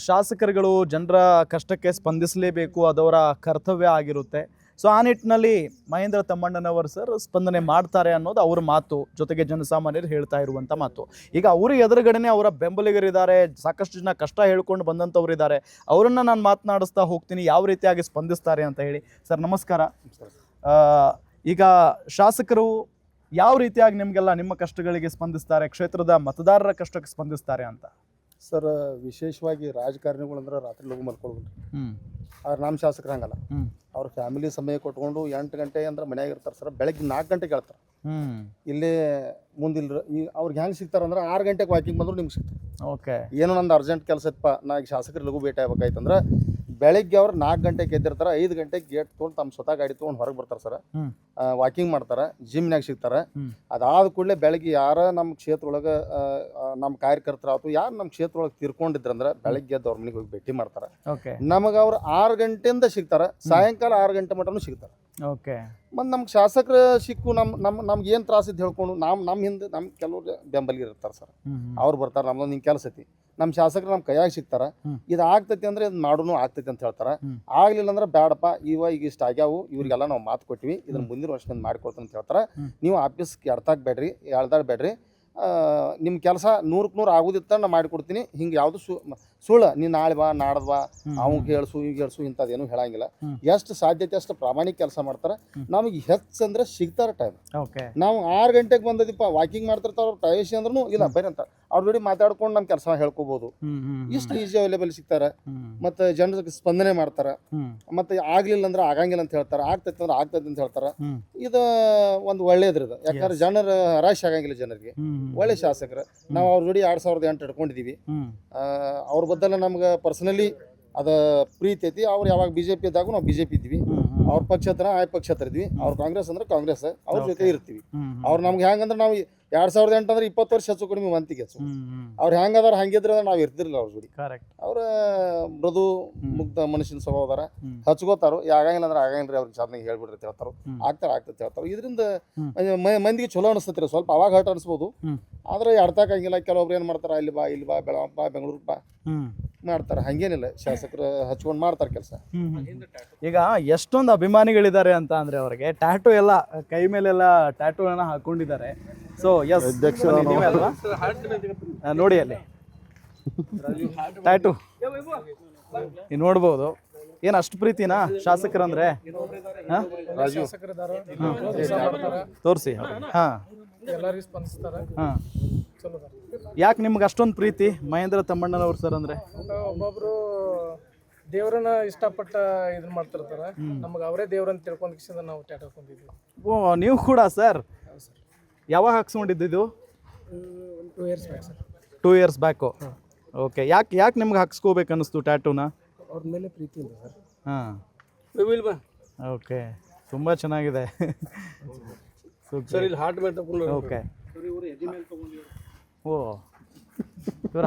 ಶಾಸಕರುಗಳು ಜನರ ಕಷ್ಟಕ್ಕೆ ಸ್ಪಂದಿಸಲೇಬೇಕು, ಅದವರ ಕರ್ತವ್ಯ ಆಗಿರುತ್ತೆ. ಸೊ ಆ ನಿಟ್ಟಿನಲ್ಲಿ ಮಹೇಂದ್ರ ತಮ್ಮಣ್ಣನವರು ಸರ್ ಸ್ಪಂದನೆ ಮಾಡ್ತಾರೆ ಅನ್ನೋದು ಅವ್ರ ಮಾತು, ಜೊತೆಗೆ ಜನಸಾಮಾನ್ಯರು ಹೇಳ್ತಾ ಇರುವಂಥ ಮಾತು. ಈಗ ಅವರು ಎದುರುಗಡೆನೆ ಅವರ ಬೆಂಬಲಿಗರಿದ್ದಾರೆ, ಸಾಕಷ್ಟು ಜನ ಕಷ್ಟ ಹೇಳ್ಕೊಂಡು ಬಂದಂಥವ್ರು ಇದ್ದಾರೆ. ಅವರನ್ನು ನಾನು ಮಾತನಾಡಿಸ್ತಾ ಹೋಗ್ತೀನಿ, ಯಾವ ರೀತಿಯಾಗಿ ಸ್ಪಂದಿಸ್ತಾರೆ ಅಂತ ಹೇಳಿ. ಸರ್ ನಮಸ್ಕಾರ. ಈಗ ಶಾಸಕರು ಯಾವ ರೀತಿಯಾಗಿ ನಿಮಗೆಲ್ಲ ನಿಮ್ಮ ಕಷ್ಟಗಳಿಗೆ ಸ್ಪಂದಿಸ್ತಾರೆ, ಕ್ಷೇತ್ರದ ಮತದಾರರ ಕಷ್ಟಕ್ಕೆ ಸ್ಪಂದಿಸ್ತಾರೆ ಅಂತ? ಸರ್ ವಿಶೇಷವಾಗಿ ರಾಜಕಾರಣಿಗಳಂದ್ರೆ ರಾತ್ರಿ ಲಘು ಮಲ್ಕೊಳ್ಬಿಟ್ರಿ. ಆದ್ರೆ ನಮ್ಮ ಶಾಸಕರು ಹಂಗಲ್ಲ. ಅವ್ರ ಫ್ಯಾಮಿಲಿ ಸಮಯ ಕೊಟ್ಕೊಂಡು 8 ಗಂಟೆ ಅಂದ್ರೆ ಮನ್ಯಾಗ ಇರ್ತಾರೆ ಸರ್. ಬೆಳಗ್ಗೆ 4 ಗಂಟೆಗೆ ಹೇಳ್ತಾರೆ. ಇಲ್ಲೇ ಮುಂದಿಲ್ಲ ಅವ್ರಿಗೆ ಹೆಂಗೆ ಸಿಗ್ತಾರಂದ್ರೆ 6 ಗಂಟೆಗೆ ವಾಕಿಂಗ್ ಬಂದ್ರು ನಿಮ್ಗೆ ಸಿಗ್ತಾರೆ. ಓಕೆ, ಏನೋ ನಂದು ಅರ್ಜೆಂಟ್ ಕೆಲಸ ಇತ್ತಪ್ಪ, ನಾ ಈಗ ಶಾಸಕರು ಲಘು ಭೇಟಿ ಆಗ್ಬೇಕಾಯ್ತಂದ್ರೆ ಬೆಳಗ್ಗೆ ಅವ್ರು 4 ಗಂಟೆಗೆ ಎದ್ದಿರ್ತಾರೆ. 5 ಗಂಟೆಗೆ ಗೇಟ್ ತೊಗೊಂಡು ತಮ್ಮ ಸ್ವತಃ ಗಾಡಿ ತೊಗೊಂಡು ಹೊರಗೆ ಬರ್ತಾರೆ ಸರ್. ವಾಕಿಂಗ್ ಮಾಡ್ತಾರೆ, ಜಿಮ್ನಾಗ ಸಿಗ್ತಾರೆ. ಅದಾದ ಕೂಡಲೇ ಬೆಳಗ್ಗೆ ಯಾರ ನಮ್ಮ ಕ್ಷೇತ್ರ ಒಳಗೆ ನಮ್ಮ ಕಾರ್ಯಕರ್ತರಾಯ್ತು ಯಾರು ನಮ್ಮ ಕ್ಷೇತ್ರ ಒಳಗೆ ತೀರ್ಕೊಂಡಿದ್ರಂದ್ರೆ ಬೆಳಗ್ಗೆ ಎದ್ದು ಅವ್ರ ಮನೆಗೆ ಹೋಗಿ ಭೇಟಿ ಮಾಡ್ತಾರೆ. ನಮಗೆ ಅವ್ರು 6 ಗಂಟೆಯಿಂದ ಸಿಗ್ತಾರೆ, ಸಾಯಂಕಾಲ 6 ಗಂಟೆ ಮಟನೂ ಸಿಗ್ತಾರೆ. ಓಕೆ, ಮತ್ತು ನಮ್ಗೆ ಶಾಸಕರು ಸಿಕ್ಕು ನಮ್ಗೆ ಏನು ತ್ರಾಸಿದ್ದು ಹೇಳ್ಕೊಂಡು ನಮ್ಮ ಹಿಂದೆ ನಮ್ಮ ಕೆಲವ್ರು ಬೆಂಬಲಿಗರು ಇರ್ತಾರೆ ಸರ್. ಅವ್ರು ಬರ್ತಾರೆ, ನಮ್ದೊಂದು ಹಿಂಗೆ ಕೆಲಸ ಐತಿ, ನಮ್ಮ ಶಾಸಕರು ನಮ್ಮ ಕೈಯಾಗ ಸಿಗ್ತಾರೆ. ಇದು ಆಗ್ತೈತಿ ಅಂದ್ರೆ ಇದು ಮಾಡೋನು ಆಗ್ತೈತಿ ಅಂತ ಹೇಳ್ತಾರೆ. ಆಗ್ಲಿಲ್ಲ ಅಂದ್ರೆ ಬೇಡಪ್ಪ, ಈಗ ಇಷ್ಟು ಆಗ್ಯಾವು, ಇವ್ರಿಗೆಲ್ಲ ನಾವು ಮಾತು ಕೊಟ್ಟಿವಿ, ಇದನ್ನ ಮುಂದಿನ ವರ್ಷದಿಂದ ಮಾಡಿಕೊಡ್ತೀನಿ ಅಂತ ಹೇಳ್ತಾರೆ. ನೀವು ಆಫೀಸ್ಗೆ ಎಳ್ದಾಗಬೇಡ್ರಿ, ಎಳ್ದಾಡಬೇಡ್ರಿ, ನಿಮ್ಮ ಕೆಲಸ 100ಕ್ಕೆ 100 ಆಗೋದಿತ್ತ ನಾ ಮಾಡಿಕೊಡ್ತೀನಿ. ಹಿಂಗೆ ಯಾವುದು ಸುಳ್ಳು ನೀನು ನಾಳೆ ಬಾ ನಾಡ್ದು ಬಾ ಅವ್ಗೆ ಹೇಳ್ಸು ಈಗ ಹೇಳ್ಸು ಇಂಥದ್ದೇನು ಹೇಳಂಗಿಲ್ಲ. ಎಷ್ಟು ಸಾಧ್ಯತೆ ಅಷ್ಟು ಪ್ರಾಮಾಣಿಕ ಕೆಲಸ ಮಾಡ್ತಾರೆ. ನಮಗೆ ಹೆಚ್ಚಂದ್ರೆ ಸಿಗ್ತಾರೆ ಟೈಮ್. ನಾವು 6 ಗಂಟೆಗೆ ಬಂದದಿಪ್ಪ ವಾಕಿಂಗ್ ಮಾಡ್ತಿರ್ತಾರೆ, ಅವ್ರು ಟೈಸಿ ಅಂದ್ರೂ ಇಲ್ಲ ಬರೀ ಅಂತ ಅವ್ರ ಜೋಡಿ ಮಾತಾಡ್ಕೊಂಡು ನಮ್ಮ ಕೆಲಸ ಹೇಳ್ಕೋಬೋದು. ಇಷ್ಟು ಈಜಿ ಅವೈಲೇಬಲ್ ಸಿಗ್ತಾರೆ. ಮತ್ತು ಜನರಿಗೆ ಸ್ಪಂದನೆ ಮಾಡ್ತಾರೆ. ಮತ್ತು ಆಗಲಿಲ್ಲ ಅಂದ್ರೆ ಆಗಂಗಿಲ್ಲ ಅಂತ ಹೇಳ್ತಾರೆ, ಆಗ್ತೈತೆ ಅಂದ್ರೆ ಆಗ್ತೈತೆ ಅಂತ ಹೇಳ್ತಾರೆ. ಇದು ಒಂದು ಒಳ್ಳೇದ್ರಿ ಇದು. ಯಾಕಂದ್ರೆ ಜನರ ಹರಾಶ್ ಆಗಂಗಿಲ್ಲ ಜನರಿಗೆ. ಒಳ್ಳೆ ಶಾಸಕರು ನಾವು ಅವ್ರ ಜೋಡಿ 2008 ಹಿಡ್ಕೊಂಡಿದ್ದೀವಿ. ಅವ್ರ ಬದಲು ನಮ್ಗೆ ಪರ್ಸನಲಿ ಅದ ಪ್ರೀತಿ ಐತಿ. ಅವ್ರು ಯಾವಾಗ BJP ಇದ್ದಾಗ ನಾವು BJP ಇದ್ವಿ, ಅವ್ರ ಪಕ್ಷ ಹತ್ರ ಆ ಪಕ್ಷ ಹತ್ರ ಇದ್ವಿ, ಅವ್ರ ಕಾಂಗ್ರೆಸ್ ಅಂದ್ರೆ ಕಾಂಗ್ರೆಸ್, ಅವ್ರ ಜೊತೆ ಇರ್ತೀವಿ. ಅವ್ರು ನಮ್ಗೆ ಹೆಂಗಂದ್ರೆ ನಾವು 2008 ಅಂದ್ರೆ 20 ವರ್ಷ ಹೆಚ್ಚು ಕಡಿಮೆ ಮಂತಿಗೆ ಹೆಚ್ಚು. ಅವ್ರು ಹೆಂಗದಾರ ಹಂಗಿದ್ರೆ ನಾವು ಇರ್ತಿರ್ಲಿಲ್ಲ ಅವ್ರ ಜೋಡಿ. ಅವ್ರ ಮೃದು ಮುಗ್ಧ ಮನುಷ್ಯನ ಸ್ವಭಾವ ಅದಾರ, ಹಚ್ಕೋತಾರು. ಆಗಂಗಿಲ್ಲ ಅಂದ್ರೆ ಆಗಂಗಿಲ್ಲ ಅವ್ರಿಗೆ ಚೆನ್ನಾಗಿ ಹೇಳ್ಬಿಡ್ರಿ ಅಂತ ಹೇಳ್ತಾರ. ಆಗ್ತೈತೆ ಹೇಳ್ತಾರ. ಇದರಿಂದ ಮಂದಿಗೆ ಚಲೋ ಅನಿಸ್ತೈತಿ. ಸ್ವಲ್ಪ ಅವಾಗ ಹರ್ಟ್ ಅನಿಸ್ಬೋದು, ಆದ್ರೆ ಅರ್ಥಕ್ಕಾಗಿಲ್ಲ. ಕೆಲವೊಬ್ರು ಏನು ಮಾಡ್ತಾರೆ, ಇಲ್ಲಿ ಬಾ ಇಲ್ಲಿ ಬಾ ಬೆಳಗಾಂ ಬಾ ಬೆಂಗಳೂರು ಬಾ ಮಾಡ್ತಾರೆ. ಹಂಗೇನಿಲ್ಲ, ಶಾಸಕರು ಹಚ್ಕೊಂಡು ಮಾಡ್ತಾರೆ ಕೆಲಸ. ಈಗ ಎಷ್ಟೊಂದು ಅಭಿಮಾನಿಗಳಿದ್ದಾರೆ ಅಂತ ಅಂದ್ರೆ ಅವ್ರಿಗೆ ಟ್ಯಾಟೂ ಎಲ್ಲ ಕೈ ಮೇಲೆಲ್ಲ ಟ್ಯಾಟೂಗಳನ್ನ ಹಾಕೊಂಡಿದ್ದಾರೆ. ಸೊ ಎಸ್ ನೋಡಿ ಅಲ್ಲಿ ಟ್ಯಾಟೂ ನೀವು ನೋಡ್ಬೋದು. ಏನು ಅಷ್ಟು ಪ್ರೀತಿನಾ ಶಾಸಕರಂದ್ರೆ? ತೋರಿಸಿ. ಹಾಂ, ಯಾಕೆ ನಿಮ್ಗೆ ಅಷ್ಟೊಂದು ಪ್ರೀತಿ ಮಹೇಂದ್ರ ತಮ್ಮಣ್ಣನವ್ರು ಸರ್ ಅಂದ್ರೆ? ಒಬ್ಬೊಬ್ರು ದೇವ್ರನ್ನ ಇಷ್ಟಪಟ್ಟ ಇದನ್ನ ಮಾಡ್ತಿರ್ತಾರ. ನಮ್ಗೆ ಅವರೇ ದೇವ್ರಂತ ತಿಳ್ಕೊಂಡ್ ನಾವು ಟ್ಯಾಟೂ ಹಾಕೊಂಡಿದ್ವಿ. ಓ, ನೀವು ಕೂಡ ಸರ್? ಯಾವಾಗ ಹಾಕ್ಸ್ಕೊಂಡಿದ್ದು? 2 years back sir. 2 years back. Okay, ಯಾಕೆ ನಿಮ್ಗೆ ಹಾಕ್ಸ್ಕೋಬೇಕು ಅನ್ನಿಸ್ತು ಟ್ಯಾಟೂನ? ಅವ್ರ ಮೇಲೆ ಪ್ರೀತಿ ಇದೆ ಸರ್. ಹಾಂ, ಓಕೆ, ತುಂಬ ಚೆನ್ನಾಗಿದೆ ಸರ್. ಇಲ್ಲಿ ಹಾರ್ಟ್ ಮೇಲೆ ತಗೊಂಡು. ಓಕೆ, ಓ ಇವ್ರ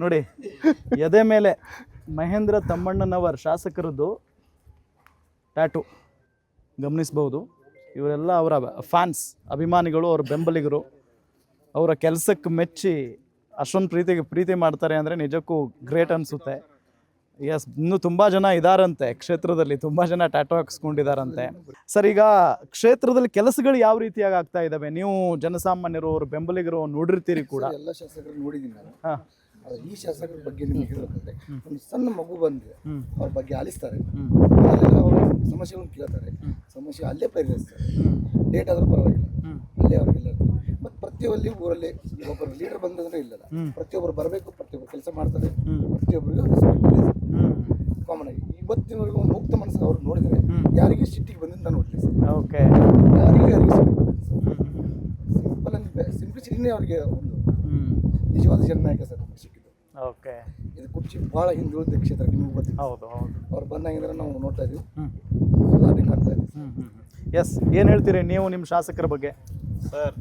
ನೋಡಿ ಎದೆ ಮೇಲೆ ಮಹೇಂದ್ರ ತಮ್ಮಣ್ಣನವರ್ ಶಾಸಕರದ್ದು ಟ್ಯಾಟೂ ಗಮನಿಸ್ಬೋದು. ಇವರೆಲ್ಲ ಅವರ ಫ್ಯಾನ್ಸ್, ಅಭಿಮಾನಿಗಳು, ಅವರ ಬೆಂಬಲಿಗರು. ಅವರ ಕೆಲಸಕ್ಕೆ ಮೆಚ್ಚಿ ಅಷ್ಟೊಂದು ಪ್ರೀತಿ ಮಾಡ್ತಾರೆ ಅಂದರೆ ನಿಜಕ್ಕೂ ಗ್ರೇಟ್ ಅನಿಸುತ್ತೆ. ಎಸ್, ಇನ್ನೂ ತುಂಬ ಜನ ಇದ್ದಾರಂತೆ ಕ್ಷೇತ್ರದಲ್ಲಿ, ತುಂಬ ಜನ ಟ್ಯಾಟೂ ಹಾಕ್ಸ್ಕೊಂಡಿದ್ದಾರಂತೆ. ಸರ್, ಈಗ ಕ್ಷೇತ್ರದಲ್ಲಿ ಕೆಲಸಗಳು ಯಾವ ರೀತಿಯಾಗಿ ಆಗ್ತಾ ಇದ್ದಾವೆ? ನೀವು ಜನಸಾಮಾನ್ಯರು, ಅವ್ರ ಬೆಂಬಲಿಗರು ನೋಡಿರ್ತೀರಿ ಕೂಡ. ಎಲ್ಲ ಶಾಸಕರು ನೋಡಿದ್ದೀನಿ ನಾನು. ಈ ಶಾಸಕರ ಬಗ್ಗೆ ನಿಮ್ಗೆ ಹೇಳಬೇಕಂದ್ರೆ, ಒಂದು ಸಣ್ಣ ಮಗು ಬಂದರೆ ಅವ್ರ ಬಗ್ಗೆ ಆಲಿಸ್ತಾರೆ, ಅವ್ರ ಸಮಸ್ಯೆಗಳನ್ನು ಕೇಳ್ತಾರೆ, ಸಮಸ್ಯೆ ಅಲ್ಲೇ ಪರಿಹರಿಸ್ತಾರೆ. ಲೇಟ್ ಆದರೂ ಪರವಾಗಿಲ್ಲ, ಅಲ್ಲೇ ಅವ್ರಿಗೆಲ್ಲ. ಮತ್ತು ಪ್ರತಿಯೊಂದು ಊರಲ್ಲಿ ಒಬ್ಬರು ಲೀಡರ್ ಬಂದಂದ್ರೆ ಇಲ್ಲಲ್ಲ, ಪ್ರತಿಯೊಬ್ಬರು ಬರಬೇಕು, ಪ್ರತಿಯೊಬ್ಬರು ಕೆಲಸ ಮಾಡ್ತಾರೆ, ಪ್ರತಿಯೊಬ್ಬರಿಗೂ ಕಾಮನ್ ಆಗಿ. ಇವತ್ತಿನವರೆಗೂ ಒಂದು ಮುಕ್ತ ಮನಸ್ಸು ಅವ್ರು ನೋಡಿದರೆ ಯಾರಿಗೆ ಸಿಟ್ಟಿಗೆ ಬಂದಿಂದ ನೋಡಲಿ ಸರ್. ಓಕೆ, ಯಾರಿಗೆ ಸಿಂಪಲ್ ಅಂದರೆ ಸಿಂಪ್ಲಿಸಿಟಿನೇ ಅವ್ರಿಗೆ ಒಂದು ನಿಜವಾದ ಜನನಾಯಕ ಸರ್ ಸಿಕ್ಕಿದ್ದು. ಓಕೆ, ಇದು ಕುರ್ಚಿ ಭಾಳ ಹಿಂದುಳಿದ ಕ್ಷೇತ್ರ, ನಿಮಗೆ ಗೊತ್ತಿದೆ. ಹೌದು ಹೌದು. ಅವ್ರು ಬಂದಾಗಿದ್ರೆ ನಾವು ನೋಡ್ತಾ ಇದ್ದೀವಿ, ಸುಧಾರಣೆ ಕಾಣ್ತಾ ಇದ್ದೀವಿ. ಎಸ್, ಏನು ಹೇಳ್ತೀರಿ ನೀವು ನಿಮ್ಮ ಶಾಸಕರ ಬಗ್ಗೆ? ಸರ್,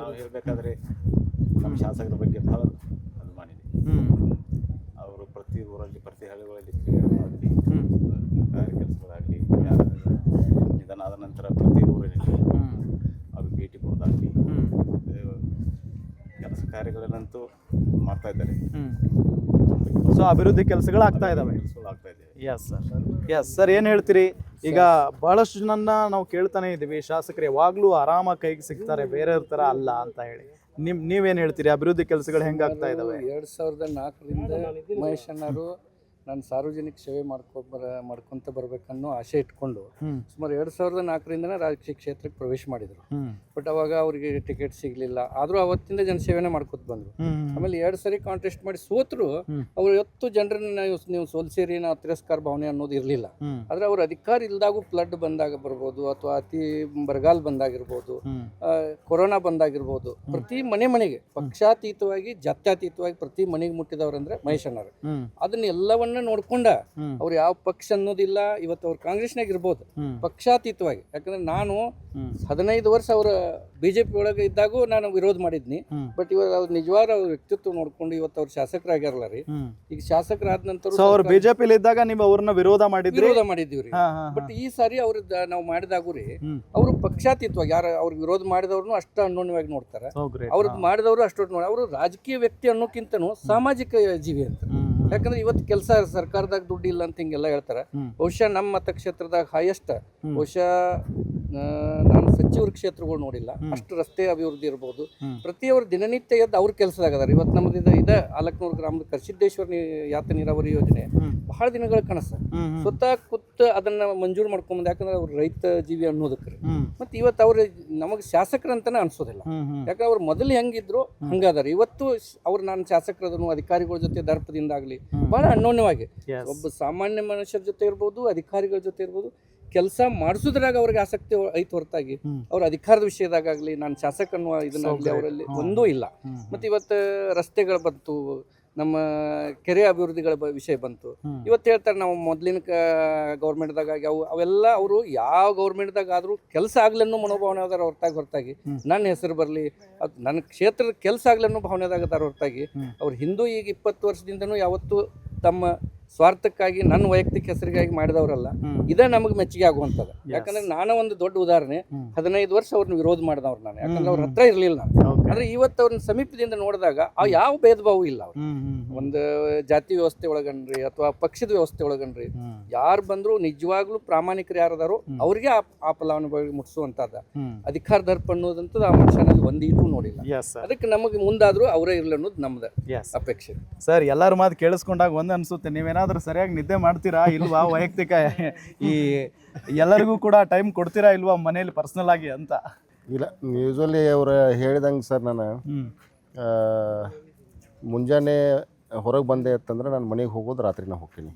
ನಾವು ಹೇಳಬೇಕಾದ್ರೆ ನಮ್ಮ ಶಾಸಕರ ಬಗ್ಗೆ ಭಾಳ ಅಭಿಮಾನಿ ಇದೆ. ಅವರು ಪ್ರತಿ ಊರಲ್ಲಿ, ಪ್ರತಿ ಹಳ್ಳಿಗಳಲ್ಲಿ ಕ್ರಿಯೆಗಳಾಗಲಿ, ಕಾರ್ಯ ಕೆಲಸಗಳಾಗಲಿ, ನಿಧನ ಆದ ನಂತರ ಪ್ರತಿ ಊರಿನಲ್ಲಿ ಅವ್ರಿಗೆ ಭೇಟಿ ಕೊಡೋದಾಗಲಿ, ಇವತ್ತು ಮಾಡ್ತಾ ಇದ್ದಾರೆ. ಸೊ ಅಭಿವೃದ್ಧಿ ಕೆಲಸಗಳಾಗ್ತಾ ಇದ್ದಾವೆ. ಕೆಲಸಗಳು ಆಗ್ತಾ ಇದೆ. ಎಸ್ ಸರ್, ಏನು ಹೇಳ್ತೀರಿ? ಈಗ ಬಹಳಷ್ಟು ಜನನ್ನ ನಾವು ಕೇಳ್ತಾನೆ ಇದ್ದೀವಿ, ಶಾಸಕರು ಯಾವಾಗಲೂ ಆರಾಮಾಗಿ ಕೈಗೆ ಸಿಗ್ತಾರೆ, ಬೇರೆಯವ್ರ ಥರ ಅಲ್ಲ ಅಂತ ಹೇಳಿ. ನೀವೇನು ಹೇಳ್ತೀರಿ? ಅಭಿವೃದ್ಧಿ ಕೆಲಸಗಳು ಹೆಂಗಾಗ್ತಾ ಇದ್ದಾವೆ? 2004ರಿಂದ ಮಹೇಶ್ ಅಣ್ಣರು ನಾನು ಸಾರ್ವಜನಿಕ ಸೇವೆ ಮಾಡ್ಕೊಂತ ಬರ್ಬೇಕನ್ನೋ ಆಸೆ ಇಟ್ಕೊಂಡು ಸುಮಾರು 2004ರಿಂದನೇ ರಾಜಕೀಯ ಕ್ಷೇತ್ರಕ್ಕೆ ಪ್ರವೇಶ ಮಾಡಿದರು. ಬಟ್ ಅವಾಗ ಅವರಿಗೆ ಟಿಕೆಟ್ ಸಿಗಲಿಲ್ಲ. ಆದರೂ ಅವತ್ತಿಂದ ಜನಸೇವೆನೇ ಮಾಡ್ಕೊತ ಬಂದರು. ಆಮೇಲೆ 2 ಸರಿ ಕಾಂಟೆಸ್ಟ್ ಮಾಡಿ ಸೋತರು. ಅವ್ರು ಎತ್ತು ಜನರನ್ನ ನೀವು ಸೋಲ್ಸಿರಿ, ನಾವು ತಿರಸ್ಕಾರ ಭಾವನೆ ಅನ್ನೋದು ಇರಲಿಲ್ಲ. ಆದರೆ ಅವ್ರ ಅಧಿಕಾರ ಇಲ್ದಾಗೂ ಫ್ಲಡ್ ಬಂದಾಗ ಬರ್ಬೋದು, ಅಥವಾ ಅತಿ ಬರಗಾಲ ಬಂದಾಗಿರ್ಬೋದು, ಕೊರೋನಾ ಬಂದಾಗಿರ್ಬೋದು, ಪ್ರತಿ ಮನೆಗೆ ಪಕ್ಷಾತೀತವಾಗಿ ಜಾತ್ಯತೀತವಾಗಿ ಪ್ರತಿ ಮನೆಗೆ ಮುಟ್ಟಿದವ್ರಂದ್ರೆ ಮಹೇಶ್ ಅಣ್ಣರು. ಅದನ್ನ ಎಲ್ಲವನ್ನ ನೋಡ್ಕೊಂಡ ಅವ್ರು ಯಾವ ಪಕ್ಷ ಅನ್ನೋದಿಲ್ಲ. ಇವತ್ತು ಅವ್ರು ಕಾಂಗ್ರೆಸ್ನಾಗ ಇರ್ಬೋದು, ಪಕ್ಷಾತೀತವಾಗಿ. ಯಾಕಂದ್ರೆ ನಾನು 15 ವರ್ಷ ಅವ್ರ ಬಿಜೆಪಿ ಒಳಗೆ ಇದ್ದಾಗೂ ನಾನು ವಿರೋಧ ಮಾಡಿದ್ನಿ. ಬಟ್ ಇವಾಗ ಅವ್ರು ನಿಜವಾದ ಅವ್ರ ವ್ಯಕ್ತಿತ್ವ ನೋಡ್ಕೊಂಡು ಇವತ್ತು ಅವ್ರು ಶಾಸಕರಾಗ್ಯಾರಲ್ಲ ರೀ. ಈಗ ಶಾಸಕರಾದ ನಂತರ ಅವ್ರು ಬಿಜೆಪಿ ಇದ್ದಾಗ ನೀವು ಅವ್ರನ್ನ ವಿರೋಧ ಮಾಡಿದ್ದೀವ್ರಿ. ಬಟ್ ಈ ಸಾರಿ ಅವ್ರದ್ದು ನಾವು ಮಾಡಿದಾಗೂ ರೀ, ಅವರು ಪಕ್ಷಾತೀತವಾಗಿ ಯಾರು ಅವ್ರಿಗೆ ವಿರೋಧ ಮಾಡಿದವ್ರನ್ನು ಅಷ್ಟು ಅನ್ಯೋನ್ಯವಾಗಿ ನೋಡ್ತಾರೆ. ಅವ್ರದ್ದು ಮಾಡಿದವರು ಅಷ್ಟು ನೋಡಿ. ಅವರು ರಾಜಕೀಯ ವ್ಯಕ್ತಿ ಅನ್ನೋಕ್ಕಿಂತನೂ ಸಾಮಾಜಿಕ ಜೀವಿ ಅಂತ. ಯಾಕಂದ್ರೆ ಇವತ್ತು ಕೆಲಸ ಸರ್ಕಾರದಾಗ ದುಡ್ಡು ಇಲ್ಲ ಅಂತ ಹಿಂಗೆಲ್ಲ ಹೇಳ್ತಾರೆ. ಬಹುಶಃ ನಮ್ಮ ಮತಕ್ಷೇತ್ರದಾಗ ಹೈಯೆಸ್ಟ್, ಬಹುಶಃ ನಾನು ಸಚಿವರ ಕ್ಷೇತ್ರಗಳು ನೋಡಿಲ್ಲ ಅಷ್ಟು ರಸ್ತೆ ಅಭಿವೃದ್ಧಿ ಇರ್ಬೋದು. ಪ್ರತಿಯವ್ರ ದಿನನಿತ್ಯ ಎದ್ದು ಅವ್ರ ಕೆಲಸದಾಗ ಅದಾರ. ಇವತ್ತು ನಮ್ದು ಇದೆ ಆಲಕ್ನೂರು ಗ್ರಾಮದ ಕರ್ಸಿದ್ದೇಶ್ವರ ಯಾತ ನೀರಾವರಿ ಯೋಜನೆ ಬಹಳ ದಿನಗಳ ಕನಸು. ಸ್ವತಃ ಅದನ್ನ ಮಂಜೂರು ಮಾಡ್ಕೊಂಬಂದು. ಯಾಕಂದ್ರೆ ಅವ್ರು ರೈತ ಜೀವಿ ಅನ್ನೋದಕ್ಕೆ. ಮತ್ತೆ ಇವತ್ತು ಅವ್ರು ನಮಗೆ ಶಾಸಕರಂತಾನೆ ಅನ್ಸೋದಿಲ್ಲ. ಯಾಕಂದ್ರೆ ಅವ್ರು ಮೊದಲು ಹೆಂಗಿದ್ರು ಹಂಗಾದಾರ. ಇವತ್ತು ಅವ್ರು ನಾನು ಶಾಸಕರದನ್ನು ಅಧಿಕಾರಿಗಳ ಜೊತೆ ದರ್ಪದಿಂದಾಗ್ಲಿ ಬಹಳ ಅನ್ಯೋನ್ಯವಾಗಿ, ಒಬ್ಬ ಸಾಮಾನ್ಯ ಮನುಷ್ಯರ ಜೊತೆ ಇರ್ಬೋದು, ಅಧಿಕಾರಿಗಳ ಜೊತೆ ಇರ್ಬೋದು, ಕೆಲಸ ಮಾಡಿಸೋದ್ರಾಗ ಅವ್ರಿಗೆ ಆಸಕ್ತಿ ಐತಿ ಹೊರತಾಗಿ ಅವ್ರ ಅಧಿಕಾರದ ವಿಷಯದಾಗಲಿ ನಾನು ಶಾಸಕ ಅನ್ನುವ ಇದನ್ನಾಗಲಿ ಅವರಲ್ಲಿ ಒಂದೂ ಇಲ್ಲ. ಮತ್ತು ಇವತ್ತು ರಸ್ತೆಗಳು ಬಂತು, ನಮ್ಮ ಕೆರೆ ಅಭಿವೃದ್ಧಿಗಳ ವಿಷಯ ಬಂತು. ಇವತ್ತು ಹೇಳ್ತಾರೆ ನಾವು ಮೊದಲಿನ ಗೌರ್ಮೆಂಟ್ದಾಗ ಅವೆಲ್ಲ ಅವರು ಯಾವ ಗೌರ್ಮೆಂಟ್ದಾಗ ಆದರೂ ಕೆಲಸ ಆಗ್ಲಿ ಅನ್ನೋ ಮನೋಭಾವನೆ ಅದಾರ ಹೊರತಾಗಿ ನನ್ನ ಹೆಸರು ಬರಲಿ, ಅದು ನನ್ನ ಕ್ಷೇತ್ರದ ಕೆಲಸ ಆಗ್ಲಿ ಅನ್ನೋ ಭಾವನೆದಾಗ ಅದಾರ ಹೊರತಾಗಿ ಅವ್ರು ಹಿಂದೂ ಈಗ 20 ವರ್ಷದಿಂದನೂ ಯಾವತ್ತೂ ತಮ್ಮ ಸ್ವಾರ್ಥಕ್ಕಾಗಿ ನನ್ನ ವೈಯಕ್ತಿಕ ಹೆಸರಿಗಾಗಿ ಮಾಡಿದವರಲ್ಲ. ಇದೇ ನಮಗೆ ಮೆಚ್ಚುಗೆ ಆಗುವಂಥದ್ದು. ಯಾಕಂದ್ರೆ ನಾನು ಒಂದು ದೊಡ್ಡ ಉದಾಹರಣೆ, 15 ವರ್ಷ ಅವ್ರನ್ನ ವಿರೋಧ ಮಾಡಿದವ್ರು ನಾನು. ಯಾಕಂದ್ರೆ ಅವ್ರ ಹತ್ರ ಇರಲಿಲ್ಲ ನಾನು. ಆದ್ರೆ ಇವತ್ತು ಅವ್ರನ್ನ ಸಮೀಪದಿಂದ ನೋಡಿದಾಗ ಆ ಯಾವ ಭೇದ ಭಾವ ಇಲ್ಲ. ಅವ್ರು ಒಂದು ಜಾತಿ ವ್ಯವಸ್ಥೆ ಒಳಗನ್ರಿ ಅಥವಾ ಪಕ್ಷದ ವ್ಯವಸ್ಥೆ ಒಳಗನ್ರಿ ಯಾರು ಬಂದ್ರು ನಿಜವಾಗ್ಲೂ ಪ್ರಾಮಾಣಿಕರು ಯಾರದಾರೋ ಅವ್ರಿಗೆ ಆ ಫಲಾನುಭವಿ ಮುಟ್ಟಿಸುವಂತದ ಅಧಿಕಾರ ದರ್ಪ ಅನ್ನೋದಂತದ್ದು ಆ ಮನುಷ್ಯನಲ್ಲಿ ಒಂದೀಟೂ ನೋಡಿಲ್ಲ. ಅದಕ್ಕೆ ನಮಗೆ ಮುಂದಾದ್ರೂ ಅವರೇ ಇರಲಿ ಅನ್ನೋದು ನಮ್ದು ಅಪೇಕ್ಷೆ. ಸರ್, ಎಲ್ಲರ ಮಾತು ಕೇಳಿಸ್ಕೊಂಡಾಗ ಒಂದು ಅನ್ಸುತ್ತೆ, ನೀವೇನಾದ್ರೂ ಸರಿಯಾಗಿ ನಿದ್ದೆ ಮಾಡ್ತೀರಾ ಇಲ್ವಾ? ವೈಯಕ್ತಿಕ ಈ ಎಲ್ಲರಿಗೂ ಕೂಡ ಟೈಮ್ ಕೊಡ್ತೀರಾ ಇಲ್ವಾ ಮನೇಲಿ ಪರ್ಸನಲ್ ಆಗಿ ಅಂತ? ಇಲ್ಲ, ಯೂಶ್ವಲಿ ಅವ್ರು ಹೇಳಿದಂಗೆ ಸರ್, ನಾನು ಮುಂಜಾನೆ ಹೊರಗೆ ಬಂದೆ ಅಂತಂದ್ರೆ ನಾನು ಮನೆಗೆ ಹೋಗೋದು ರಾತ್ರಿನ ಹೋಗ್ತೀನಿ.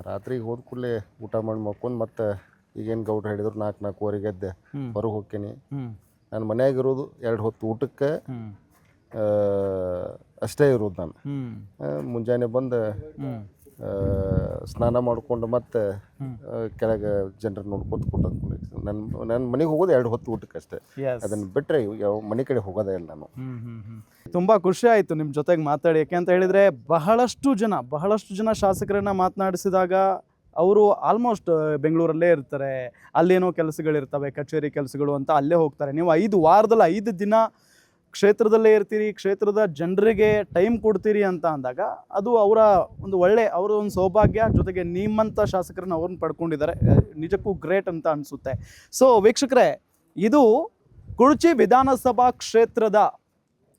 ರಾತ್ರಿಗೆ ಹೋದ ಕೂಡಲೇ ಊಟ ಮಾಡಿ ಮಕ್ಕೊಂಡು ಮತ್ತೆ ಈಗೇನು ಗೌಡ್ರು ಹೇಳಿದ್ರು 4-4:15 ಎದ್ದೆ ಹೊರಗೆ ಹೋಗ್ತೀನಿ. ನಾನು ಮನೆಯಾಗಿರೋದು 2 ಹೊತ್ತು ಊಟಕ್ಕೆ ಅಷ್ಟೇ ಇರೋದು. ನಾನು ಮುಂಜಾನೆ ಬಂದು ಸ್ನಾನ ಮಾಡಿಕೊಂಡು ಮತ್ತೆ ಕೆಳಗೆ ಜನರು ನೋಡ್ಕೊತ ಕೂತ್ಕೊಂಡು ನನ್ನ ಮನೆಗೆ ಹೋಗೋದು 2 ಹೊತ್ತು ಊಟಕ್ಕೆ ಅಷ್ಟೇ. ಅದನ್ನು ಬಿಟ್ಟರೆ ಯಾವ ಮನೆ ಕಡೆ ಹೋಗೋದೇ ಇಲ್ಲ ನಾನು. ತುಂಬ ಖುಷಿ ಆಯಿತು ನಿಮ್ಮ ಜೊತೆಗೆ ಮಾತಾಡಿ. ಯಾಕೆಂತ ಹೇಳಿದರೆ ಬಹಳಷ್ಟು ಜನ ಶಾಸಕರನ್ನು ಮಾತನಾಡಿಸಿದಾಗ ಅವರು ಆಲ್ಮೋಸ್ಟ್ ಬೆಂಗಳೂರಲ್ಲೇ ಇರ್ತಾರೆ, ಅಲ್ಲೇನೋ ಕೆಲಸಗಳಿರ್ತವೆ, ಕಚೇರಿ ಕೆಲಸಗಳು ಅಂತ ಅಲ್ಲೇ ಹೋಗ್ತಾರೆ. ನೀವು 5 ವಾರದಲ್ಲಿ 5 ದಿನ ಕ್ಷೇತ್ರದಲ್ಲೇ ಇರ್ತೀರಿ, ಕ್ಷೇತ್ರದ ಜನರಿಗೆ ಟೈಮ್ ಕೊಡ್ತೀರಿ ಅಂತ ಅಂದಾಗ ಅದು ಅವರ ಒಂದು ಸೌಭಾಗ್ಯ. ಜೊತೆಗೆ ನಿಮ್ಮಂಥ ಶಾಸಕರನ್ನ ಅವ್ರನ್ನ ಪಡ್ಕೊಂಡಿದ್ದಾರೆ, ನಿಜಕ್ಕೂ ಗ್ರೇಟ್ ಅಂತ ಅನಿಸುತ್ತೆ. ಸೊ ವೀಕ್ಷಕರೇ, ಇದು ಕುರ್ಚಿ ವಿಧಾನಸಭಾ ಕ್ಷೇತ್ರದ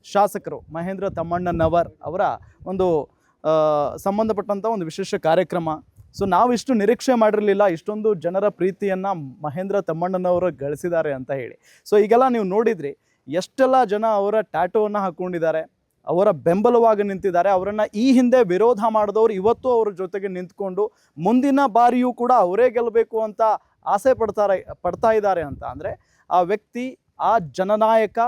ಶಾಸಕರು ಮಹೇಂದ್ರ ತಮ್ಮಣ್ಣನವರ್ ಅವರ ಒಂದು ಸಂಬಂಧಪಟ್ಟಂಥ ಒಂದು ವಿಶೇಷ ಕಾರ್ಯಕ್ರಮ. ಸೊ ನಾವಿಷ್ಟು ನಿರೀಕ್ಷೆ ಮಾಡಿರಲಿಲ್ಲ, ಇಷ್ಟೊಂದು ಜನರ ಪ್ರೀತಿಯನ್ನು ಮಹೇಂದ್ರ ತಮ್ಮಣ್ಣನವರು ಗಳಿಸಿದ್ದಾರೆ ಅಂತ ಹೇಳಿ. ಸೊ ಈಗೆಲ್ಲ ನೀವು ನೋಡಿದ್ರಿ ಎಷ್ಟೆಲ್ಲ ಜನ ಅವರ ಟ್ಯಾಟೋವನ್ನು ಹಾಕ್ಕೊಂಡಿದ್ದಾರೆ, ಅವರ ಬೆಂಬಲವಾಗಿ ನಿಂತಿದ್ದಾರೆ. ಅವರನ್ನು ಈ ಹಿಂದೆ ವಿರೋಧ ಮಾಡಿದವರು ಇವತ್ತು ಅವರ ಜೊತೆಗೆ ನಿಂತ್ಕೊಂಡು ಮುಂದಿನ ಬಾರಿಯೂ ಕೂಡ ಅವರೇ ಗೆಲ್ಲಬೇಕು ಅಂತ ಆಸೆ ಪಡ್ತಾ ಇದ್ದಾರೆ ಅಂತ ಅಂದರೆ ಆ ವ್ಯಕ್ತಿ, ಆ ಜನನಾಯಕ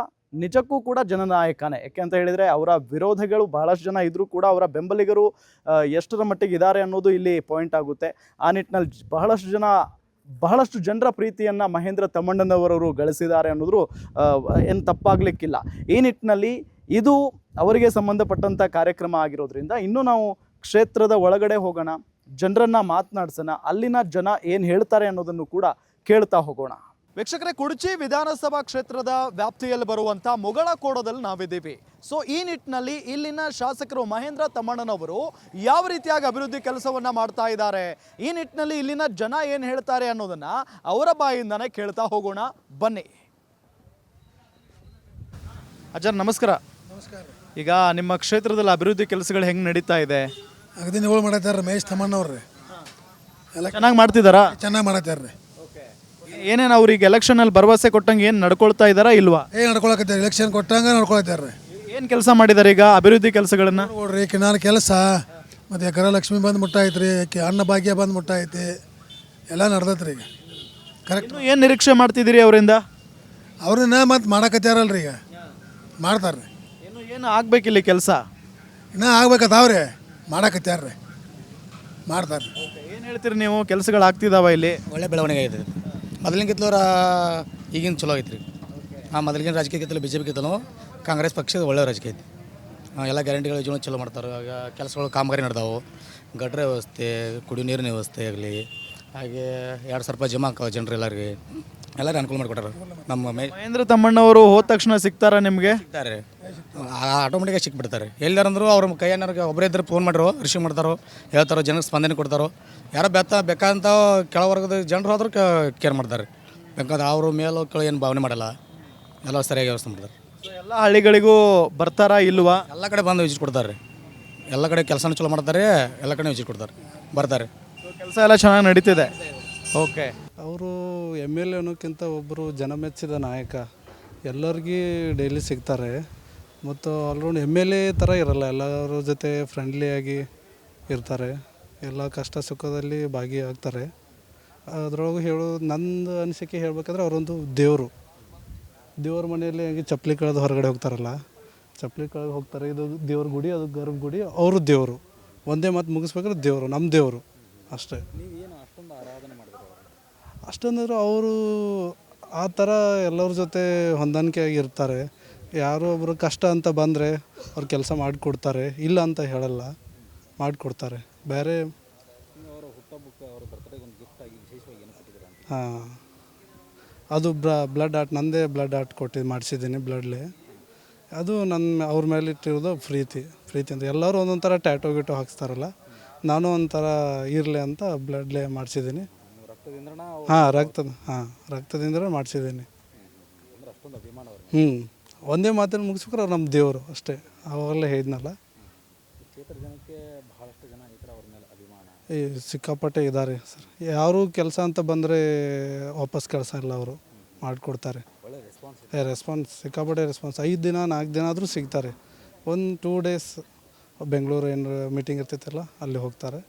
ನಿಜಕ್ಕೂ ಕೂಡ ಜನನಾಯಕನೇ. ಯಾಕೆ ಅಂತ ಹೇಳಿದರೆ ಅವರ ವಿರೋಧಿಗಳು ಬಹಳಷ್ಟು ಜನ ಇದ್ದರೂ ಕೂಡ ಅವರ ಬೆಂಬಲಿಗರು ಎಷ್ಟರ ಮಟ್ಟಿಗೆ ಇದ್ದಾರೆ ಅನ್ನೋದು ಇಲ್ಲಿ ಪಾಯಿಂಟ್ ಆಗುತ್ತೆ. ಆ ನಿಟ್ಟಿನಲ್ಲಿ ಬಹಳಷ್ಟು ಜನರ ಪ್ರೀತಿಯನ್ನು ಮಹೇಂದ್ರ ತಮ್ಮಣ್ಣನವರವರು ಗಳಿಸಿದ್ದಾರೆ ಅನ್ನೋದು ಏನು ತಪ್ಪಾಗಲಿಕ್ಕಿಲ್ಲ. ಈ ನಿಟ್ಟಿನಲ್ಲಿ ಇದು ಅವರಿಗೆ ಸಂಬಂಧಪಟ್ಟಂಥ ಕಾರ್ಯಕ್ರಮ ಆಗಿರೋದ್ರಿಂದ ಇನ್ನೂ ನಾವು ಕ್ಷೇತ್ರದ ಒಳಗಡೆ ಹೋಗೋಣ, ಜನರನ್ನು ಮಾತನಾಡ್ಸೋಣ, ಅಲ್ಲಿನ ಜನ ಏನು ಹೇಳ್ತಾರೆ ಅನ್ನೋದನ್ನು ಕೂಡ ಕೇಳ್ತಾ ಹೋಗೋಣ. ವೀಕ್ಷಕರೇ, ಕುಡಚಿ ವಿಧಾನಸಭಾ ಕ್ಷೇತ್ರದ ವ್ಯಾಪ್ತಿಯಲ್ಲಿ ಬರುವಂಥ ಮುಗಳಕೋಡದಲ್ಲಿ ನಾವಿದ್ದೀವಿ. ಸೊ ಈ ನಿಟ್ಟಿನಲ್ಲಿ ಇಲ್ಲಿನ ಶಾಸಕರು ಮಹೇಂದ್ರ ತಮ್ಮಣ್ಣನವರು ಯಾವ ರೀತಿಯಾಗಿ ಅಭಿವೃದ್ಧಿ ಕೆಲಸವನ್ನ ಮಾಡ್ತಾ ಇದ್ದಾರೆ, ಈ ನಿಟ್ಟಿನಲ್ಲಿ ಇಲ್ಲಿನ ಜನ ಏನು ಹೇಳ್ತಾರೆ ಅನ್ನೋದನ್ನ ಅವರ ಬಾಯಿಂದನೇ ಕೇಳ್ತಾ ಹೋಗೋಣ ಬನ್ನಿ. ಅಜ್ಜರ್ ನಮಸ್ಕಾರ. ನಮಸ್ಕಾರ. ಈಗ ನಿಮ್ಮ ಕ್ಷೇತ್ರದಲ್ಲಿ ಅಭಿವೃದ್ಧಿ ಕೆಲಸಗಳು ಹೆಂಗೆ ನಡೀತಾ ಇದೆ? ಅಗದಿನಗಳು ಮಾಡತ್ತಾರ ಮಹೇಶ್ ತಮ್ಮಣ್ಣವ್ರಿ, ಎಲ್ಲ ಚೆನ್ನಾಗಿ ಮಾಡ್ತಿದ್ದಾರಾ? ಚೆನ್ನಾಗಿ ಮಾಡತ್ತಾರ್ರಿ. ಏನೇನು ಅವ್ರಿಗೆ ಎಲೆಕ್ಷನಲ್ಲಿ ಭರವಸೆ ಕೊಟ್ಟಂಗೆ ಏನು ನಡ್ಕೊಳ್ತಾ ಇದ್ದಾರಾ ಇಲ್ವಾ? ನಡ್ಕೊಳಕತ್ತಾರ, ಎಲೆಕ್ಷನ್ ಕೊಟ್ಟಂಗ ನಡ್ಕೊಳತ್ತಾರ್ರಿ. ಏನು ಕೆಲಸ ಮಾಡಿದ್ದಾರೆ ಈಗ ಅಭಿವೃದ್ಧಿ ಕೆಲಸಗಳನ್ನ? ನೋಡ್ರಿ, ಕಿನಾಲ್ ಕೆಲಸ ಮತ್ತು ಗೃಹಲಕ್ಷ್ಮಿ ಬಂದು ಮುಟ್ಟಾಯ್ತು ರೀ, ಅನ್ನಭಾಗ್ಯ ಬಂದು ಮುಟ್ಟಾಯ್ತಿ, ಎಲ್ಲ ನಡ್ದತ್ರಿ ಈಗ ಕರೆಕ್ಟ್. ಏನು ನಿರೀಕ್ಷೆ ಮಾಡ್ತಿದ್ದೀರಿ ಅವರಿಂದ? ಅವ್ರನ್ನ ಮತ್ತೆ ಮಾಡಕತ್ತಾರಲ್ರಿ, ಈಗ ಮಾಡ್ತಾರ್ರಿ. ಏನು ಆಗ್ಬೇಕಿಲ್ಲಿ ಕೆಲಸ? ಇನ್ನೂ ಆಗ್ಬೇಕತ್ತಾವ್ರಿ, ಮಾಡಕತ್ತಾರ್ರಿ, ಮಾಡ್ತಾರೆ. ಏನು ಹೇಳ್ತೀರಿ ನೀವು, ಕೆಲಸಗಳು ಆಗ್ತಿದಾವ ಇಲ್ಲಿ? ಒಳ್ಳೆ ಬೆಳವಣಿಗೆ ಐತೆ. ಮೊದಲಿನಕ್ಕಿಂತಲೂ ಈಗಿನ ಚಲೋ ಐತೆ ರೀ. ಮೊದಲಿನ ರಾಜಕೀಯಕ್ಕಿಂತಲೂ ಬಿ ಜೆ ಪಿಗಿಂತಲೂ ಕಾಂಗ್ರೆಸ್ ಪಕ್ಷದ ಒಳ್ಳೆ ರಾಜಕೀಯ ಐತಿ. ಎಲ್ಲ ಗ್ಯಾರಂಟಿಗಳು ಜೀವನ ಚಲೋ ಮಾಡ್ತಾರೆ. ಆಗ ಕೆಲಸಗಳು ಕಾಮಗಾರಿ ನಡೆದಾವೆ, ಗಟ್ರ ವ್ಯವಸ್ಥೆ, ಕುಡಿಯೋ ನೀರಿನ ವ್ಯವಸ್ಥೆ ಆಗಲಿ, ಹಾಗೆ 2,000 ರೂಪಾಯಿ ಜಮಾ ಆಕಾವ ಜನರು ಎಲ್ಲರಿಗೆ ಅನುಕೂಲ ಮಾಡಿಕೊಟ್ಟಾರೆ. ನಮ್ಮ ಮಹೇಂದ್ರ ತಮ್ಮಣ್ಣವರು ಹೋದ ತಕ್ಷಣ ಸಿಗ್ತಾರ ನಿಮಗೆ? ಸಿಗ್ತಾರೆ, ಆಟೋಮೆಟಿಕಾಗಿ ಸಿಕ್ಬಿಡ್ತಾರೆ. ಎಲ್ಲಾರಂದ್ರು ಅವ್ರ ಕೈಯನ್ನಾರಿಗೆ ಒಬ್ಬರೇ ಇದ್ದರೆ ಫೋನ್ ಮಾಡಿರೋ ರಿಸೀವ್ ಮಾಡ್ತಾರೋ, ಹೇಳ್ತಾರೋ, ಜನಕ್ಕೆ ಸ್ಪಂದನೆ ಕೊಡ್ತಾರೋ. ಯಾರೋ ಬೇಕಾದಂಥ ಕೆಳವರ್ಗದ ಜನರು ಹೋದ್ರೆ ಕೇರ್ ಮಾಡ್ತಾರೆ. ಬೇಕಾದ್ರೆ ಅವರು ಮೇಲೋ ಕೆಳ ಏನು ಭಾವನೆ ಮಾಡಲ್ಲ, ಎಲ್ಲ ಸರಿಯಾಗಿ ವ್ಯವಸ್ಥೆ ಮಾಡ್ತಾರೆ. ಎಲ್ಲ ಹಳ್ಳಿಗಳಿಗೂ ಬರ್ತಾರಾ ಇಲ್ವಾ? ಎಲ್ಲ ಕಡೆ ಬಂದು ವಿಸಿಟ್ ಕೊಡ್ತಾರೆ, ಎಲ್ಲ ಕಡೆ ಕೆಲಸನೂ ಚಲೋ ಮಾಡ್ತಾರೆ, ಎಲ್ಲ ಕಡೆ ವಿಸಿಟ್ ಕೊಡ್ತಾರೆ, ಬರ್ತಾರೆ. ಕೆಲಸ ಎಲ್ಲ ಚೆನ್ನಾಗಿ ನಡೀತಿದೆ. ಓಕೆ. ಅವರು ಎಮ್ ಎಲ್ ಎ ಅನ್ನೋಕ್ಕಿಂತ ಒಬ್ಬರು ಜನಮೆಚ್ಚಿದ ನಾಯಕ, ಎಲ್ಲರಿಗೂ ಡೈಲಿ ಸಿಗ್ತಾರೆ. ಮತ್ತು ಆಲ್ರೌಂಡ್ ಎಮ್ ಎಲ್ ಎ ಥರ ಇರಲ್ಲ, ಎಲ್ಲರ ಜೊತೆ ಫ್ರೆಂಡ್ಲಿಯಾಗಿ ಇರ್ತಾರೆ, ಎಲ್ಲ ಕಷ್ಟ ಸುಖದಲ್ಲಿ ಭಾಗಿಯಾಗ್ತಾರೆ. ಅದರೊಳಗೆ ನಂದು ಅನಿಸಿಕೆ ಹೇಳಬೇಕಾದ್ರೆ ಅವರೊಂದು ದೇವ್ರ ಮನೆಯಲ್ಲಿ ಹೆಂಗೆ ಚಪ್ಪಲಿ ಕಳೆದು ಹೊರಗಡೆ ಹೋಗ್ತಾರಲ್ಲ, ಚಪ್ಪಲಿ ಕಳೆದು ಹೋಗ್ತಾರೆ. ಇದು ದೇವ್ರ ಗುಡಿ, ಅದು ಗರ್ಭ ಗುಡಿ, ಅವರು ದೇವರು. ಒಂದೇ ಮಾತು ಮುಗಿಸ್ಬೇಕಾದ್ರೆ ದೇವರು, ನಮ್ಮ ದೇವರು ಅಷ್ಟೇ. ಅಷ್ಟೊಂದ್ರೆ ಅವರು ಆ ಥರ ಎಲ್ಲರ ಜೊತೆ ಹೊಂದಾಣಿಕೆಯಾಗಿ ಇರ್ತಾರೆ. ಯಾರೋ ಒಬ್ಬರು ಕಷ್ಟ ಅಂತ ಬಂದರೆ ಅವ್ರು ಕೆಲಸ ಮಾಡಿಕೊಡ್ತಾರೆ, ಇಲ್ಲ ಅಂತ ಹೇಳಲ್ಲ, ಮಾಡಿಕೊಡ್ತಾರೆ. ಬೇರೆ ಹಾಂ, ಅದು ಬ್ಲಡ್ ಆರ್ಟ್, ನಂದೇ ಬ್ಲಡ್ ಆರ್ಟ್ ಮಾಡಿಸಿದ್ದೀನಿ, ಬ್ಲಡ್ಲೇ. ಅದು ಅವ್ರ ಮೇಲೆ ಇಟ್ಟಿರೋದು ಪ್ರೀತಿ ಅಂತ. ಎಲ್ಲರೂ ಒಂದೊಂದು ಥರ ಟ್ಯಾಟೋ ಗಿಟೋ ಹಾಕ್ಸ್ತಾರಲ್ಲ, ನಾನು ಒಂಥರ ಇರಲಿ ಅಂತ ಬ್ಲಡ್ಲೇ ಮಾಡಿಸಿದ್ದೀನಿ. ರಕ್ತದಿಂದ ಮಾಡಿಸಿದ್ದೀನಿ. ಒಂದೇ ಮಾತಲ್ಲಿ ಮುಗಿಸ್ಬೇಕಾರೆ ಅವ್ರು ನಮ್ಮ ದೇವರು ಅಷ್ಟೇ. ಅವಾಗಲೇ ಹೇಳಿದ್ನಲ್ಲ, ಸಿಕ್ಕಾಪಟ್ಟೆ ಇದ್ದಾರೆ ಸರ್. ಯಾರು ಕೆಲಸ ಅಂತ ಬಂದರೆ ವಾಪಸ್ ಕೆಲಸ ಇಲ್ಲ, ಅವರು ಮಾಡಿಕೊಡ್ತಾರೆ. ರೆಸ್ಪಾನ್ಸ್ ಸಿಕ್ಕಾಪಟ್ಟೆ ರೆಸ್ಪಾನ್ಸ್. 5 ದಿನ 4 ದಿನ ಆದರೂ ಸಿಗ್ತಾರೆ. 1-2 ಡೇಸ್ ಬೆಂಗಳೂರು ಏನು ಮೀಟಿಂಗ್ ಇರ್ತೈತಲ್ಲ, ಅಲ್ಲಿ ಹೋಗ್ತಾರೆ,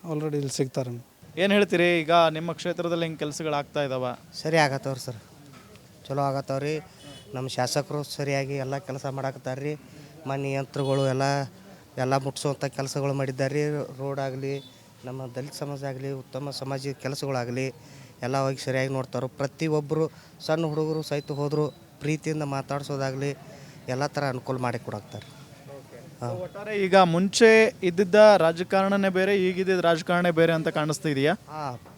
ಆಲ್ರೆಡಿ ಇಲ್ಲಿ ಸಿಗ್ತಾರೆ. ಏನು ಹೇಳ್ತೀರಿ, ಈಗ ನಿಮ್ಮ ಕ್ಷೇತ್ರದಲ್ಲಿ ಹಿಂಗೆ ಕೆಲಸಗಳು ಆಗ್ತಾ ಇದ್ದಾವ? ಸರಿ ಆಗತ್ತವ್ರಿ ಸರ್, ಚಲೋ ಆಗತ್ತವ್ರಿ. ನಮ್ಮ ಶಾಸಕರು ಸರಿಯಾಗಿ ಎಲ್ಲ ಕೆಲಸ ಮಾಡಾಕತ್ತಾರೆ ರೀ. ಮನೆ ಯಂತ್ರಗಳು ಎಲ್ಲ ಮುಟ್ಸೋವಂಥ ಕೆಲಸಗಳು ಮಾಡಿದ್ದಾರೆ ರೀ. ರೋಡ್ ಆಗಲಿ, ನಮ್ಮ ದಲಿತ ಸಮಾಜ ಆಗಲಿ, ಉತ್ತಮ ಸಮಾಜಿಕ ಕೆಲಸಗಳಾಗಲಿ ಎಲ್ಲ ಹೋಗಿ ಸರಿಯಾಗಿ ನೋಡ್ತಾರೆ. ಪ್ರತಿಯೊಬ್ಬರು ಸಣ್ಣ ಹುಡುಗರು ಸಹಿತ ಹೋದರೂ ಪ್ರೀತಿಯಿಂದ ಮಾತಾಡ್ಸೋದಾಗಲಿ ಎಲ್ಲ ಥರ ಅನುಕೂಲ ಮಾಡಿ ಕೊಡಾಕ್ತಾರೆ. ಒಟ್ಟಾರೆ ಈಗ ಮುಂಚೆ ಇದ್ದಿದ್ದ ರಾಜಕಾರಣನೇ ಬೇರೆ, ಈಗಿದ್ದ ರಾಜಕಾರಣ ಬೇರೆ ಅಂತ ಕಾಣಿಸ್ತಾ ಇದೆಯಾ?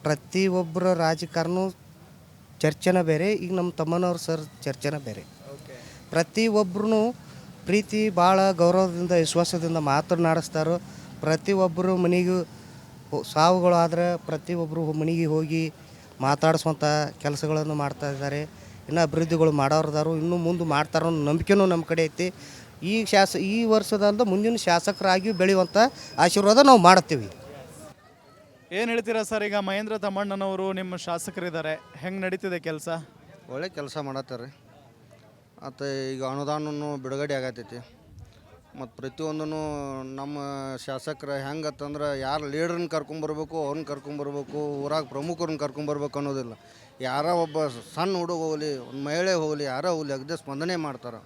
ಪ್ರತಿಯೊಬ್ಬರ ರಾಜಕಾರಣ ಚರ್ಚೆನ ಬೇರೆ, ಈಗ ನಮ್ಮ ತಮ್ಮನವ್ರು ಸರ್ ಚರ್ಚೆನ ಬೇರೆ. ಪ್ರತಿಯೊಬ್ಬರೂ ಪ್ರೀತಿ ಭಾಳ ಗೌರವದಿಂದ ವಿಶ್ವಾಸದಿಂದ ಮಾತನಾಡಿಸ್ತಾರೋ. ಪ್ರತಿಯೊಬ್ಬರು ಮನೆಗೂ ಸಾವುಗಳು ಆದರೆ ಪ್ರತಿಯೊಬ್ಬರು ಮನೆಗೆ ಹೋಗಿ ಮಾತಾಡಿಸುವಂಥ ಕೆಲಸಗಳನ್ನು ಮಾಡ್ತಾ ಇದ್ದಾರೆ. ಇನ್ನು ಅಭಿವೃದ್ಧಿಗಳು ಮಾಡೋರ್ದಾರು, ಇನ್ನೂ ಮುಂದೆ ಮಾಡ್ತಾರೋ ನಂಬಿಕೆನೂ ನಮ್ಮ ಕಡೆ ಐತಿ. ಈ ವರ್ಷದಲ್ದ ಮುಂದಿನ ಶಾಸಕರಾಗಿ ಬೆಳೆಯುವಂಥ ಆಶೀರ್ವಾದ ನಾವು ಮಾಡ್ತೀವಿ. ಏನು ಹೇಳ್ತೀರಾ ಸರ್, ಈಗ ಮಹೇಂದ್ರ ತಮ್ಮಣ್ಣನವರು ನಿಮ್ಮ ಶಾಸಕರಿದ್ದಾರೆ, ಹೆಂಗೆ ನಡೀತಿದೆ ಕೆಲಸ? ಒಳ್ಳೆ ಕೆಲಸ ಮಾಡತ್ತಾರೆ. ಮತ್ತು ಈಗ ಅನುದಾನನೂ ಬಿಡುಗಡೆ ಆಗತೈತಿ. ಮತ್ತು ಪ್ರತಿಯೊಂದೂ ನಮ್ಮ ಶಾಸಕರು ಹೆಂಗತ್ತಂದ್ರೆ ಯಾರು ಲೀಡ್ರನ್ನ ಕರ್ಕೊಂಬರ್ಬೇಕು, ಅವ್ರನ್ನ ಕರ್ಕೊಂಬರ್ಬೇಕು, ಊರಾಗ ಪ್ರಮುಖರನ್ನ ಕರ್ಕೊಂಬರ್ಬೇಕು ಅನ್ನೋದಿಲ್ಲ. ಯಾರೋ ಒಬ್ಬ ಸಣ್ಣ ಹುಡುಗ ಹೋಗಲಿ, ಒಂದು ಮಹಿಳೆ ಹೋಗಲಿ, ಯಾರೋ ಹೋಗಲಿ ಅಗದೇ ಸ್ಪಂದನೆ ಮಾಡ್ತಾರೆ.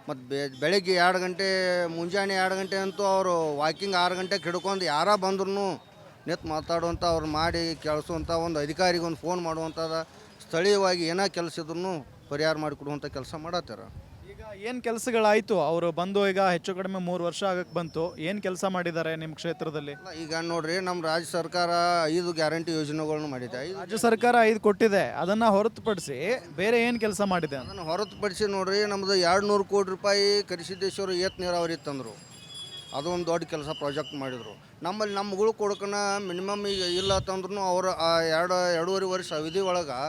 ಮತ್ತು ಬೆಳಗ್ಗೆ 2 ಗಂಟೆ, ಮುಂಜಾನೆ 2 ಗಂಟೆ ಅಂತೂ ಅವರು ವಾಕಿಂಗ್ 6 ಗಂಟೆಗೆ ಹಿಡ್ಕೊಂಡು ಯಾರೋ ಬಂದ್ರೂ ನಿಂತು ಮಾತಾಡುವಂಥ, ಅವ್ರು ಮಾಡಿ ಕೇಳಿಸುವಂಥ ಒಂದು ಅಧಿಕಾರಿಗೆ ಒಂದು ಫೋನ್ ಮಾಡುವಂಥದ್ದು, ಸ್ಥಳೀಯವಾಗಿ ಏನೋ ಕೆಲಸ ಇದ್ರೂ ಪರಿಹಾರ ಮಾಡಿಕೊಡುವಂಥ ಕೆಲಸ ಮಾಡತ್ತಾರ. ಈಗ ಏನು ಕೆಲಸಗಳಾಯಿತು ಅವರು ಬಂದು ಈಗ ಹೆಚ್ಚು ಕಡಿಮೆ 3 ವರ್ಷ ಆಗಕ್ಕೆ ಬಂತು, ಏನು ಕೆಲಸ ಮಾಡಿದ್ದಾರೆ ನಿಮ್ಮ ಕ್ಷೇತ್ರದಲ್ಲಿ? ಈಗ ನೋಡ್ರಿ ನಮ್ಮ ರಾಜ್ಯ ಸರ್ಕಾರ 5 ಗ್ಯಾರಂಟಿ ಯೋಜನೆಗಳನ್ನು ಮಾಡಿದೆ. ರಾಜ್ಯ ಸರ್ಕಾರ 5 ಕೊಟ್ಟಿದೆ, ಅದನ್ನು ಹೊರತುಪಡಿಸಿ ಬೇರೆ ಏನು ಕೆಲಸ ಮಾಡಿದೆ ಅಂತ? ಅದನ್ನು ಹೊರತುಪಡಿಸಿ ನೋಡ್ರಿ ನಮ್ಮದು 200 ಕೋಟಿ ರೂಪಾಯಿ ಕರಿಸಿದ್ದೇಶ್ವರ ಏತ್ ನೀರಾವರಿ ತಂದರು. ಅದು ಒಂದು ದೊಡ್ಡ ಕೆಲಸ ಪ್ರಾಜೆಕ್ಟ್ ಮಾಡಿದರು. ನಮ್ಮಲ್ಲಿ ನಮ್ಮಗಳು ಕೊಡಕನ ಮಿನಿಮಮ್ ಈಗ ಇಲ್ಲ ತಂದ್ರೂ ಅವರು ಆ 2.5 ವರ್ಷ ಅವಧಿ ಒಳಗೆ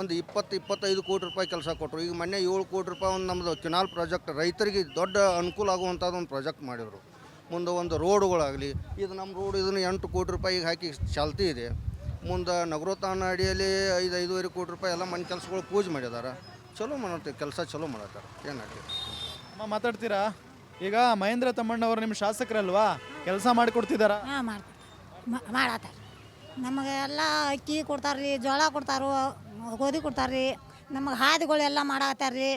ಒಂದು 20-25 ಕೋಟಿ ರೂಪಾಯಿ ಕೆಲಸ ಕೊಟ್ಟರು. ಈಗ ಮೊನ್ನೆ 7 ಕೋಟಿ ರೂಪಾಯಿ ಒಂದು ನಮ್ಮದು ಕೆನಾಲ್ ಪ್ರಾಜೆಕ್ಟ್ ರೈತರಿಗೆ ದೊಡ್ಡ ಅನುಕೂಲ ಆಗುವಂಥದ್ದು ಒಂದು ಪ್ರಾಜೆಕ್ಟ್ ಮಾಡಿದರು. ಮುಂದೆ ಒಂದು ರೋಡ್ಗಳಾಗಲಿ, ಇದು ನಮ್ಮ ರೋಡ್ ಇದನ್ನು 8 ಕೋಟಿ ರೂಪಾಯಿಗೆ ಹಾಕಿ ಚಾಲ್ತಿ ಇದೆ. ಮುಂದೆ ನಗರೋತ್ಥಾನ ಅಡಿಯಲ್ಲಿ 5-5.5 ಕೋಟಿ ರೂಪಾಯಿ ಎಲ್ಲ ಮನೆ ಕೆಲಸಗಳು ಪೂಜೆ ಮಾಡಿದ್ದಾರೆ. ಚಲೋ ಮಾಡತ್ತೆ ಕೆಲಸ, ಚಲೋ ಮಾಡತ್ತಾರೆ. ಏನಾಗಲಿ ಅಮ್ಮ ಮಾತಾಡ್ತೀರಾ? ಈಗ ಮಹೇಂದ್ರ ತಮ್ಮಣ್ಣವರು ನಿಮ್ಮ ಶಾಸಕರಲ್ವಾ, ಕೆಲಸ ಮಾಡಿಕೊಡ್ತಿದ್ದಾರಾ? ಹಾಂ ಮಾಡತ್ತಾರ. ನಮಗೆ ಎಲ್ಲ ಅಕ್ಕಿ ಕೊಡ್ತಾರ್ರಿ, ಜೋಳ ಕೊಡ್ತಾರೋ, ಗೋಧಿ ಕೊಡ್ತಾರ್ರಿ, ನಮಗೆ ಹಾದಿಗಳೆಲ್ಲ ಮಾಡತ್ತಾರ್ರಿ.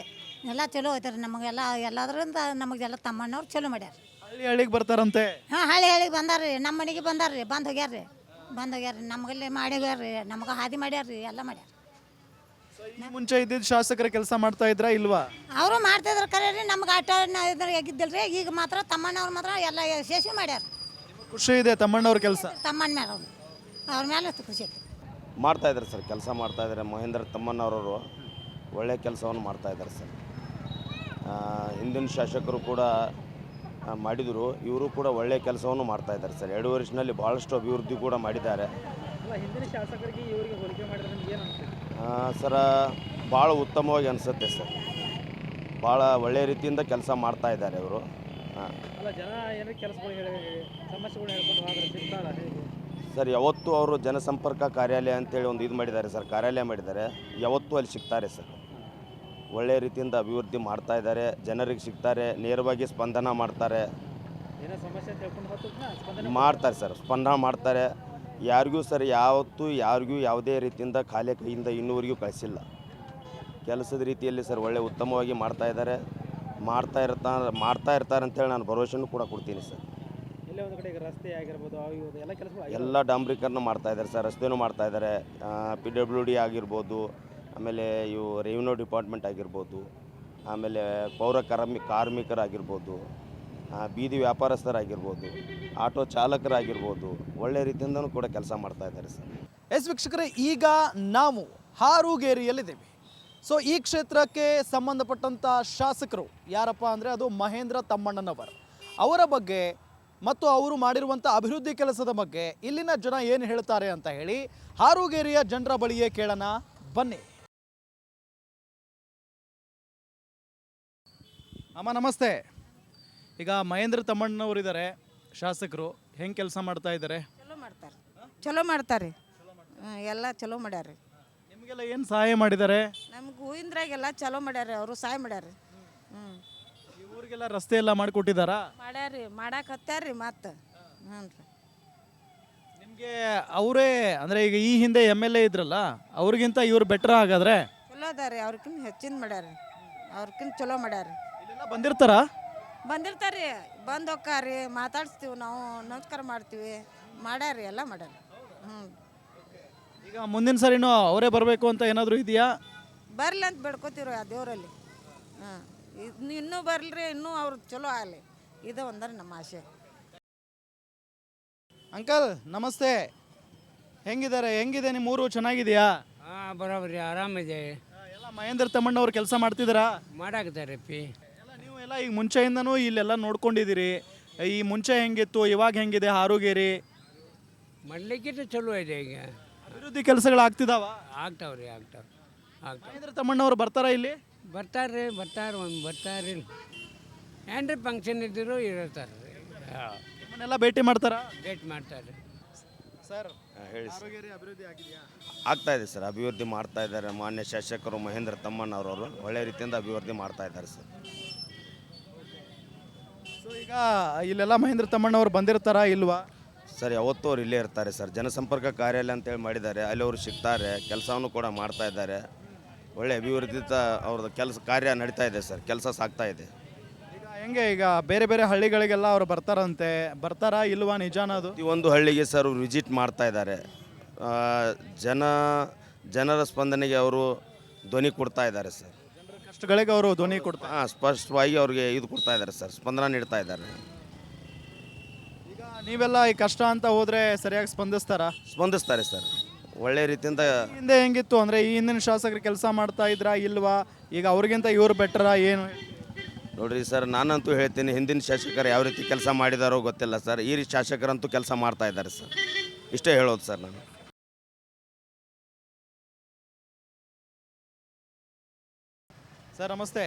ಎಲ್ಲ ಚಲೋ ಐತಾರ ನಮಗೆಲ್ಲ. ಎಲ್ಲದರಿಂದ ನಮಗೆಲ್ಲ ತಮ್ಮಣ್ಣವ್ರು ಚಲೋ ಮಾಡ್ಯಾರ. ಹಳ್ಳಿಗೆ ಬರ್ತಾರಂತೆ? ಹಾಂ ಹಳ್ಳಿಗೆ ಬಂದಾರ್ರಿ, ನಮ್ಮ ಮನೆಗೆ ಬಂದಾರ್ರಿ, ಬಂದು ಹೋಗ್ಯಾರ್ರಿ. ನಮಗಲ್ಲಿ ಮಾಡ್ಯಾರ್ರಿ, ನಮಗೆ ಹಾದಿ ಮಾಡ್ಯಾರ್ರಿ, ಎಲ್ಲ ಮಾಡ್ಯಾರ. ಈ ಮುಂಚೆ ಇದ್ದಿದ್ದ ಶಾಸಕರ ಕೆಲಸ ಮಾಡ್ತಾ ಇದ್ರಾ ಇಲ್ವಾ? ಅವರು ಮಾಡ್ತಿದ್ರ ಕರೆ ರೀ, ನಮ್ಗೆ ಆಟ ಆಗಿದ್ದಿಲ್ರಿ. ಈಗ ಮಾತ್ರ ತಮ್ಮಣ್ಣವ್ರು ಮಾತ್ರ ಎಲ್ಲ ಯಶಸ್ವಿ ಮಾಡ್ಯಾರ. ಖುಷಿ ಇದೆ ತಮ್ಮಣ್ಣವ್ರ ಕೆಲಸ? ತಮ್ಮನ ಮೇಲೆ ಅವ್ರ ಮೇಲೆ ಖುಷಿ ಐತಿ. ಮಾಡ್ತಾಯಿದ್ದಾರೆ ಸರ್, ಕೆಲಸ ಮಾಡ್ತಾಯಿದ್ದಾರೆ. ಮಹೇಂದ್ರ ತಮ್ಮಣ್ಣವರು ಒಳ್ಳೆಯ ಕೆಲಸವನ್ನು ಮಾಡ್ತಾಯಿದ್ದಾರೆ ಸರ್. ಹಿಂದಿನ ಶಾಸಕರು ಕೂಡ ಮಾಡಿದರು, ಇವರು ಕೂಡ ಒಳ್ಳೆಯ ಕೆಲಸವನ್ನು ಮಾಡ್ತಾಯಿದ್ದಾರೆ ಸರ್. 2 ವರ್ಷದಲ್ಲಿ ಭಾಳಷ್ಟು ಅಭಿವೃದ್ಧಿ ಕೂಡ ಮಾಡಿದ್ದಾರೆ. ಹಿಂದಿನ ಶಾಸಕರಿಗೆ ಇವರಿಗೆ ಹೋಲಿಕೆ ಮಾಡಿದ್ರೆ ನಿಮ್ಗೆ ಏನು ಅನಿಸುತ್ತೆ ಸರ? ಭಾಳ ಉತ್ತಮವಾಗಿ ಅನಿಸುತ್ತೆ ಸರ್. ಭಾಳ ಒಳ್ಳೆಯ ರೀತಿಯಿಂದ ಕೆಲಸ ಮಾಡ್ತಾ ಇದ್ದಾರೆ ಇವರು. ಅಲ್ಲ, ಜನ ಏನಾದ್ರು ಕೆಲಸಗಳು ಸಮಸ್ಯೆಗಳು ಹೇಳ್ಕೊಂಡು ಹೋದ್ರೆ ಸಿಗ್ತಾರ ಹೇಗೆ ಸರ್? ಯಾವತ್ತೂ ಅವರು ಜನಸಂಪರ್ಕ ಕಾರ್ಯಾಲಯ ಅಂತೇಳಿ ಒಂದು ಇದು ಮಾಡಿದ್ದಾರೆ ಸರ್, ಕಾರ್ಯಾಲಯ ಮಾಡಿದ್ದಾರೆ. ಯಾವತ್ತೂ ಅಲ್ಲಿ ಸಿಗ್ತಾರೆ ಸರ್. ಒಳ್ಳೆಯ ರೀತಿಯಿಂದ ಅಭಿವೃದ್ಧಿ ಮಾಡ್ತಾ ಇದ್ದಾರೆ, ಜನರಿಗೆ ಸಿಗ್ತಾರೆ, ನೇರವಾಗಿ ಸ್ಪಂದನ ಮಾಡ್ತಾರೆ. ಏನೋ ಸಮಸ್ಯೆ ಅಂತ ಹೇಳ್ಕೊಂಡು ಹೋಗ್ತಾರೆ, ಮಾಡ್ತಾರೆ ಸರ್, ಸ್ಪಂದನ ಮಾಡ್ತಾರೆ. ಯಾರಿಗೂ ಸರ್ ಯಾವತ್ತೂ ಯಾರಿಗೂ ಯಾವುದೇ ರೀತಿಯಿಂದ ಖಾಲಿ ಕೈಯಿಂದ ಇನ್ನೂವರೆಗೂ ಕಳಿಸಿಲ್ಲ. ಕೆಲಸದ ರೀತಿಯಲ್ಲಿ ಸರ್ ಒಳ್ಳೆ ಉತ್ತಮವಾಗಿ ಮಾಡ್ತಾ ಇದ್ದಾರೆ, ಮಾಡ್ತಾ ಇರ್ತಾರೆ ಅಂತೇಳಿ ನಾನು ಭರವಸೆನೂ ಕೂಡ ಕೊಡ್ತೀನಿ ಸರ್. ಎಲ್ಲೇ ಒಂದು ಕಡೆ ರಸ್ತೆ ಆಗಿರ್ಬೋದು, ಎಲ್ಲ ಕೆಲಸಗಳು ಎಲ್ಲ ಡಾಂಬರೀಕರಣ ಮಾಡ್ತಾ ಇದ್ದಾರೆ ಸರ್, ರಸ್ತೆನೂ ಮಾಡ್ತಾ ಇದ್ದಾರೆ. PWD ಆಗಿರ್ಬೋದು, ಆಮೇಲೆ ಇವು ರೆವಿನ್ಯೂ ಡಿಪಾರ್ಟ್ಮೆಂಟ್ ಆಗಿರ್ಬೋದು, ಆಮೇಲೆ ಪೌರ ಕಾರ್ಮಿಕರಾಗಿರ್ಬೋದು, ಬೀದಿ ವ್ಯಾಪಾರಸ್ಥರಾಗಿರ್ಬೋದು, ಆಟೋ ಚಾಲಕರಾಗಿರ್ಬೋದು, ಒಳ್ಳೆ ರೀತಿಯಿಂದನೂ ಕೂಡ ಕೆಲಸ ಮಾಡ್ತಾ ಇದ್ದಾರೆ ಸರ್. ಎಸ್ ವೀಕ್ಷಕರೇ, ಈಗ ನಾವು ಹಾರೂಗೇರಿಯಲ್ಲಿದ್ದೇವೆ. ಸೊ ಈ ಕ್ಷೇತ್ರಕ್ಕೆ ಸಂಬಂಧಪಟ್ಟಂಥ ಶಾಸಕರು ಯಾರಪ್ಪ ಅಂದರೆ ಅದು ಮಹೇಂದ್ರ ತಮ್ಮಣ್ಣನವರು. ಅವರ ಬಗ್ಗೆ ಮತ್ತು ಅವರು ಮಾಡಿರುವಂಥ ಅಭಿವೃದ್ಧಿ ಕೆಲಸದ ಬಗ್ಗೆ ಇಲ್ಲಿನ ಜನ ಏನು ಹೇಳ್ತಾರೆ ಅಂತ ಹೇಳಿ ಹಾರೂಗೇರಿಯ ಜನರ ಬಳಿಯೇ ಕೇಳೋಣ ಬನ್ನಿ. ಅಮ್ಮ ನಮಸ್ತೆ. ಈಗ ಮಹೇಂದ್ರ ತಮ್ಮಣ್ಣನವರು ಇದ್ದಾರೆ, ಶಾಸಕರು. ಹೆಂಗೆ ಕೆಲಸ ಮಾಡ್ತಾ ಇದ್ದಾರೆ? ಚಲೋ ಮಾಡ್ತಾರೆ, ಎಲ್ಲ ಚಲೋ ಮಾಡ್ಯಾರ. ನಿಮಗೆಲ್ಲ ಏನು ಸಹಾಯ ಮಾಡಿದ್ದಾರೆ? ನಮ್ಗೆ ಹೂವಿಂದ್ರಾಗೆಲ್ಲ ಚಲೋ ಮಾಡ್ಯಾರ, ಅವರು ಸಹಾಯ ಮಾಡ್ಯಾರ. ಈ ಊರಿಗೆಲ್ಲ ರಸ್ತೆ ಎಲ್ಲ ಮಾಡಿಕೊಟ್ಟಿದ್ದಾರಾ? ಮಾಡ್ಯಾರ್ರಿ, ಮಾಡಕ್ಕೆ ಹತ್ತಾರ್ರಿ ಮತ್ತೆ. ಹ್ಞೂ ರೀ. ನಿಮಗೆ ಅವರೇ ಅಂದರೆ ಈಗ ಈ ಹಿಂದೆ MLA ಇದ್ರಲ್ಲ, ಅವ್ರಿಗಿಂತ ಇವ್ರು ಬೆಟ್ರ್ ಹಾಗಾದ್ರೆ? ಚಲೋ ಅದಾರಿ, ಅವ್ರಕ್ಕಿಂತ ಹೆಚ್ಚಿನ ಮಾಡ್ಯಾರ, ಅವ್ರಕ್ಕಿಂತ ಚಲೋ ಮಾಡ್ಯಾರ. ಇಲ್ಲೆಲ್ಲ ಬಂದಿರ್ತಾರಾ? ಬಂದಿರ್ತಾರ್ರಿ, ಬಂದು ಹೋಗ್ತಾರ್ರಿ, ಮಾತಾಡಿಸ್ತೀವಿ ನಾವು, ನಮಸ್ಕಾರ ಮಾಡ್ತೀವಿ, ಮಾಡ್ಯಾರ್ರಿ, ಎಲ್ಲ ಮಾಡ್ಯಾರ. ಹ್ಞೂ. ಈಗ ಮುಂದಿನ ಸರಿನೂ ಅವರೇ ಬರಬೇಕು ಅಂತ ಏನಾದರೂ ಇದೆಯಾ? ಬರ್ಲಿ ಅಂತ ಬೇಡ್ಕೋತೀವಿ ಆ ದೇವರಲ್ಲಿ. ಹಾಂ, ಇನ್ನೂ ಬರ್ಲ್ರಿ, ಇನ್ನೂ ಅವ್ರು ಚಲೋ ಆಗಲಿ, ಇದು ಒಂದರ ನಮ್ಮ ಆಸೆ. ಅಂಕಲ್ ನಮಸ್ತೆ. ಹೆಂಗಿದೆ ನಿಮ್ಮ ಊರು? ಚೆನ್ನಾಗಿದೆಯಾ? ಹಾಂ, ಬರೋಬ್ರಿ, ಆರಾಮಿದೆ. ಎಲ್ಲ ಮಹೇಂದ್ರ ತಮ್ಮಣ್ಣವ್ರು ಕೆಲಸ ಮಾಡ್ತಿದ್ದೀರಾ? ಮಾಡಾಕತ್ತಾರೆ ಪಿ. ನೀವು ಎಲ್ಲ ಈಗ ಮುಂಚೆಯಿಂದನೂ ಇಲ್ಲೆಲ್ಲ ನೋಡ್ಕೊಂಡಿದ್ದೀರಿ. ಈ ಮುಂಚೆ ಹೆಂಗಿತ್ತು, ಇವಾಗ ಹೆಂಗಿದೆ ಹಾರೂಗೇರಿ? ಮಾಡಲಿಕ್ಕಿಂತ ಚಲೋ ಇದೆ. ಈಗ ಅಭಿವೃದ್ಧಿ ಕೆಲಸಗಳು ಆಗ್ತಿದಾವ? ಆಗ್ತಾವ್ರಿ, ಆಗ್ತಾವ. ಮಹೇಂದ್ರ ತಮ್ಮಣ್ಣವ್ರು ಬರ್ತಾರಾ ಇಲ್ಲಿ? ಬರ್ತಾರ್ರಿ, ಬರ್ತಾರ್ರಿ. ಏನ್ರಿ ಫಂಕ್ಷನ್ ಇದ್ದರೂ ಇರ್ತಾರೆ ರೀ. ನಿಮ್ಮನ್ನೆಲ್ಲ ಭೇಟಿ ಮಾಡ್ತಾರಾ? ಭೇಟಿ ಮಾಡ್ತಾರೆ ಸರ್. ಹೇಳಿ ಸರ್. ಹಾರೂಗೇರಿ ಅಭಿವೃದ್ಧಿ ಆಗಿದೆಯಾ? ಆಗ್ತಾ ಇದೆ ಸರ್, ಅಭಿವೃದ್ಧಿ ಮಾಡ್ತಾ ಇದ್ದಾರೆ. ಮಾನ್ಯ ಶಾಸಕರು ಮಹೇಂದ್ರ ತಮ್ಮಣ್ಣವರು ಒಳ್ಳೆಯ ರೀತಿಯಿಂದ ಅಭಿವೃದ್ಧಿ ಮಾಡ್ತಾ ಇದ್ದಾರೆ ಸರ್. ಸೊ ಈಗ ಇಲ್ಲೆಲ್ಲ ಮಹೇಂದ್ರ ತಮ್ಮಣ್ಣವ್ರು ಬಂದಿರ್ತಾರಾ ಇಲ್ವಾ? ಸರ್ ಯಾವತ್ತೂ ಅವ್ರು ಇಲ್ಲೇ ಇರ್ತಾರೆ ಸರ್. ಜನಸಂಪರ್ಕ ಕಾರ್ಯಾಲಯ ಅಂತೇಳಿ ಮಾಡಿದ್ದಾರೆ, ಅಲ್ಲಿ ಅವರು ಸಿಗ್ತಾರೆ, ಕೆಲಸವನ್ನು ಕೂಡ ಮಾಡ್ತಾ ಇದ್ದಾರೆ. ಒಳ್ಳೆ ಅಭಿವೃದ್ಧಿ ಅವ್ರದ್ದು ಕಾರ್ಯ ನಡೀತಾ ಇದೆ ಸರ್, ಕೆಲಸ ಸಾಗ್ತಾ ಇದೆ. ಈಗ ಹೆಂಗೆ, ಈಗ ಬೇರೆ ಬೇರೆ ಹಳ್ಳಿಗಳಿಗೆಲ್ಲ ಅವ್ರು ಬರ್ತಾರಾ ಇಲ್ವಾ, ನಿಜಾನ ಅದು? ಈ ಒಂದು ಹಳ್ಳಿಗೆ ಸರ್ ವಿಸಿಟ್ ಮಾಡ್ತಾ ಇದ್ದಾರೆ. ಜನರ ಸ್ಪಂದನೆಗೆ ಅವರು ಧ್ವನಿ ಕೊಡ್ತಾ ಇದ್ದಾರೆ ಸರ್. ಕಷ್ಟಗಳಿಗೆ ಅವರು ಧ್ವನಿ ಕೊಡ್ತಾರೆ. ಹಾಂ, ಸ್ಪಷ್ಟವಾಗಿ ಅವ್ರಿಗೆ ಇದು ಕೊಡ್ತಾ ಇದ್ದಾರೆ ಸರ್, ಸ್ಪಂದನ ನೀಡ್ತಾ ಇದ್ದಾರೆ. ಈಗ ನೀವೆಲ್ಲ ಈ ಕಷ್ಟ ಅಂತ ಹೋದರೆ ಸರಿಯಾಗಿ ಸ್ಪಂದಿಸ್ತಾರೆ ಸರ್, ಒಳ್ಳೆ ರೀತಿಯಿಂದ. ಹಿಂದೆ ಹೆಂಗಿತ್ತು ಅಂದರೆ ಈ ಹಿಂದಿನ ಶಾಸಕರು ಕೆಲಸ ಮಾಡ್ತಾ ಇದ್ರಾ ಇಲ್ವಾ, ಈಗ ಅವ್ರಿಗಿಂತ ಇವ್ರು ಬೆಟರಾ ಏನು? ನೋಡ್ರಿ ಸರ್, ನಾನಂತೂ ಹೇಳ್ತೀನಿ, ಹಿಂದಿನ ಶಾಸಕರು ಯಾವ ರೀತಿ ಕೆಲಸ ಮಾಡಿದಾರೋ ಗೊತ್ತಿಲ್ಲ ಸರ್, ಈ ಶಾಸಕರಂತೂ ಕೆಲಸ ಮಾಡ್ತಾ ಇದ್ದಾರೆ ಸರ್, ಇಷ್ಟೇ ಹೇಳೋದು ಸರ್ ನಾನು. ಸರ್ ನಮಸ್ತೆ,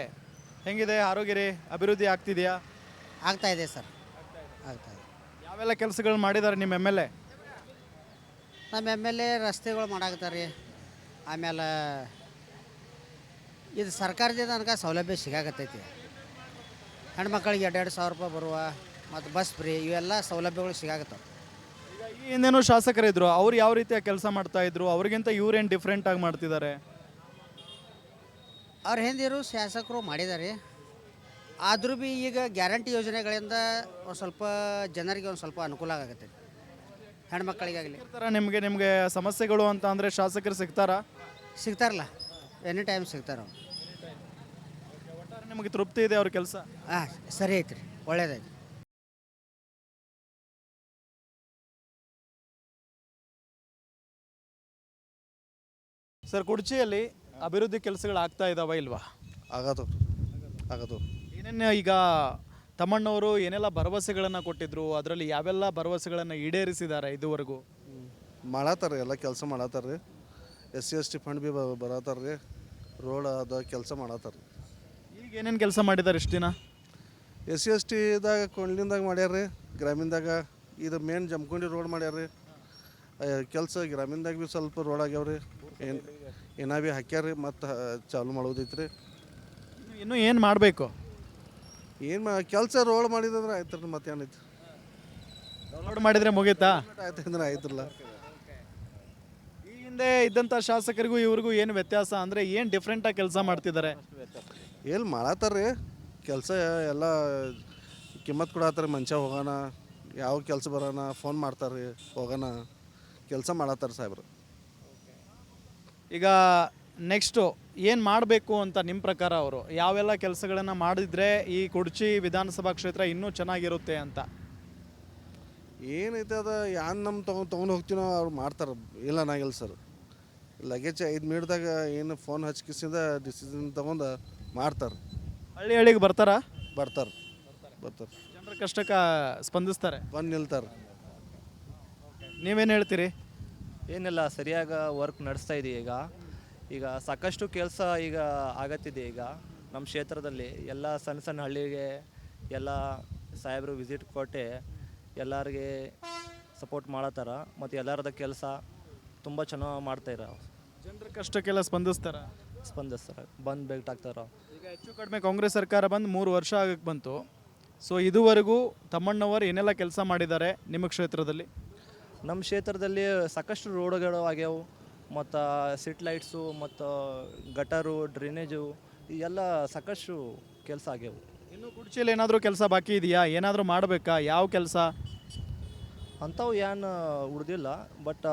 ಹೆಂಗಿದೆ ಆರೋಗ್ಯ? ಅಭಿವೃದ್ಧಿ ಆಗ್ತಿದೆಯಾ? ಆಗ್ತಾ ಇದೆ ಸರ್, ಆಗ್ತಾ ಇದೆ. ಯಾವೆಲ್ಲ ಕೆಲಸಗಳು ಮಾಡಿದ್ದಾರೆ ನಿಮ್ಮ MLA? ನಮ್ಮ MLA ರಸ್ತೆಗಳು ಮಾಡಾಕತ್ತಾರೆ. ಆಮೇಲೆ ಇದು ಸರ್ಕಾರದಿಂದ ನನಗೆ ಸೌಲಭ್ಯ ಸಿಗಾಕತ್ತೈತಿ. ಹೆಣ್ಮಕ್ಳಿಗೆ 2,000 ರೂಪಾಯಿ ಬರುವ ಮತ್ತು ಬಸ್ ಫ್ರೀ ಇವೆಲ್ಲ ಸೌಲಭ್ಯಗಳು ಸಿಗಾಕತ್ತವೆ. ಈ ಹಿಂದೇನೋ ಶಾಸಕರಿದ್ರು, ಅವ್ರು ಯಾವ ರೀತಿಯ ಕೆಲಸ ಮಾಡ್ತಾ ಇದ್ರು, ಅವ್ರಿಗಿಂತ ಇವ್ರೇನು ಡಿಫ್ರೆಂಟ್ ಆಗಿ ಮಾಡ್ತಿದ್ದಾರೆ? ಅವ್ರ ಹಿಂದಿರು ಶಾಸಕರು ಮಾಡಿದ್ದಾರೆ, ಆದರೂ ಭೀ ಈಗ ಗ್ಯಾರಂಟಿ ಯೋಜನೆಗಳಿಂದ ಒಂದು ಸ್ವಲ್ಪ ಜನರಿಗೆ ಒಂದು ಸ್ವಲ್ಪ ಅನುಕೂಲ ಆಗತ್ತೆ, ಹೆಣ್ಮಕ್ಳಿಗಾಗಲಿ. ನಿಮಗೆ ಸಮಸ್ಯೆಗಳು ಅಂತ ಅಂದರೆ ಶಾಸಕರು ಸಿಗ್ತಾರಲ್ಲ, ಎನಿ ಟೈಮ್ ಸಿಗ್ತಾರೆ. ನಿಮಗೆ ತೃಪ್ತಿ ಇದೆ ಅವ್ರ ಕೆಲಸ? ಹಾಂ, ಸರಿ ಐತ್ರಿ, ಒಳ್ಳೇದೈತಿ. ಸರ್, ಕುಡ್ಚಿಯಲ್ಲಿ ಅಭಿವೃದ್ಧಿ ಕೆಲಸಗಳು ಆಗ್ತಾ ಇದಾವ ಇಲ್ವಾ? ಆಗದು. ಏನೇನು ಈಗ ತಮ್ಮಣ್ಣವರು ಏನೆಲ್ಲ ಭರವಸೆಗಳನ್ನು ಕೊಟ್ಟಿದ್ರು, ಅದರಲ್ಲಿ ಯಾವೆಲ್ಲ ಭರವಸೆಗಳನ್ನು ಈಡೇರಿಸಿದ್ದಾರೆ ಇದುವರೆಗೂ? ಮಾಡತ್ತಾರ, ಎಲ್ಲ ಕೆಲಸ ಮಾಡತ್ತಾರ. SC/ST ಫಂಡ್ ಭೀ ಬರತ್ತಾರ ರೀ, ರೋಡ್ ಅದ ಕೆಲಸ ಮಾಡತ್ತಾರ. ಈಗ ಏನೇನು ಕೆಲಸ ಮಾಡಿದ್ದಾರೆ ಇಷ್ಟು ದಿನ? SC/STದಾಗ ಕೊಂಡ್ಲಿಂದಾಗ ಮಾಡ್ಯಾರ ರೀ, ಗ್ರಾಮೀಣದಾಗ ಇದು ಮೇನ್ ಜಮ್ಕೊಂಡಿ ರೋಡ್ ಮಾಡ್ಯಾರ ರೀ. ಕೆಲಸ ಗ್ರಾಮೀಣದಾಗ ಭೀ ಸ್ವಲ್ಪ ರೋಡ್ ಆಗ್ಯಾವ್ರಿ, ಏನ ಭೀ ಹಾಕ್ಯಾರ ರೀ, ಮತ್ತು ಚಾಲು ಮಾಡೋದೈತ್ರಿ. ಇನ್ನೂ ಏನು ಮಾಡಬೇಕು? ಕೆಲಸ ರೋಡ್ ಮಾಡಿದ್ರೆ ಆಯ್ತು ರೀ, ಮತ್ತೇನೈತಿ? ರೋಡ್ ಮಾಡಿದರೆ ಮುಗೀತಾ? ಆಯ್ತು ಅಂದ್ರೆ ಆಯ್ತಲ್ಲ. ಈ ಹಿಂದೆ ಇದ್ದಂಥ ಶಾಸಕರಿಗೂ ಇವ್ರಿಗೂ ಏನು ವ್ಯತ್ಯಾಸ ಅಂದರೆ ಏನು ಡಿಫ್ರೆಂಟಾಗಿ ಕೆಲಸ ಮಾಡ್ತಿದ್ದಾರೆ? ಎಲ್ಲಿ ಮಾಡತ್ತಾರ ರೀ ಕೆಲಸ, ಎಲ್ಲ ಕಿಮ್ಮತ್ತು ಕೊಡತ್ತಾರ. ಮನುಷ್ಯ ಹೋಗೋಣ, ಯಾವ ಕೆಲಸ ಬರೋಣ ಫೋನ್ ಮಾಡ್ತಾರೆ ರೀ, ಹೋಗೋಣ ಕೆಲಸ ಮಾಡತ್ತಾರ ಸಾಹೇಬ್ರು. ಈಗ ನೆಕ್ಸ್ಟು ಏನು ಮಾಡಬೇಕು ಅಂತ ನಿಮ್ಮ ಪ್ರಕಾರ ಅವರು ಯಾವೆಲ್ಲ ಕೆಲಸಗಳನ್ನು ಮಾಡಿದರೆ ಈ ಕುಡ್ಚಿ ವಿಧಾನಸಭಾ ಕ್ಷೇತ್ರ ಇನ್ನೂ ಚೆನ್ನಾಗಿರುತ್ತೆ ಅಂತ? ಏನೈತೆ ಅದು ಯಾನ್ ನಮ್ಮ ತೊಗೊಂಡು ಹೋಗ್ತೀನೋ ಅವ್ರು ಮಾಡ್ತಾರೆ, ಇಲ್ಲ ನಾಗಿಲ್ಲ ಸರ್. ಲಗೇಜ್ 5 ಮಿನಿಟ್ದಾಗ ಏನು ಫೋನ್ ಹಚ್ಕಿಸಿಂದ ಡಿಸಿಷನ್ ತೊಗೊಂಡು ಮಾಡ್ತಾರೆ. ಹಳ್ಳಿಗೆ ಬರ್ತಾರಾ? ಬರ್ತಾರೆ. ಜನರ ಕಷ್ಟಕ್ಕೆ ಸ್ಪಂದಿಸ್ತಾರೆ, ಬಂದು ನಿಲ್ತಾರೆ. ನೀವೇನು ಹೇಳ್ತೀರಿ? ಏನಿಲ್ಲ, ಸರಿಯಾಗಿ ವರ್ಕ್ ನಡೆಸ್ತಾ ಇದೀವಿ. ಈಗ ಸಾಕಷ್ಟು ಕೆಲಸ ಈಗ ಆಗತ್ತಿದೆ. ಈಗ ನಮ್ಮ ಕ್ಷೇತ್ರದಲ್ಲಿ ಎಲ್ಲ ಸಣ್ಣ ಸಣ್ಣ ಹಳ್ಳಿಗೆ ಎಲ್ಲ ಸಾಹೇಬರು ವಿಸಿಟ್ ಕೊಟ್ಟು ಎಲ್ಲರಿಗೆ ಸಪೋರ್ಟ್ ಮಾಡತ್ತಾರ, ಮತ್ತು ಎಲ್ಲರದ ಕೆಲಸ ತುಂಬ ಚೆನ್ನಾಗಿ ಮಾಡ್ತಾಯಿರ. ಜನರ ಕಷ್ಟಕ್ಕೆಲ್ಲ ಸ್ಪಂದಿಸ್ತಾರೆ, ಬಂದು ಭೇಟಾಗ್ತಾರ. ಈಗ ಹೆಚ್ಚು ಕಡಿಮೆ ಕಾಂಗ್ರೆಸ್ ಸರ್ಕಾರ ಬಂದು 3 ವರ್ಷ ಆಗಕ್ಕೆ ಬಂತು. ಸೊ ಇದುವರೆಗೂ ತಮ್ಮಣ್ಣವರು ಏನೆಲ್ಲ ಕೆಲಸ ಮಾಡಿದ್ದಾರೆ ನಿಮ್ಮ ಕ್ಷೇತ್ರದಲ್ಲಿ? ನಮ್ಮ ಕ್ಷೇತ್ರದಲ್ಲಿ ಸಾಕಷ್ಟು ರೋಡ್ಗಳು ಆಗ್ಯಾವು, ಮತ್ತು ಸಿಟ್ ಲೈಟ್ಸು, ಮತ್ತು ಗಟರು, ಡ್ರೈನೇಜು, ಎಲ್ಲ ಸಾಕಷ್ಟು ಕೆಲಸ ಆಗ್ಯಾವು. ಇನ್ನು ಕುಡ್ಚಿಯಲ್ಲಿ ಏನಾದರೂ ಕೆಲಸ ಬಾಕಿ ಇದೆಯಾ? ಏನಾದರೂ ಮಾಡಬೇಕಾ? ಯಾವ ಕೆಲಸ ಅಂಥವು ಏನು ಉಳಿದಿಲ್ಲ, ಬಟ್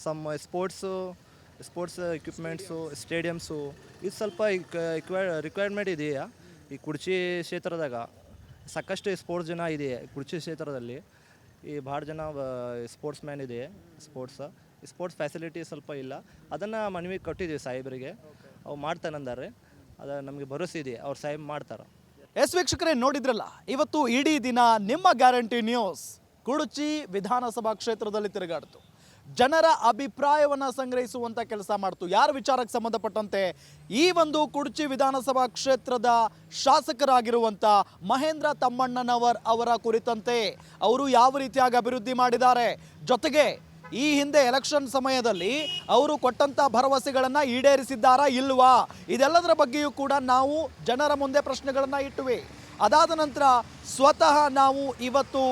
ಸಮ್ ಸ್ಪೋರ್ಟ್ಸ್ ಎಕ್ವಿಪ್ಮೆಂಟ್ಸು, ಸ್ಟೇಡಿಯಮ್ಸು ಇದು ಸ್ವಲ್ಪ ರಿಕ್ವೈರ್ಮೆಂಟ್ ಇದೆಯಾ? ಈ ಕುಡ್ಚಿ ಕ್ಷೇತ್ರದಾಗ ಸಾಕಷ್ಟು ಸ್ಪೋರ್ಟ್ಸ್ ಜನ ಇದೆ. ಕುಡ್ಚಿ ಕ್ಷೇತ್ರದಲ್ಲಿ ಭಾಳ ಜನ ಸ್ಪೋರ್ಟ್ಸ್ ಮ್ಯಾನ್ ಇದೆ. ಸ್ಪೋರ್ಟ್ಸ್ ಫೆಸಿಲಿಟಿ ಸ್ವಲ್ಪ ಇಲ್ಲ, ಅದನ್ನು ಮನವಿ ಕೊಟ್ಟಿದ್ದೀವಿ ಸಾಹೇಬರಿಗೆ, ಅವು ಮಾಡ್ತಾನಂದಾರೆ. ಅದು ನಮಗೆ ಭರವಸೆ ಇದೆ, ಅವ್ರು ಸಾಹೇಬ್ ಮಾಡ್ತಾರೆ. ವೀಕ್ಷಕರೇ, ನೋಡಿದ್ರಲ್ಲ, ಇವತ್ತು ಇಡೀ ದಿನ ನಿಮ್ಮ ಗ್ಯಾರಂಟಿ ನ್ಯೂಸ್ ಕುಡ್ಚಿ ವಿಧಾನಸಭಾ ಕ್ಷೇತ್ರದಲ್ಲಿ ತಿರುಗಾಡ್ತು. ಜನರ ಅಭಿಪ್ರಾಯವನ್ನು ಸಂಗ್ರಹಿಸುವಂಥ ಕೆಲಸ ಮಾಡ್ತು. ಯಾರ ವಿಚಾರಕ್ಕೆ ಸಂಬಂಧಪಟ್ಟಂತೆ ಈ ಒಂದು ಕುಡ್ಚಿ ವಿಧಾನಸಭಾ ಕ್ಷೇತ್ರದ ಶಾಸಕರಾಗಿರುವಂಥ ಮಹೇಂದ್ರ ತಮ್ಮಣ್ಣನವರ್ ಅವರ ಕುರಿತಂತೆ ಅವರು ಯಾವ ರೀತಿಯಾಗಿ ಅಭಿವೃದ್ಧಿ ಮಾಡಿದ್ದಾರೆ, ಜೊತೆಗೆ ಈ ಹಿಂದೆ ಎಲೆಕ್ಷನ್ ಸಮಯದಲ್ಲಿ ಅವರು ಕೊಟ್ಟಂಥ ಭರವಸೆಗಳನ್ನು ಈಡೇರಿಸಿದ್ದಾರಾ ಇಲ್ವಾ, ಇದೆಲ್ಲದರ ಬಗ್ಗೆಯೂ ಕೂಡ ನಾವು ಜನರ ಮುಂದೆ ಪ್ರಶ್ನೆಗಳನ್ನು ಇಟ್ಟುವೆ. ಅದಾದ ನಂತರ ಸ್ವತಃ ನಾವು ಇವತ್ತು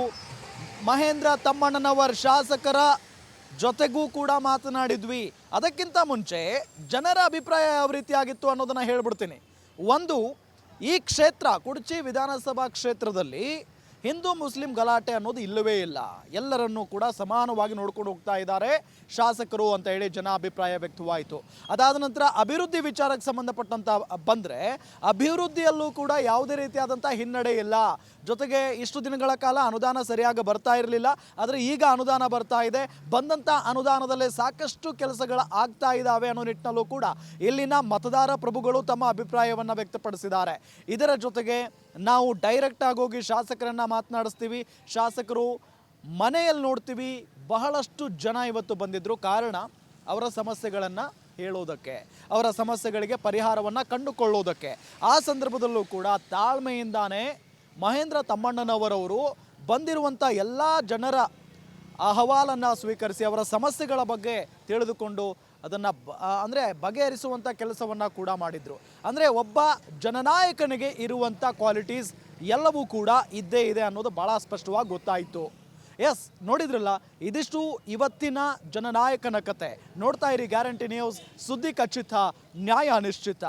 ಮಹೇಂದ್ರ ತಮ್ಮಣ್ಣನವರ್ ಶಾಸಕರ ಜೊತೆಗೂ ಕೂಡ ಮಾತನಾಡಿದ್ವಿ. ಅದಕ್ಕಿಂತ ಮುಂಚೆ ಜನರ ಅಭಿಪ್ರಾಯ ಯಾವ ರೀತಿಯಾಗಿತ್ತು ಅನ್ನೋದನ್ನು ಹೇಳ್ಬಿಡ್ತೀನಿ. ಒಂದು, ಈ ಕ್ಷೇತ್ರ ಕುಡ್ಚಿ ವಿಧಾನಸಭಾ ಕ್ಷೇತ್ರದಲ್ಲಿ ಹಿಂದೂ ಮುಸ್ಲಿಂ ಗಲಾಟೆ ಅನ್ನೋದು ಇಲ್ಲವೇ ಇಲ್ಲ. ಎಲ್ಲರನ್ನೂ ಕೂಡ ಸಮಾನವಾಗಿ ನೋಡ್ಕೊಂಡು ಹೋಗ್ತಾ ಇದ್ದಾರೆ ಶಾಸಕರು ಅಂತ ಹೇಳಿ ಜನ ಅಭಿಪ್ರಾಯ ವ್ಯಕ್ತವಾಯಿತು. ಅದಾದ ನಂತರ ಅಭಿವೃದ್ಧಿ ವಿಚಾರಕ್ಕೆ ಸಂಬಂಧಪಟ್ಟಂತ ಬಂದರೆ ಅಭಿವೃದ್ಧಿಯಲ್ಲೂ ಕೂಡ ಯಾವುದೇ ರೀತಿಯಾದಂಥ ಹಿನ್ನಡೆ ಇಲ್ಲ. ಜೊತೆಗೆ ಇಷ್ಟು ದಿನಗಳ ಕಾಲ ಅನುದಾನ ಸರಿಯಾಗಿ ಬರ್ತಾ ಇರಲಿಲ್ಲ, ಆದರೆ ಈಗ ಅನುದಾನ ಬರ್ತಾ ಇದೆ. ಬಂದಂಥ ಅನುದಾನದಲ್ಲೇ ಸಾಕಷ್ಟು ಕೆಲಸಗಳು ಆಗ್ತಾ ಇದ್ದಾವೆ ಅನ್ನೋ ನಿಟ್ಟಿನಲ್ಲೂ ಕೂಡ ಇಲ್ಲಿನ ಮತದಾರ ಪ್ರಭುಗಳು ತಮ್ಮ ಅಭಿಪ್ರಾಯವನ್ನು ವ್ಯಕ್ತಪಡಿಸಿದ್ದಾರೆ. ಇದರ ಜೊತೆಗೆ ನಾವು ಡೈರೆಕ್ಟ್ ಆಗಿ ಹೋಗಿ ಶಾಸಕರನ್ನು ಮಾತನಾಡಿಸ್ತೀವಿ, ಶಾಸಕರು ಮನೆಯಲ್ಲಿ ನೋಡ್ತೀವಿ. ಬಹಳಷ್ಟು ಜನ ಇವತ್ತು ಬಂದಿದ್ದರು. ಕಾರಣ ಅವರ ಸಮಸ್ಯೆಗಳನ್ನು ಹೇಳೋದಕ್ಕೆ, ಅವರ ಸಮಸ್ಯೆಗಳಿಗೆ ಪರಿಹಾರವನ್ನು ಕಂಡುಕೊಳ್ಳೋದಕ್ಕೆ. ಆ ಸಂದರ್ಭದಲ್ಲೂ ಕೂಡ ತಾಳ್ಮೆಯಿಂದಾನೇ ಮಹೇಂದ್ರ ತಮ್ಮಣ್ಣನವರವರು ಬಂದಿರುವಂಥ ಎಲ್ಲ ಜನರ ಅಹವಾಲನ್ನು ಸ್ವೀಕರಿಸಿ ಅವರ ಸಮಸ್ಯೆಗಳ ಬಗ್ಗೆ ತಿಳಿದುಕೊಂಡು ಅದನ್ನು ಬಗೆಹರಿಸುವಂಥ ಕೆಲಸವನ್ನು ಕೂಡ ಮಾಡಿದರು. ಅಂದರೆ ಒಬ್ಬ ಜನನಾಯಕನಿಗೆ ಇರುವಂಥ ಕ್ವಾಲಿಟೀಸ್ ಎಲ್ಲವೂ ಕೂಡ ಇದ್ದೇ ಇದೆ ಅನ್ನೋದು ಭಾಳ ಸ್ಪಷ್ಟವಾಗಿ ಗೊತ್ತಾಯಿತು. ಎಸ್, ನೋಡಿದ್ರಲ್ಲ, ಇದಿಷ್ಟು ಇವತ್ತಿನ ಜನನಾಯಕನ ಕತೆ. ನೋಡ್ತಾ ಇರಿ ಗ್ಯಾರಂಟಿ ನ್ಯೂಸ್, ಸುದ್ದಿ ಖಚಿತ, ನ್ಯಾಯ ನಿಶ್ಚಿತ.